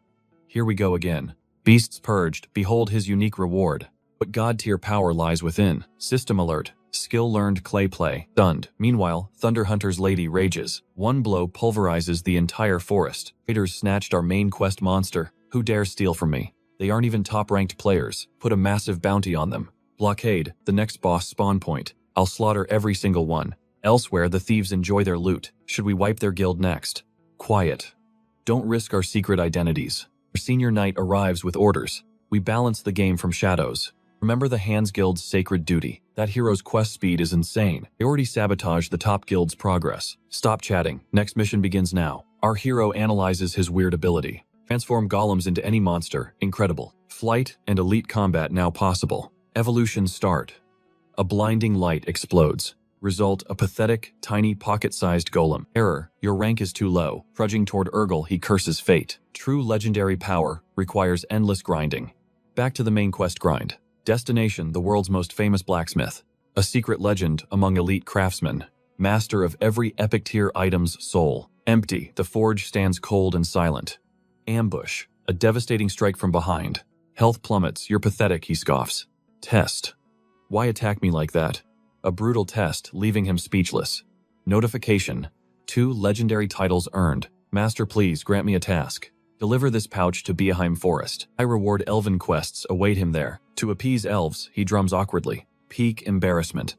Here we go again. Beasts purged, behold his unique reward. But god-tier power lies within. System alert. Skill learned clay play. Stunned. Meanwhile, Thunder Hunter's lady rages. One blow pulverizes the entire forest. Raiders snatched our main quest monster. Who dares steal from me? They aren't even top-ranked players. Put a massive bounty on them. Blockade, the next boss spawn point. I'll slaughter every single one. Elsewhere, the thieves enjoy their loot. Should we wipe their guild next? Quiet. Don't risk our secret identities. Our senior knight arrives with orders. We balance the game from shadows. Remember the Hands Guild's sacred duty. That hero's quest speed is insane. They already sabotaged the top guild's progress. Stop chatting. Next mission begins now. Our hero analyzes his weird ability. Transform golems into any monster. Incredible. Flight and elite combat now possible. Evolution start. A blinding light explodes. Result, a pathetic, tiny, pocket-sized golem. Error, your rank is too low. Trudging toward Urgel, he curses fate. True legendary power requires endless grinding. Back to the main quest grind. Destination, the world's most famous blacksmith. A secret legend among elite craftsmen. Master of every epic tier item's soul. Empty, the forge stands cold and silent. Ambush, a devastating strike from behind. Health plummets, you're pathetic, he scoffs. Test. Why attack me like that? A brutal test, leaving him speechless. Notification. 2 legendary titles earned. Master, please grant me a task. Deliver this pouch to Beaheim Forest. High reward elven quests await him there. To appease elves, he drums awkwardly. Peak embarrassment.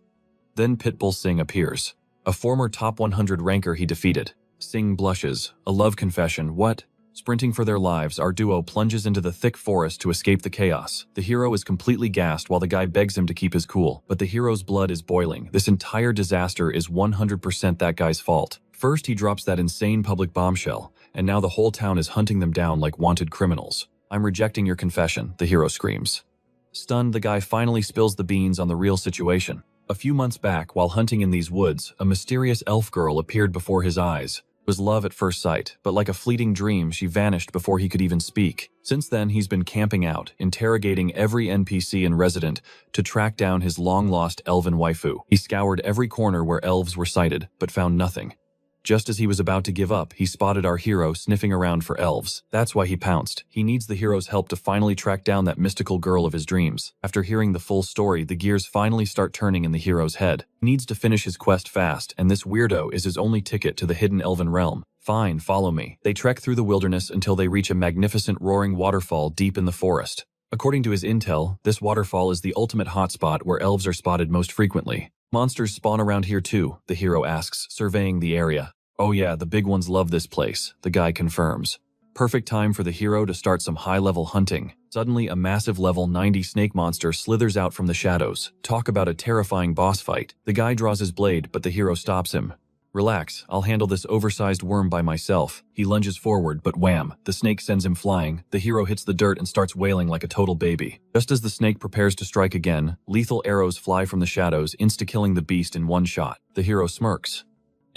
Then Pitbull Singh appears. A former top 100 ranker he defeated. Singh blushes. A love confession. What? Sprinting for their lives, our duo plunges into the thick forest to escape the chaos. The hero is completely gassed while the guy begs him to keep his cool, but the hero's blood is boiling. This entire disaster is 100% that guy's fault. First, he drops that insane public bombshell, and now the whole town is hunting them down like wanted criminals. I'm rejecting your confession, the hero screams. Stunned, the guy finally spills the beans on the real situation. A few months back, while hunting in these woods, a mysterious elf girl appeared before his eyes. It was love at first sight, but like a fleeting dream, she vanished before he could even speak. Since then, he's been camping out, interrogating every NPC and resident to track down his long-lost elven waifu. He scoured every corner where elves were sighted, but found nothing. Just as he was about to give up, he spotted our hero sniffing around for elves. That's why he pounced. He needs the hero's help to finally track down that mystical girl of his dreams. After hearing the full story, the gears finally start turning in the hero's head. He needs to finish his quest fast, and this weirdo is his only ticket to the hidden elven realm. Fine, follow me. They trek through the wilderness until they reach a magnificent roaring waterfall deep in the forest. According to his intel, this waterfall is the ultimate hotspot where elves are spotted most frequently. Monsters spawn around here too, the hero asks, surveying the area. Oh yeah, the big ones love this place, the guy confirms. Perfect time for the hero to start some high-level hunting. Suddenly, a massive level 90 snake monster slithers out from the shadows. Talk about a terrifying boss fight. The guy draws his blade, but the hero stops him. Relax, I'll handle this oversized worm by myself. He lunges forward, but wham, the snake sends him flying. The hero hits the dirt and starts wailing like a total baby. Just as the snake prepares to strike again, lethal arrows fly from the shadows, insta-killing the beast in one shot. The hero smirks.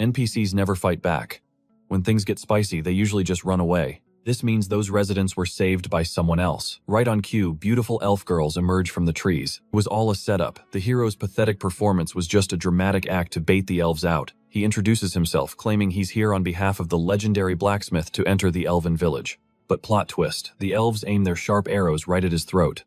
NPCs never fight back. When things get spicy, they usually just run away. This means those residents were saved by someone else. Right on cue, beautiful elf girls emerge from the trees. It was all a setup. The hero's pathetic performance was just a dramatic act to bait the elves out. He introduces himself, claiming he's here on behalf of the legendary blacksmith to enter the elven village. But plot twist, the elves aim their sharp arrows right at his throat.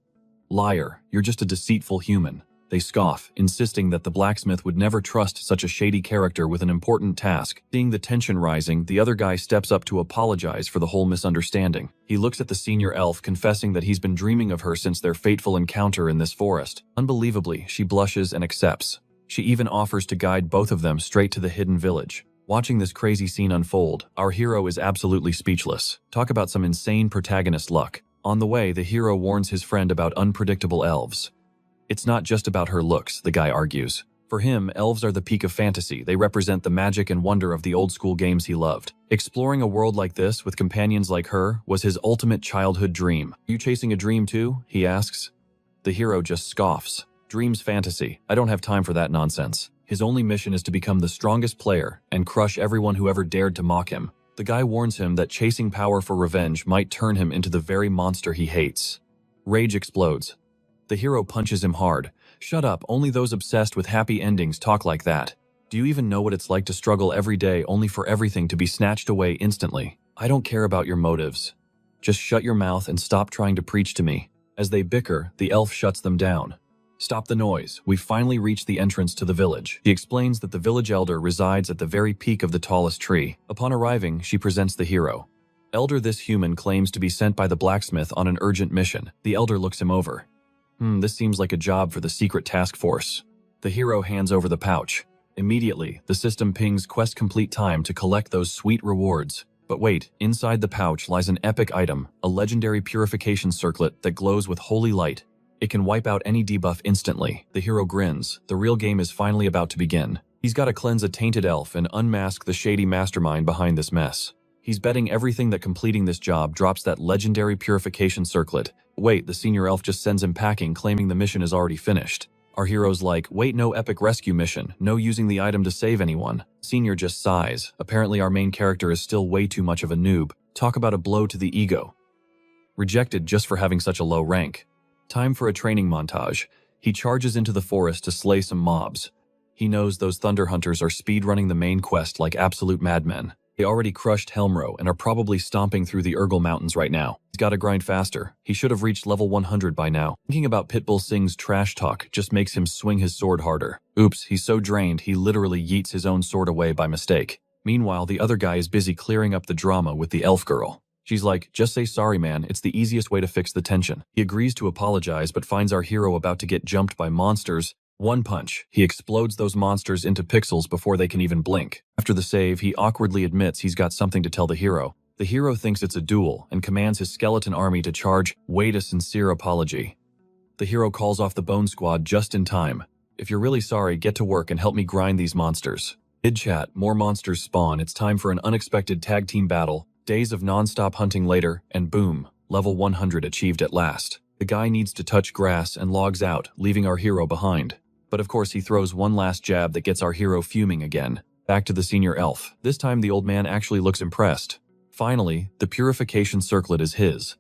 Liar, you're just a deceitful human. They scoff, insisting that the blacksmith would never trust such a shady character with an important task. Seeing the tension rising, the other guy steps up to apologize for the whole misunderstanding. He looks at the senior elf, confessing that he's been dreaming of her since their fateful encounter in this forest. Unbelievably, she blushes and accepts. She even offers to guide both of them straight to the hidden village. Watching this crazy scene unfold, our hero is absolutely speechless. Talk about some insane protagonist luck. On the way, the hero warns his friend about unpredictable elves. It's not just about her looks, the guy argues. For him, elves are the peak of fantasy. They represent the magic and wonder of the old-school games he loved. Exploring a world like this with companions like her was his ultimate childhood dream. You chasing a dream too? He asks. The hero just scoffs. Dreams fantasy. I don't have time for that nonsense. His only mission is to become the strongest player and crush everyone who ever dared to mock him. The guy warns him that chasing power for revenge might turn him into the very monster he hates. Rage explodes. The hero punches him hard. Shut up, only those obsessed with happy endings talk like that. Do you even know what it's like to struggle every day only for everything to be snatched away instantly? I don't care about your motives. Just shut your mouth and stop trying to preach to me. As they bicker, the elf shuts them down. Stop the noise. We've finally reached the entrance to the village. He explains that the village elder resides at the very peak of the tallest tree. Upon arriving, she presents the hero. Elder, this human claims to be sent by the blacksmith on an urgent mission. The elder looks him over. This seems like a job for the secret task force. The hero hands over the pouch. Immediately, the system pings quest complete time to collect those sweet rewards. But wait, inside the pouch lies an epic item, a legendary purification circlet that glows with holy light. It can wipe out any debuff instantly. The hero grins. The real game is finally about to begin. He's got to cleanse a tainted elf and unmask the shady mastermind behind this mess. He's betting everything that completing this job drops that legendary purification circlet. Wait, the senior elf just sends him packing, claiming the mission is already finished. Our hero's like, wait, no epic rescue mission, no using the item to save anyone. Senior just sighs. Apparently our main character is still way too much of a noob. Talk about a blow to the ego. Rejected just for having such a low rank. Time for a training montage. He charges into the forest to slay some mobs. He knows those thunder hunters are speedrunning the main quest like absolute madmen. They already crushed Helmro and are probably stomping through the Urgle Mountains right now. He's gotta grind faster. He should have reached level 100 by now. Thinking about Pitbull Singh's trash talk just makes him swing his sword harder. Oops, he's so drained he literally yeets his own sword away by mistake. Meanwhile, the other guy is busy clearing up the drama with the elf girl. She's like, just say sorry man, it's the easiest way to fix the tension. He agrees to apologize but finds our hero about to get jumped by monsters. One punch, he explodes those monsters into pixels before they can even blink. After the save, he awkwardly admits he's got something to tell the hero. The hero thinks it's a duel and commands his skeleton army to charge. Wait, a sincere apology. The hero calls off the Bone Squad just in time. If you're really sorry, get to work and help me grind these monsters. Mid-chat, more monsters spawn. It's time for an unexpected tag team battle. Days of non-stop hunting later, and boom, level 100 achieved at last. The guy needs to touch grass and logs out, leaving our hero behind. But of course he throws one last jab that gets our hero fuming again. Back to the senior elf. This time the old man actually looks impressed. Finally, the purification circlet is his.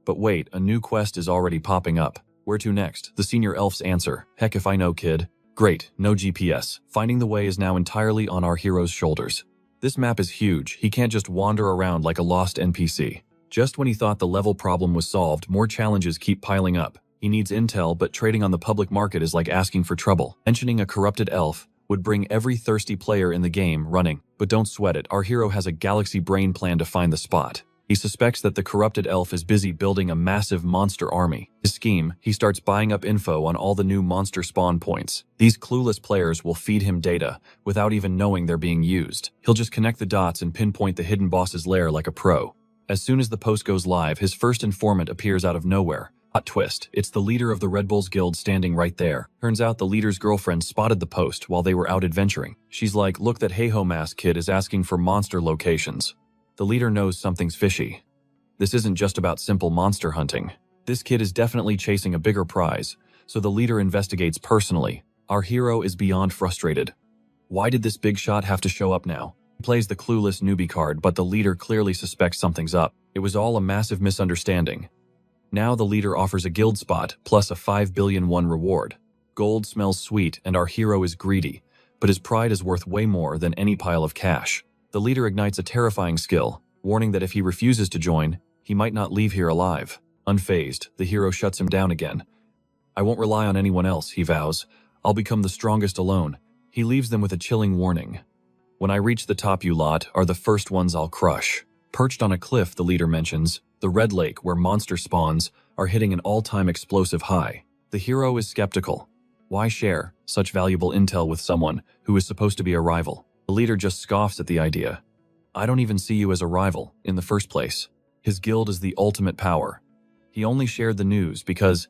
But wait, a new quest is already popping up. Where to next? The senior elf's answer. Heck if I know, kid. Great, no GPS. Finding the way is now entirely on our hero's shoulders. This map is huge. He can't just wander around like a lost NPC. Just when he thought the level problem was solved, more challenges keep piling up. He needs intel, but trading on the public market is like asking for trouble. Mentioning a corrupted elf would bring every thirsty player in the game running. But don't sweat it, our hero has a galaxy brain plan to find the spot. He suspects that the corrupted elf is busy building a massive monster army. His scheme, he starts buying up info on all the new monster spawn points. These clueless players will feed him data without even knowing they're being used. He'll just connect the dots and pinpoint the hidden boss's lair like a pro. As soon as the post goes live, his first informant appears out of nowhere. Hot twist, it's the leader of the Red Bulls Guild standing right there. Turns out the leader's girlfriend spotted the post while they were out adventuring. She's like, look, that hey-ho mask kid is asking for monster locations. The leader knows something's fishy. This isn't just about simple monster hunting. This kid is definitely chasing a bigger prize, so the leader investigates personally. Our hero is beyond frustrated. Why did this big shot have to show up now? He plays the clueless newbie card, but the leader clearly suspects something's up. It was all a massive misunderstanding. Now the leader offers a guild spot plus a 5 billion won reward. Gold smells sweet and our hero is greedy, but his pride is worth way more than any pile of cash. The leader ignites a terrifying skill, warning that if he refuses to join, he might not leave here alive. Unfazed, the hero shuts him down again. I won't rely on anyone else, he vows. I'll become the strongest alone. He leaves them with a chilling warning. When I reach the top, you lot are the first ones I'll crush. Perched on a cliff, the leader mentions, the Red Lake where monster spawns are hitting an all-time explosive high. The hero is skeptical. Why share such valuable intel with someone who is supposed to be a rival? The leader just scoffs at the idea. I don't even see you as a rival in the first place. His guild is the ultimate power. He only shared the news because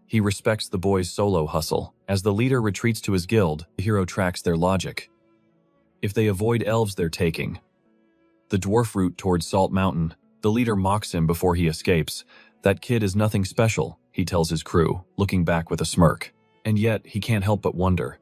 he respects the boys' solo hustle. As the leader retreats to his guild, the hero tracks their logic. If they avoid elves, they're taking the dwarf route towards Salt Mountain. The leader mocks him before he escapes. That kid is nothing special, he tells his crew, looking back with a smirk. And yet, he can't help but wonder,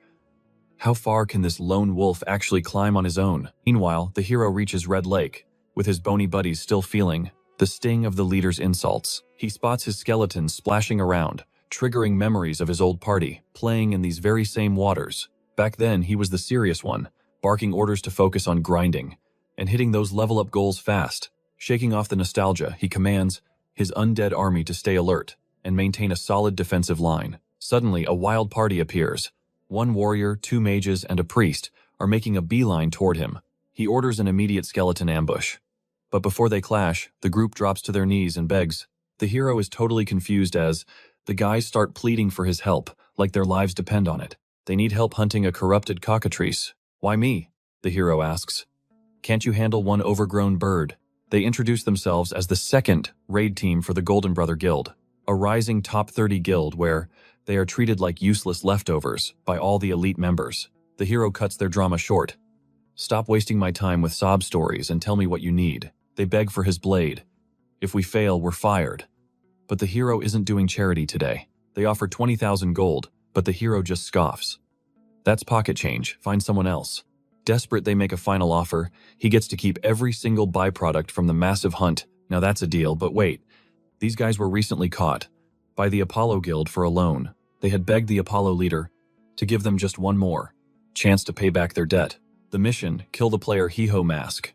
how far can this lone wolf actually climb on his own? Meanwhile, the hero reaches Red Lake, with his bony buddies still feeling the sting of the leader's insults. He spots his skeletons splashing around, triggering memories of his old party, playing in these very same waters. Back then, he was the serious one, barking orders to focus on grinding and hitting those level-up goals fast. Shaking off the nostalgia, he commands his undead army to stay alert and maintain a solid defensive line. Suddenly, a wild party appears. One warrior, 2 mages, and a priest are making a beeline toward him. He orders an immediate skeleton ambush. But before they clash, the group drops to their knees and begs. The hero is totally confused as the guys start pleading for his help, like their lives depend on it. They need help hunting a corrupted cockatrice. Why me? The hero asks. Can't you handle one overgrown bird? They introduce themselves as the second raid team for the Golden Brother Guild, a rising top 30 guild where they are treated like useless leftovers by all the elite members. The hero cuts their drama short. Stop wasting my time with sob stories and tell me what you need. They beg for his blade. If we fail, we're fired. But the hero isn't doing charity today. They offer 20,000 gold, but the hero just scoffs. That's pocket change. Find someone else. Desperate, they make a final offer. He gets to keep every single byproduct from the massive hunt. Now that's a deal, but wait. These guys were recently caught by the Apollo Guild for a loan. They had begged the Apollo leader to give them just one more chance to pay back their debt. The mission, kill the player He-Ho Mask.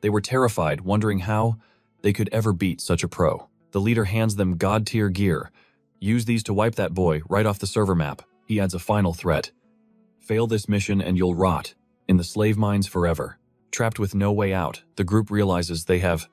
They were terrified, wondering how they could ever beat such a pro. The leader hands them god-tier gear. Use these to wipe that boy right off the server map. He adds a final threat. Fail this mission and you'll rot in the slave mines forever. Trapped with no way out, the group realizes they have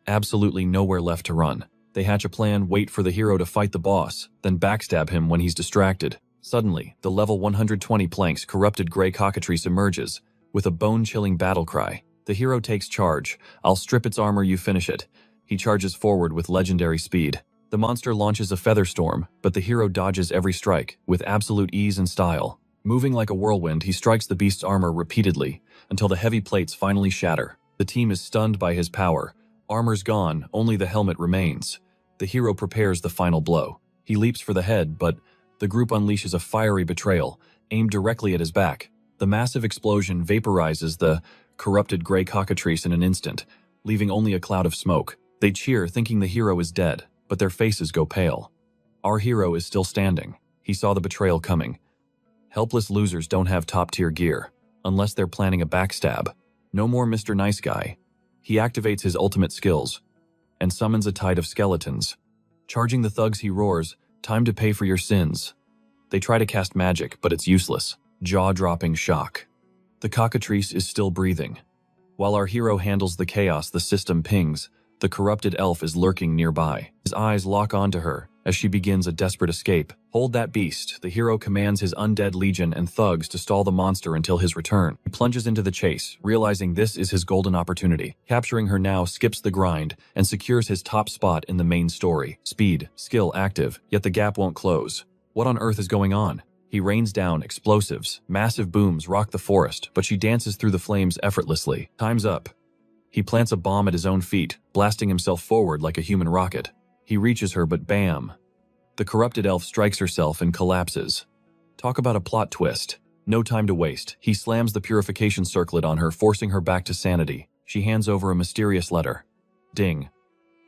absolutely nowhere left to run. They hatch a plan, wait for the hero to fight the boss, then backstab him when he's distracted. Suddenly, the level 120 plank's corrupted gray cockatrice emerges with a bone-chilling battle cry. The hero takes charge. I'll strip its armor, you finish it. He charges forward with legendary speed. The monster launches a feather storm, but the hero dodges every strike with absolute ease and style. Moving like a whirlwind, he strikes the beast's armor repeatedly until the heavy plates finally shatter. The team is stunned by his power. Armor's gone, only the helmet remains. The hero prepares the final blow. He leaps for the head, but the group unleashes a fiery betrayal, aimed directly at his back. The massive explosion vaporizes the corrupted gray cockatrice in an instant, leaving only a cloud of smoke. They cheer, thinking the hero is dead, but their faces go pale. Our hero is still standing. He saw the betrayal coming. Helpless losers don't have top-tier gear, unless they're planning a backstab. No more Mr. Nice Guy. He activates his ultimate skills and summons a tide of skeletons. Charging the thugs, he roars, "Time to pay for your sins." They try to cast magic, but it's useless. Jaw-dropping shock. The cockatrice is still breathing. While our hero handles the chaos the system pings, the corrupted elf is lurking nearby. His eyes lock onto her, as she begins a desperate escape. Hold that beast. The hero commands his undead legion and thugs to stall the monster until his return. He plunges into the chase, realizing this is his golden opportunity. Capturing her now skips the grind and secures his top spot in the main story. Speed, skill active, yet the gap won't close. What on earth is going on? He rains down explosives. Massive booms rock the forest, but she dances through the flames effortlessly. Time's up. He plants a bomb at his own feet, blasting himself forward like a human rocket. He reaches her, but bam! The corrupted elf strikes herself and collapses. Talk about a plot twist. No time to waste. He slams the purification circlet on her, forcing her back to sanity. She hands over a mysterious letter. Ding.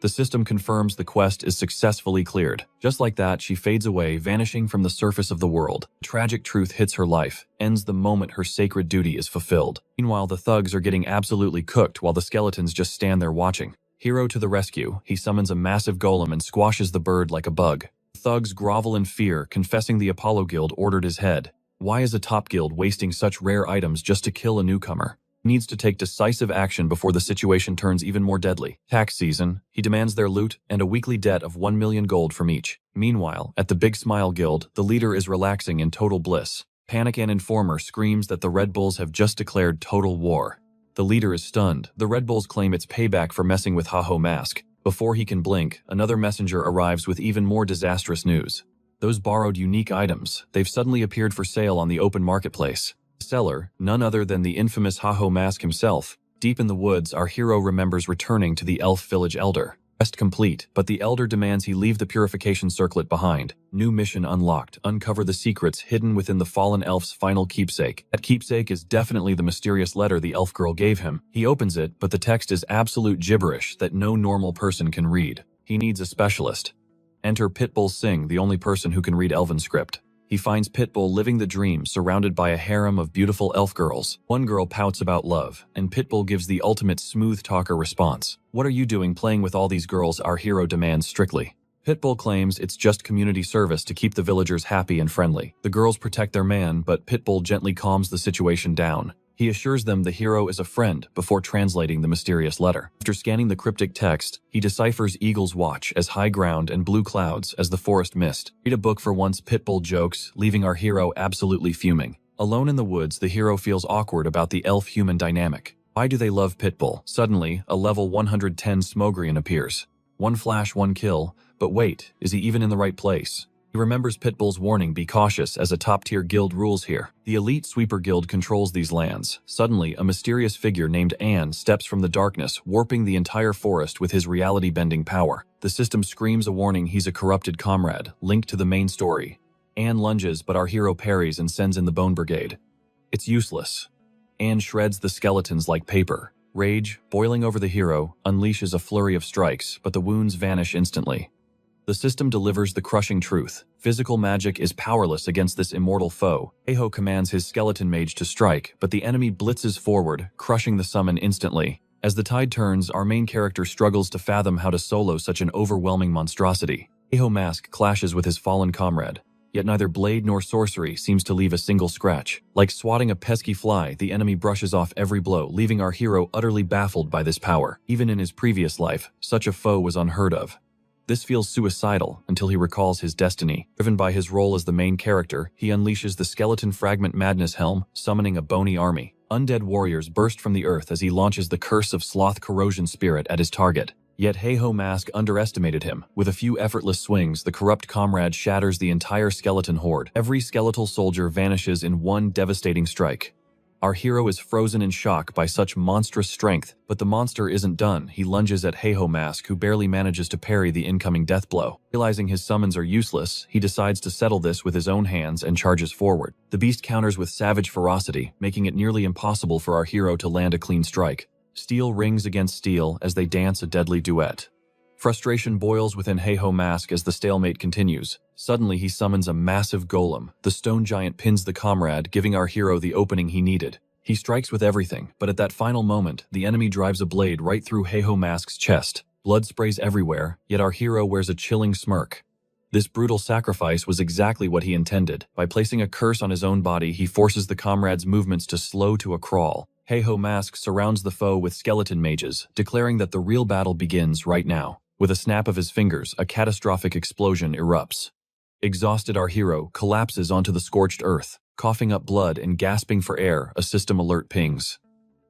The system confirms the quest is successfully cleared. Just like that, she fades away, vanishing from the surface of the world. Tragic truth hits her life, ends the moment her sacred duty is fulfilled. Meanwhile, the thugs are getting absolutely cooked while the skeletons just stand there watching. Hero to the rescue, he summons a massive golem and squashes the bird like a bug. Thugs grovel in fear, confessing the Apollo Guild ordered his head. Why is a top guild wasting such rare items just to kill a newcomer? Needs to take decisive action before the situation turns even more deadly. Tax season, he demands their loot and a weekly debt of 1 million gold from each. Meanwhile, at the Big Smile Guild, the leader is relaxing in total bliss. Panic and Informer screams that the Red Bulls have just declared total war. The leader is stunned. The Red Bulls claim it's payback for messing with Haho Mask. Before he can blink, another messenger arrives with even more disastrous news. Those borrowed unique items, they've suddenly appeared for sale on the open marketplace. The seller, none other than the infamous Haho Mask himself. Deep in the woods, our hero remembers returning to the elf village elder. Quest complete, but the elder demands he leave the purification circlet behind. New mission unlocked. Uncover the secrets hidden within the fallen elf's final keepsake. That keepsake is definitely the mysterious letter the elf girl gave him. He opens it, but the text is absolute gibberish that no normal person can read. He needs a specialist. Enter Pitbull Singh, the only person who can read Elven script. He finds Pitbull living the dream, surrounded by a harem of beautiful elf girls. One girl pouts about love, and Pitbull gives the ultimate smooth talker response. What are you doing playing with all these girls? Our hero demands strictly. Pitbull claims it's just community service to keep the villagers happy and friendly. The girls protect their man, but Pitbull gently calms the situation down. He assures them the hero is a friend before translating the mysterious letter. After scanning the cryptic text, he deciphers Eagle's Watch as high ground and blue clouds as the forest mist. Read a book for once, Pitbull jokes, leaving our hero absolutely fuming. Alone in the woods, the hero feels awkward about the elf-human dynamic. Why do they love Pitbull? Suddenly, a level 110 Smogrian appears. One flash, one kill, but wait, is he even in the right place? He remembers Pitbull's warning, be cautious, as a top-tier guild rules here. The elite sweeper guild controls these lands. Suddenly, a mysterious figure named Anne steps from the darkness, warping the entire forest with his reality-bending power. The system screams a warning he's a corrupted comrade, linked to the main story. Anne lunges, but our hero parries and sends in the Bone Brigade. It's useless. Anne shreds the skeletons like paper. Rage, boiling over the hero, unleashes a flurry of strikes, but the wounds vanish instantly. The system delivers the crushing truth. Physical magic is powerless against this immortal foe. Aho commands his skeleton mage to strike, but the enemy blitzes forward, crushing the summon instantly. As the tide turns, our main character struggles to fathom how to solo such an overwhelming monstrosity. Aho Mask clashes with his fallen comrade, yet neither blade nor sorcery seems to leave a single scratch. Like swatting a pesky fly, the enemy brushes off every blow, leaving our hero utterly baffled by this power. Even in his previous life, such a foe was unheard of. This feels suicidal until he recalls his destiny. Driven by his role as the main character, he unleashes the Skeleton Fragment Madness Helm, summoning a bony army. Undead warriors burst from the earth as he launches the Curse of Sloth Corrosion Spirit at his target. Yet Heiho Mask underestimated him. With a few effortless swings, the corrupt comrade shatters the entire skeleton horde. Every skeletal soldier vanishes in one devastating strike. Our hero is frozen in shock by such monstrous strength, but the monster isn't done. He lunges at Heiho Mask, who barely manages to parry the incoming death blow. Realizing his summons are useless, he decides to settle this with his own hands and charges forward. The beast counters with savage ferocity, making it nearly impossible for our hero to land a clean strike. Steel rings against steel as they dance a deadly duet. Frustration boils within Heiho Mask as the stalemate continues. Suddenly, he summons a massive golem. The stone giant pins the comrade, giving our hero the opening he needed. He strikes with everything, but at that final moment, the enemy drives a blade right through Heiho Mask's chest. Blood sprays everywhere, yet our hero wears a chilling smirk. This brutal sacrifice was exactly what he intended. By placing a curse on his own body, he forces the comrade's movements to slow to a crawl. Heiho Mask surrounds the foe with skeleton mages, declaring that the real battle begins right now. With a snap of his fingers, a catastrophic explosion erupts. Exhausted, our hero collapses onto the scorched earth, coughing up blood and gasping for air. A system alert pings.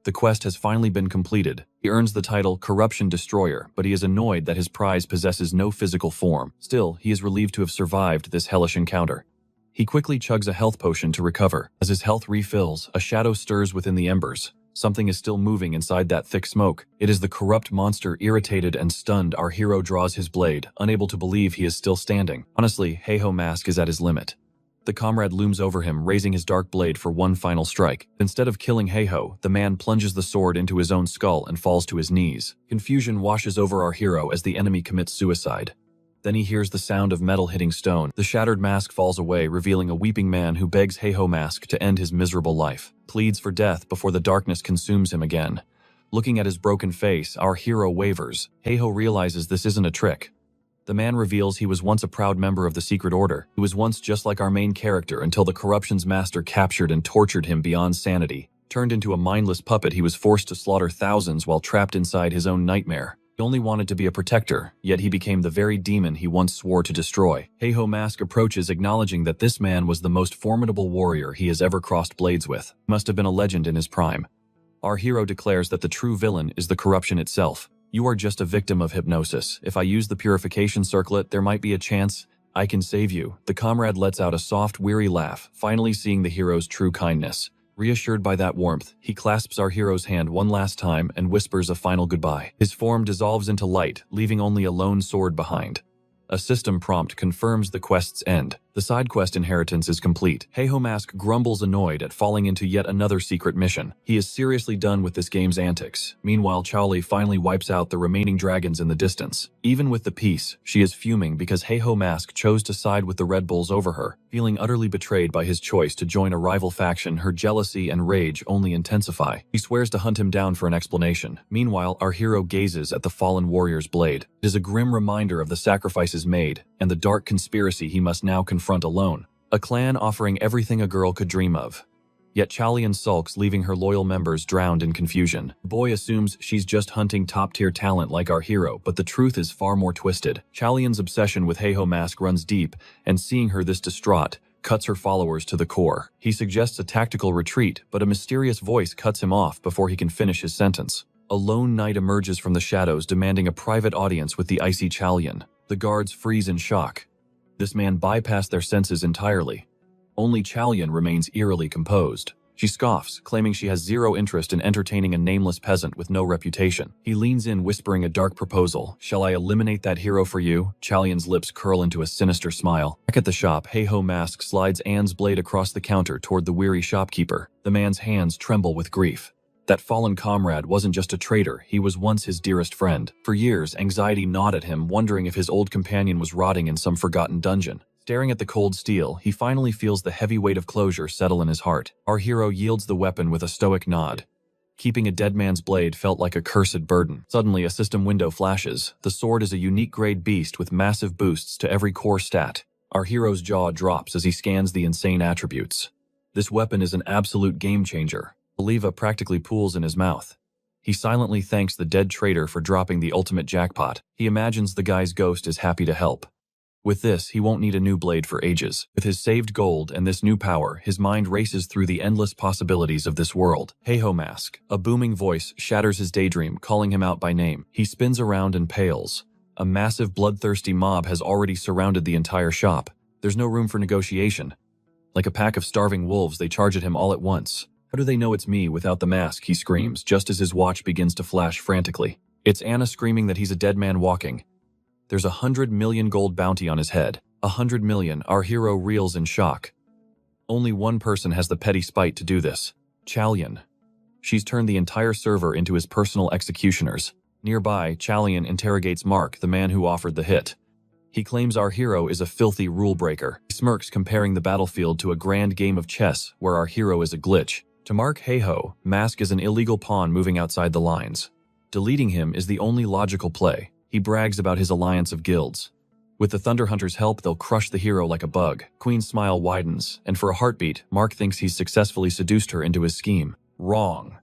The quest has finally been completed. He earns the title Corruption Destroyer, but he is annoyed that his prize possesses no physical form. Still, he is relieved to have survived this hellish encounter. He quickly chugs a health potion to recover. As his health refills, a shadow stirs within the embers. Something is still moving inside that thick smoke. It is the corrupt monster. Irritated and stunned, our hero draws his blade, unable to believe he is still standing. Honestly, Heiho Mask is at his limit. The comrade looms over him, raising his dark blade for one final strike. Instead of killing Heiho, the man plunges the sword into his own skull and falls to his knees. Confusion washes over our hero as the enemy commits suicide. Then he hears the sound of metal hitting stone. The shattered mask falls away, revealing a weeping man who begs Heiho Mask to end his miserable life. Pleads for death before the darkness consumes him again. Looking at his broken face, our hero wavers. Heiho realizes this isn't a trick. The man reveals he was once a proud member of the Secret Order. He was once just like our main character until the corruption's master captured and tortured him beyond sanity. Turned into a mindless puppet, he was forced to slaughter thousands while trapped inside his own nightmare. He only wanted to be a protector, yet he became the very demon he once swore to destroy. Heiho Mask approaches, acknowledging that this man was the most formidable warrior he has ever crossed blades with. He must have been a legend in his prime. Our hero declares that the true villain is the corruption itself. You are just a victim of hypnosis. If I use the purification circlet, there might be a chance I can save you. The comrade lets out a soft, weary laugh, finally seeing the hero's true kindness. Reassured by that warmth, he clasps our hero's hand one last time and whispers a final goodbye. His form dissolves into light, leaving only a lone sword behind. A system prompt confirms the quest's end. The side quest inheritance is complete. Heiho Mask grumbles, annoyed at falling into yet another secret mission. He is seriously done with this game's antics. Meanwhile, Charlie finally wipes out the remaining dragons in the distance. Even with the peace, she is fuming because Heiho Mask chose to side with the Red Bulls over her. Feeling utterly betrayed by his choice to join a rival faction, her jealousy and rage only intensify. He swears to hunt him down for an explanation. Meanwhile, our hero gazes at the fallen warrior's blade. It is a grim reminder of the sacrifices made and the dark conspiracy he must now confront alone. A clan offering everything a girl could dream of. Yet Chalian sulks, leaving her loyal members drowned in confusion. The boy assumes she's just hunting top-tier talent like our hero, but the truth is far more twisted. Chalian's obsession with Heiho Mask runs deep, and seeing her this distraught cuts her followers to the core. He suggests a tactical retreat, but a mysterious voice cuts him off before he can finish his sentence. A lone knight emerges from the shadows, demanding a private audience with the icy Chalian. The guards freeze in shock. This man bypassed their senses entirely. Only Chalian remains eerily composed. She scoffs, claiming she has zero interest in entertaining a nameless peasant with no reputation. He leans in, whispering a dark proposal. "Shall I eliminate that hero for you?" Chalian's lips curl into a sinister smile. Back at the shop, Heiho Mask slides Anne's blade across the counter toward the weary shopkeeper. The man's hands tremble with grief. That fallen comrade wasn't just a traitor, he was once his dearest friend. For years, anxiety gnawed at him, wondering if his old companion was rotting in some forgotten dungeon. Staring at the cold steel, he finally feels the heavy weight of closure settle in his heart. Our hero yields the weapon with a stoic nod. Keeping a dead man's blade felt like a cursed burden. Suddenly, a system window flashes. The sword is a unique grade beast with massive boosts to every core stat. Our hero's jaw drops as he scans the insane attributes. This weapon is an absolute game changer. Oliva practically pools in his mouth. He silently thanks the dead traitor for dropping the ultimate jackpot. He imagines the guy's ghost is happy to help. With this, he won't need a new blade for ages. With his saved gold and this new power, his mind races through the endless possibilities of this world. Heiho Mask. A booming voice shatters his daydream, calling him out by name. He spins around and pales. A massive bloodthirsty mob has already surrounded the entire shop. There's no room for negotiation. Like a pack of starving wolves, they charge at him all at once. "How do they know it's me without the mask?" he screams, just as his watch begins to flash frantically. It's Anna screaming that he's a dead man walking. There's 100 million gold bounty on his head. 100 million, our hero reels in shock. Only one person has the petty spite to do this. Chalian. She's turned the entire server into his personal executioners. Nearby, Chalian interrogates Mark, the man who offered the hit. He claims our hero is a filthy rule breaker. He smirks, comparing the battlefield to a grand game of chess where our hero is a glitch. To Mark, Heiho Mask is an illegal pawn moving outside the lines. Deleting him is the only logical play. He brags about his alliance of guilds. With the Thunder Hunter's help, they'll crush the hero like a bug. Queen's smile widens, and for a heartbeat, Mark thinks he's successfully seduced her into his scheme. Wrong.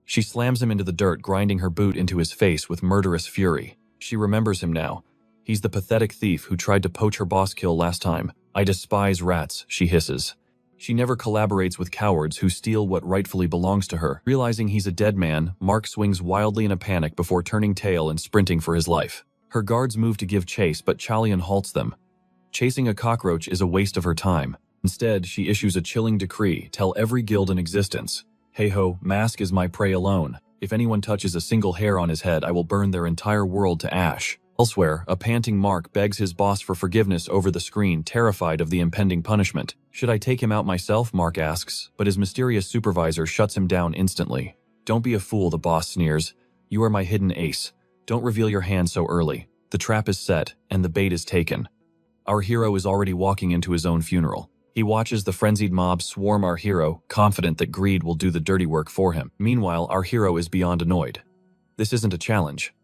She slams him into the dirt, grinding her boot into his face with murderous fury. She remembers him now. He's the pathetic thief who tried to poach her boss kill last time. I despise rats, she hisses. She never collaborates with cowards who steal what rightfully belongs to her. Realizing he's a dead man, Mark swings wildly in a panic before turning tail and sprinting for his life. Her guards move to give chase, but Chalian halts them. Chasing a cockroach is a waste of her time. Instead, she issues a chilling decree: tell every guild in existence. Hey-ho, Mask is my prey alone. If anyone touches a single hair on his head, I will burn their entire world to ash. Elsewhere, a panting Mark begs his boss for forgiveness over the screen, terrified of the impending punishment. Should I take him out myself, Mark asks, but his mysterious supervisor shuts him down instantly. Don't be a fool, the boss sneers. You are my hidden ace. Don't reveal your hand so early. The trap is set, and the bait is taken. Our hero is already walking into his own funeral. He watches the frenzied mob swarm our hero, confident that greed will do the dirty work for him. Meanwhile, our hero is beyond annoyed. This isn't a challenge.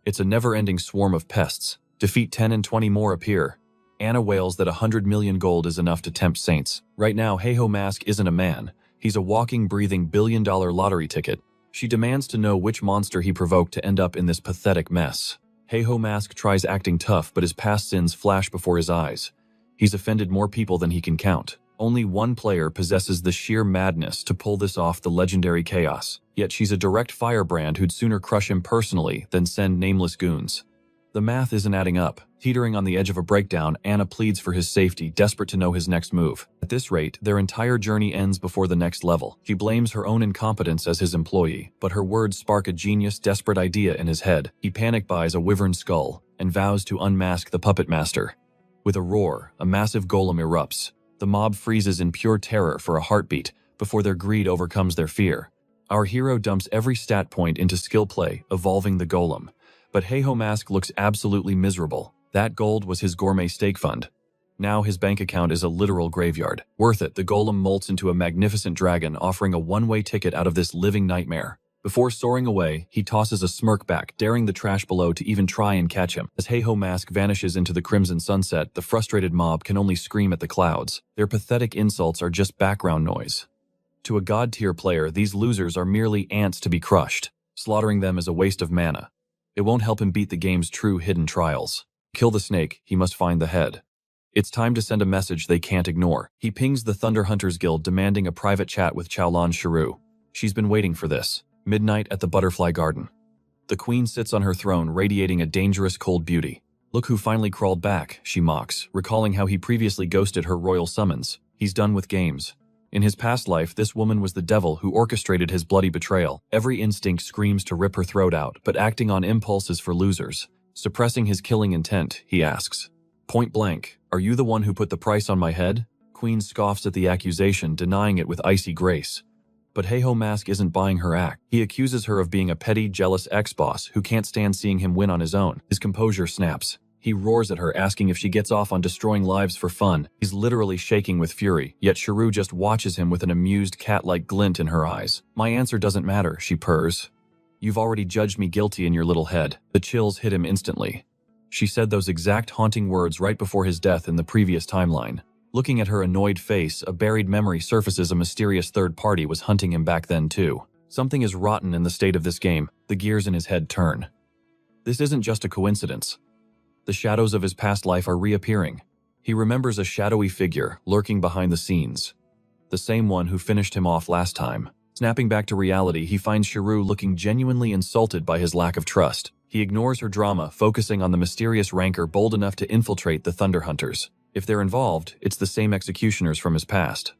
It's a never-ending swarm of pests. Defeat 10 and 20 more appear. Anna wails that 100 million gold is enough to tempt saints. Right now, Hey-Ho Mask isn't a man. He's a walking, breathing billion-dollar lottery ticket. She demands to know which monster he provoked to end up in this pathetic mess. Hey-Ho Mask tries acting tough, but his past sins flash before his eyes. He's offended more people than he can count. Only one player possesses the sheer madness to pull this off, the legendary Chaos. Yet she's a direct firebrand who'd sooner crush him personally than send nameless goons. The math isn't adding up. Teetering on the edge of a breakdown, Anna pleads for his safety, desperate to know his next move. At this rate, their entire journey ends before the next level. She blames her own incompetence as his employee, but her words spark a genius, desperate idea in his head. He panic buys a wyvern skull and vows to unmask the puppet master. With a roar, a massive golem erupts. The mob freezes in pure terror for a heartbeat before their greed overcomes their fear. Our hero dumps every stat point into skill play, evolving the golem. But Hey-Ho Mask looks absolutely miserable. That gold was his gourmet steak fund. Now his bank account is a literal graveyard. Worth it, the golem molts into a magnificent dragon, offering a one-way ticket out of this living nightmare. Before soaring away, he tosses a smirk back, daring the trash below to even try and catch him. As Hey-Ho Mask vanishes into the crimson sunset, the frustrated mob can only scream at the clouds. Their pathetic insults are just background noise. To a god-tier player, these losers are merely ants to be crushed. Slaughtering them is a waste of mana. It won't help him beat the game's true hidden trials. Kill the snake, he must find the head. It's time to send a message they can't ignore. He pings the Thunder Hunters Guild, demanding a private chat with Chaolan Shiru. She's been waiting for this. Midnight at the Butterfly Garden. The queen sits on her throne, radiating a dangerous cold beauty. Look who finally crawled back, she mocks, recalling how he previously ghosted her royal summons. He's done with games. In his past life, this woman was the devil who orchestrated his bloody betrayal. Every instinct screams to rip her throat out, but acting on impulse is for losers. Suppressing his killing intent, he asks. Point blank, are you the one who put the price on my head? Queen scoffs at the accusation, denying it with icy grace. But Hey-Ho Mask isn't buying her act. He accuses her of being a petty, jealous ex-boss who can't stand seeing him win on his own. His composure snaps. He roars at her, asking if she gets off on destroying lives for fun. He's literally shaking with fury, yet Shiru just watches him with an amused cat-like glint in her eyes. My answer doesn't matter, she purrs. You've already judged me guilty in your little head. The chills hit him instantly. She said those exact haunting words right before his death in the previous timeline. Looking at her annoyed face, a buried memory surfaces. A mysterious third party was hunting him back then too. Something is rotten in the state of this game. The gears in his head turn. This isn't just a coincidence. The shadows of his past life are reappearing. He remembers a shadowy figure lurking behind the scenes. The same one who finished him off last time. Snapping back to reality, he finds Shiru looking genuinely insulted by his lack of trust. He ignores her drama, focusing on the mysterious rancor bold enough to infiltrate the Thunder Hunters. If they're involved, it's the same executioners from his past.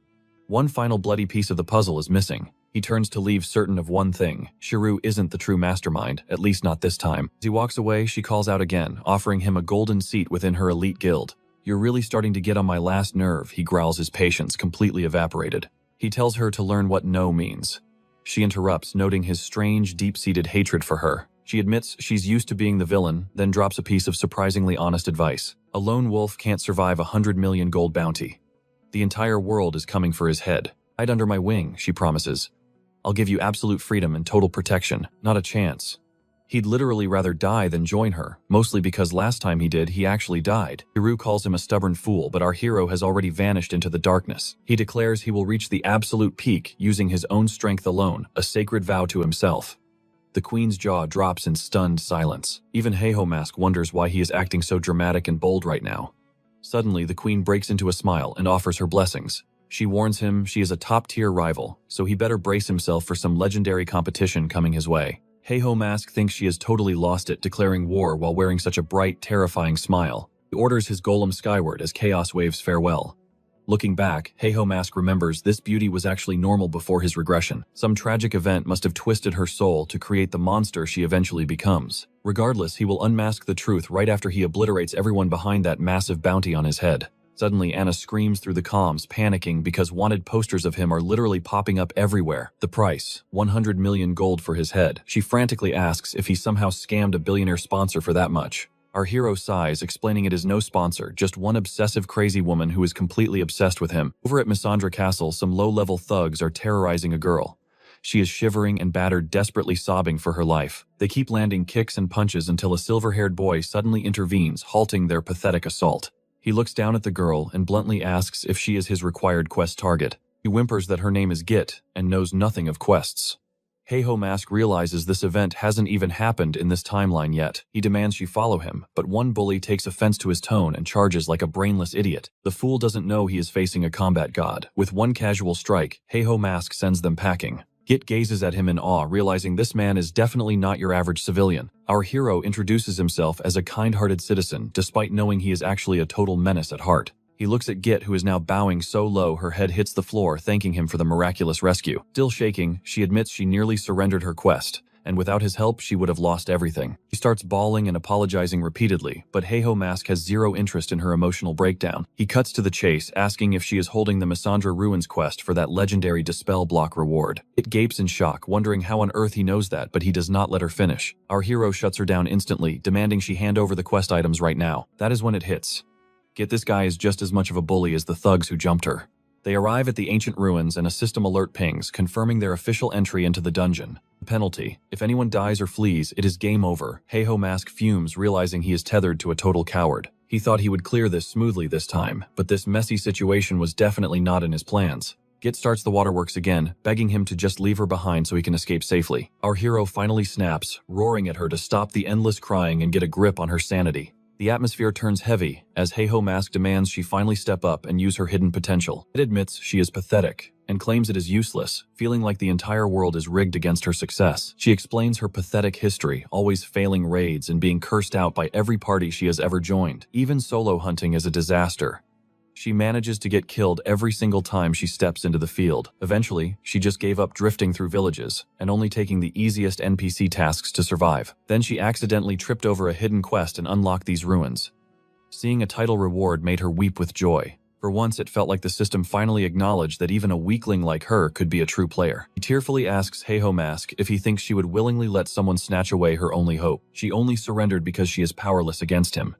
One final bloody piece of the puzzle is missing. He turns to leave, certain of one thing: Shiru isn't the true mastermind, at least not this time. As he walks away, she calls out again, offering him a golden seat within her elite guild. You're really starting to get on my last nerve, he growls, his patience completely evaporated. He tells her to learn what no means. She interrupts, noting his strange, deep-seated hatred for her. She admits she's used to being the villain, then drops a piece of surprisingly honest advice. A lone wolf can't survive 100 million gold bounty. The entire world is coming for his head. Hide under my wing, she promises. I'll give you absolute freedom and total protection. Not a chance. He'd literally rather die than join her, mostly because last time he did, he actually died. Shiru calls him a stubborn fool, but our hero has already vanished into the darkness. He declares he will reach the absolute peak using his own strength alone, a sacred vow to himself. The queen's jaw drops in stunned silence. Even Heiho Mask wonders why he is acting so dramatic and bold right now. Suddenly, the queen breaks into a smile and offers her blessings. She warns him she is a top-tier rival, so he better brace himself for some legendary competition coming his way. Heiho Mask thinks she has totally lost it, declaring war while wearing such a bright, terrifying smile. He orders his golem skyward as chaos waves farewell. Looking back, Heiho Mask remembers this beauty was actually normal before his regression. Some tragic event must have twisted her soul to create the monster she eventually becomes. Regardless, he will unmask the truth right after he obliterates everyone behind that massive bounty on his head. Suddenly, Anna screams through the comms, panicking because wanted posters of him are literally popping up everywhere. The price, 100 million gold for his head. She frantically asks if he somehow scammed a billionaire sponsor for that much. Our hero sighs, explaining it is no sponsor, just one obsessive crazy woman who is completely obsessed with him. Over at Missandra Castle, some low-level thugs are terrorizing a girl. She is shivering and battered, desperately sobbing for her life. They keep landing kicks and punches until a silver-haired boy suddenly intervenes, halting their pathetic assault. He looks down at the girl and bluntly asks if she is his required quest target. He whimpers that her name is Git and knows nothing of quests. Heiho Mask realizes this event hasn't even happened in this timeline yet. He demands she follow him, but one bully takes offense to his tone and charges like a brainless idiot. The fool doesn't know he is facing a combat god. With one casual strike, Heiho Mask sends them packing. Git gazes at him in awe, realizing this man is definitely not your average civilian. Our hero introduces himself as a kind-hearted citizen, despite knowing he is actually a total menace at heart. He looks at Git, who is now bowing so low her head hits the floor, thanking him for the miraculous rescue. Still shaking, she admits she nearly surrendered her quest, and without his help she would have lost everything. She starts bawling and apologizing repeatedly, but Heiho Mask has zero interest in her emotional breakdown. He cuts to the chase, asking if she is holding the Missandra Ruins quest for that legendary Dispel block reward. It gapes in shock, wondering how on earth he knows that, but he does not let her finish. Our hero shuts her down instantly, demanding she hand over the quest items right now. That is when it hits. Git, this guy is just as much of a bully as the thugs who jumped her. They arrive at the ancient ruins and a system alert pings, confirming their official entry into the dungeon. The penalty: if anyone dies or flees, it is game over. Heiho Mask fumes, realizing he is tethered to a total coward. He thought he would clear this smoothly this time, but this messy situation was definitely not in his plans. Git starts the waterworks again, begging him to just leave her behind so he can escape safely. Our hero finally snaps, roaring at her to stop the endless crying and get a grip on her sanity. The atmosphere turns heavy as Heiho Mask demands she finally step up and use her hidden potential. It admits she is pathetic and claims it is useless, feeling like the entire world is rigged against her success. She explains her pathetic history, always failing raids and being cursed out by every party she has ever joined. Even solo hunting is a disaster. She manages to get killed every single time she steps into the field. Eventually, she just gave up drifting through villages and only taking the easiest NPC tasks to survive. Then she accidentally tripped over a hidden quest and unlocked these ruins. Seeing a title reward made her weep with joy. For once, it felt like the system finally acknowledged that even a weakling like her could be a true player. He tearfully asks Heiho Mask if he thinks she would willingly let someone snatch away her only hope. She only surrendered because she is powerless against him.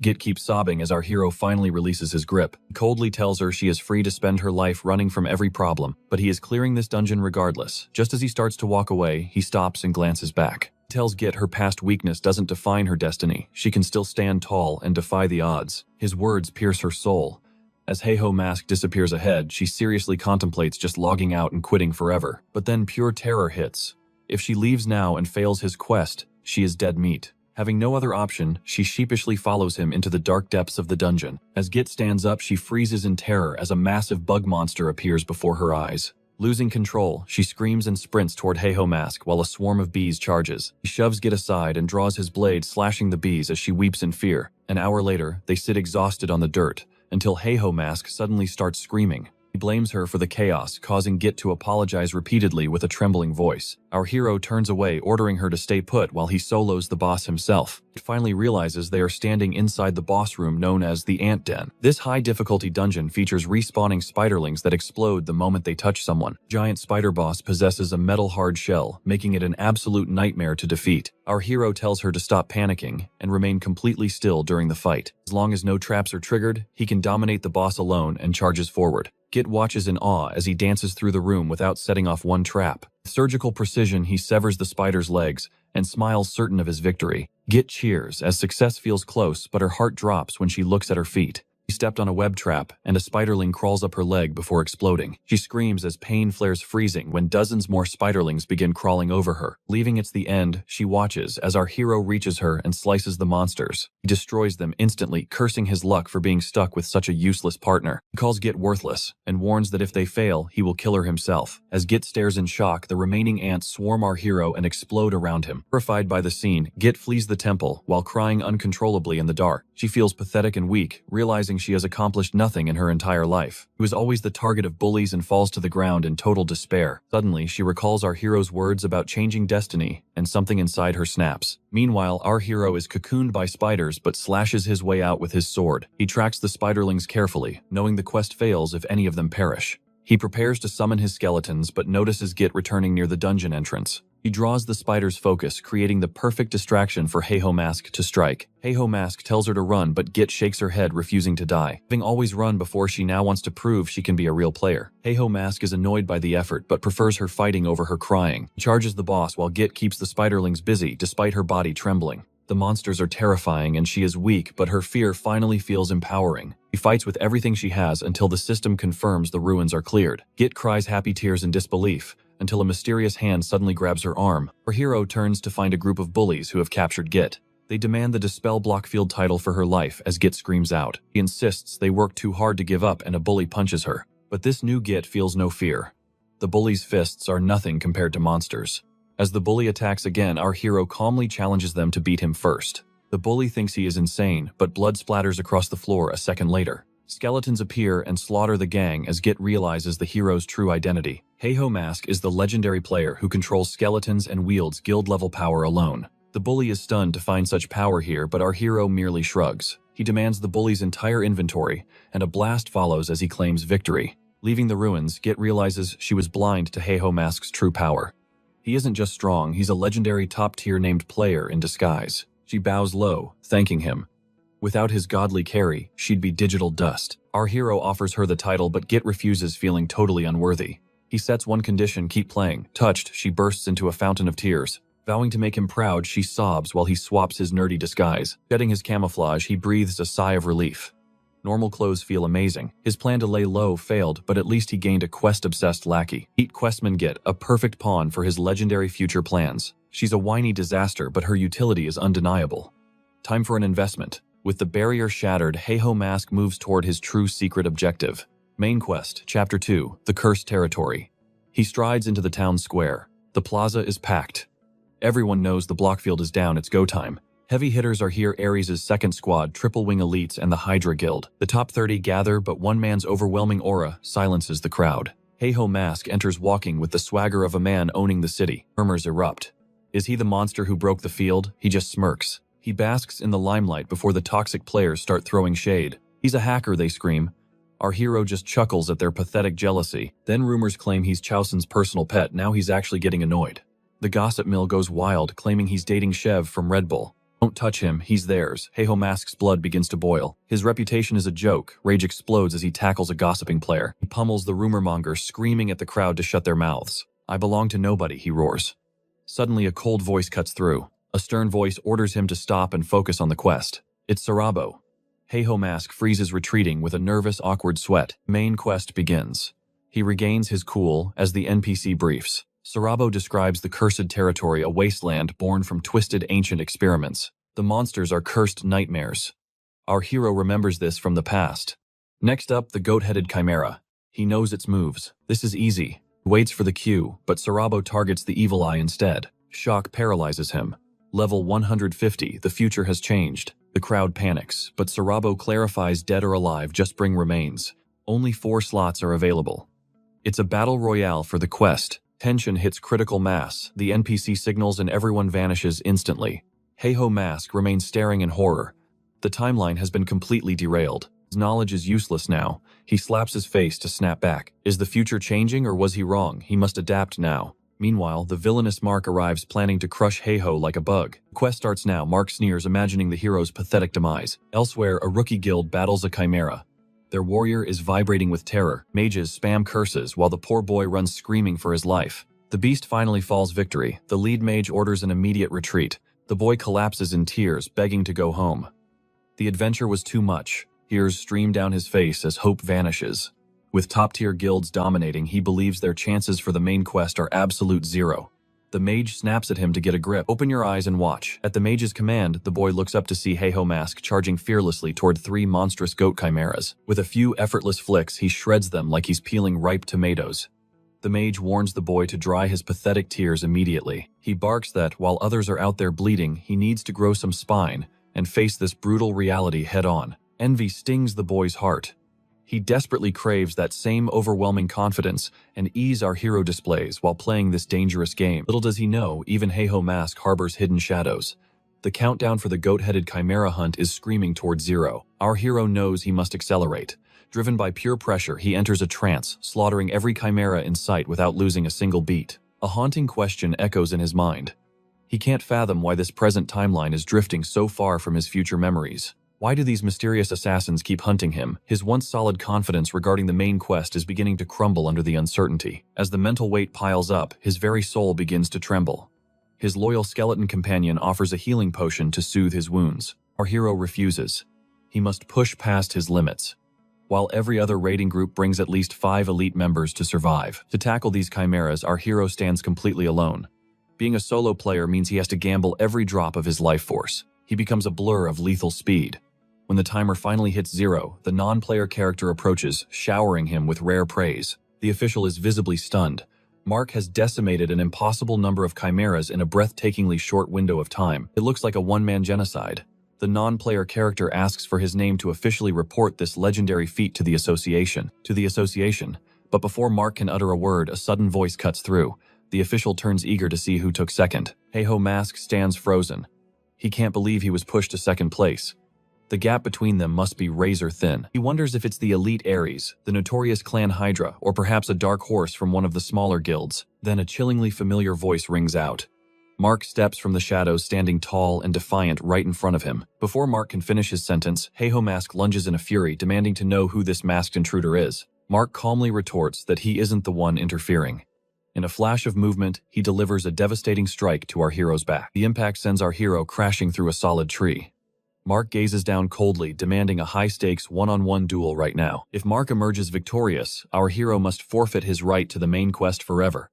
Git keeps sobbing as our hero finally releases his grip. He coldly tells her she is free to spend her life running from every problem, but he is clearing this dungeon regardless. Just as he starts to walk away, he stops and glances back. He tells Git her past weakness doesn't define her destiny. She can still stand tall and defy the odds. His words pierce her soul. As Heiho Mask disappears ahead, she seriously contemplates just logging out and quitting forever. But then pure terror hits. If she leaves now and fails his quest, she is dead meat. Having no other option, she sheepishly follows him into the dark depths of the dungeon. As Git stands up, she freezes in terror as a massive bug monster appears before her eyes. Losing control, she screams and sprints toward Heiho Mask while a swarm of bees charges. He shoves Git aside and draws his blade, slashing the bees as she weeps in fear. An hour later, they sit exhausted on the dirt, until Heiho Mask suddenly starts screaming. He blames her for the chaos, causing Git to apologize repeatedly with a trembling voice. Our hero turns away, ordering her to stay put while he solos the boss himself. It finally realizes they are standing inside the boss room known as the Ant Den. This high-difficulty dungeon features respawning spiderlings that explode the moment they touch someone. Giant spider boss possesses a metal-hard shell, making it an absolute nightmare to defeat. Our hero tells her to stop panicking and remain completely still during the fight. As long as no traps are triggered, he can dominate the boss alone and charges forward. Git watches in awe as he dances through the room without setting off one trap. With surgical precision, he severs the spider's legs and smiles, certain of his victory. Git cheers as success feels close, but her heart drops when she looks at her feet. She stepped on a web trap, and a spiderling crawls up her leg before exploding. She screams as pain flares freezing when dozens more spiderlings begin crawling over her. Leaving it's the end, she watches as our hero reaches her and slices the monsters. He destroys them instantly, cursing his luck for being stuck with such a useless partner. He calls Git worthless, and warns that if they fail, he will kill her himself. As Git stares in shock, the remaining ants swarm our hero and explode around him. Horrified by the scene, Git flees the temple while crying uncontrollably in the dark. She feels pathetic and weak, realizing she has accomplished nothing in her entire life. She was always the target of bullies and falls to the ground in total despair. Suddenly, she recalls our hero's words about changing destiny, and something inside her snaps. Meanwhile, our hero is cocooned by spiders but slashes his way out with his sword. He tracks the spiderlings carefully, knowing the quest fails if any of them perish. He prepares to summon his skeletons but notices Git returning near the dungeon entrance. He draws the spider's focus, creating the perfect distraction for Heiho Mask to strike. Heiho Mask tells her to run, but Git shakes her head, refusing to die. Having always run before, she now wants to prove she can be a real player. Heiho Mask is annoyed by the effort, but prefers her fighting over her crying. He charges the boss while Git keeps the spiderlings busy, despite her body trembling. The monsters are terrifying and she is weak, but her fear finally feels empowering. She fights with everything she has until the system confirms the ruins are cleared. Git cries happy tears in disbelief, until a mysterious hand suddenly grabs her arm. Her hero turns to find a group of bullies who have captured Git. They demand the Dispel Blockfield title for her life as Git screams out. He insists they work too hard to give up and a bully punches her. But this new Git feels no fear. The bully's fists are nothing compared to monsters. As the bully attacks again, our hero calmly challenges them to beat him first. The bully thinks he is insane, but blood splatters across the floor a second later. Skeletons appear and slaughter the gang as Git realizes the hero's true identity. Heiho Mask is the legendary player who controls skeletons and wields guild-level power alone. The bully is stunned to find such power here, but our hero merely shrugs. He demands the bully's entire inventory, and a blast follows as he claims victory. Leaving the ruins, Git realizes she was blind to Heiho Mask's true power. He isn't just strong, he's a legendary top-tier named player in disguise. She bows low, thanking him. Without his godly carry, she'd be digital dust. Our hero offers her the title, but Git refuses, feeling totally unworthy. He sets one condition: keep playing. Touched, she bursts into a fountain of tears. Vowing to make him proud, she sobs while he swaps his nerdy disguise. Shedding his camouflage, he breathes a sigh of relief. Normal clothes feel amazing. His plan to lay low failed, but at least he gained a quest-obsessed lackey. Eat Questman Git, a perfect pawn for his legendary future plans. She's a whiny disaster, but her utility is undeniable. Time for an investment. With the barrier shattered, Heiho Mask moves toward his true secret objective. Main Quest, Chapter 2, The Cursed Territory. He strides into the town square. The plaza is packed. Everyone knows the Blockfield is down, it's go time. Heavy hitters are here: Ares' second squad, Triple Wing Elites, and the Hydra Guild. The top 30 gather, but one man's overwhelming aura silences the crowd. Heiho Mask enters walking with the swagger of a man owning the city. Murmurs erupt. Is he the monster who broke the field? He just smirks. He basks in the limelight before the toxic players start throwing shade. He's a hacker, they scream. Our hero just chuckles at their pathetic jealousy. Then rumors claim he's Chowson's personal pet. Now he's actually getting annoyed. The gossip mill goes wild, claiming he's dating Chev from Red Bull. Don't touch him, he's theirs. Heiho Mask's blood begins to boil. His reputation is a joke. Rage explodes as he tackles a gossiping player. He pummels the rumor monger, screaming at the crowd to shut their mouths. I belong to nobody, he roars. Suddenly, a cold voice cuts through. A stern voice orders him to stop and focus on the quest. It's Sarabo. Heiho Mask freezes, retreating with a nervous, awkward sweat. Main quest begins. He regains his cool as the NPC briefs. Sarabo describes the cursed territory, a wasteland born from twisted ancient experiments. The monsters are cursed nightmares. Our hero remembers this from the past. Next up, the goat-headed chimera. He knows its moves. This is easy. He waits for the cue, but Sarabo targets the evil eye instead. Shock paralyzes him. Level 150, the future has changed. The crowd panics, but Sarabo clarifies dead or alive, just bring remains. Only 4 slots are available. It's a battle royale for the quest. Tension hits critical mass, the NPC signals and everyone vanishes instantly. Heiho Mask remains staring in horror. The timeline has been completely derailed. His knowledge is useless now. He slaps his face to snap back. Is the future changing or was he wrong? He must adapt now. Meanwhile, the villainous Mark arrives, planning to crush Heiho like a bug. The quest starts now. Mark sneers, imagining the hero's pathetic demise. Elsewhere, a rookie guild battles a chimera. Their warrior is vibrating with terror. Mages spam curses while the poor boy runs screaming for his life. The beast finally falls victory. The lead mage orders an immediate retreat. The boy collapses in tears, begging to go home. The adventure was too much. Tears stream down his face as hope vanishes. With top-tier guilds dominating, he believes their chances for the main quest are absolute zero. The mage snaps at him to get a grip. Open your eyes and watch. At the mage's command, the boy looks up to see Heiho Mask charging fearlessly toward 3 monstrous goat chimeras. With a few effortless flicks, he shreds them like he's peeling ripe tomatoes. The mage warns the boy to dry his pathetic tears immediately. He barks that, while others are out there bleeding, he needs to grow some spine and face this brutal reality head-on. Envy stings the boy's heart. He desperately craves that same overwhelming confidence and ease our hero displays while playing this dangerous game. Little does he know, even Heiho Mask harbors hidden shadows. The countdown for the goat-headed chimera hunt is screaming toward zero. Our hero knows he must accelerate. Driven by pure pressure, he enters a trance, slaughtering every chimera in sight without losing a single beat. A haunting question echoes in his mind. He can't fathom why this present timeline is drifting so far from his future memories. Why do these mysterious assassins keep hunting him? His once solid confidence regarding the main quest is beginning to crumble under the uncertainty. As the mental weight piles up, his very soul begins to tremble. His loyal skeleton companion offers a healing potion to soothe his wounds. Our hero refuses. He must push past his limits. While every other raiding group brings at least 5 elite members to survive. To tackle these chimeras, our hero stands completely alone. Being a solo player means he has to gamble every drop of his life force. He becomes a blur of lethal speed. When the timer finally hits 0, the non-player character approaches, showering him with rare praise. The official is visibly stunned. Mark has decimated an impossible number of chimeras in a breathtakingly short window of time. It looks like a one-man genocide. The non-player character asks for his name to officially report this legendary feat to the association. But before Mark can utter a word, a sudden voice cuts through. The official turns eager to see who took second. Heiho Mask stands frozen. He can't believe he was pushed to second place. The gap between them must be razor thin. He wonders if it's the elite Ares, the notorious clan Hydra, or perhaps a dark horse from one of the smaller guilds. Then a chillingly familiar voice rings out. Mark steps from the shadows, standing tall and defiant right in front of him. Before Mark can finish his sentence, Heiho Mask lunges in a fury, demanding to know who this masked intruder is. Mark calmly retorts that he isn't the one interfering. In a flash of movement, he delivers a devastating strike to our hero's back. The impact sends our hero crashing through a solid tree. Mark gazes down coldly, demanding a high-stakes one-on-one duel right now. If Mark emerges victorious, our hero must forfeit his right to the main quest forever.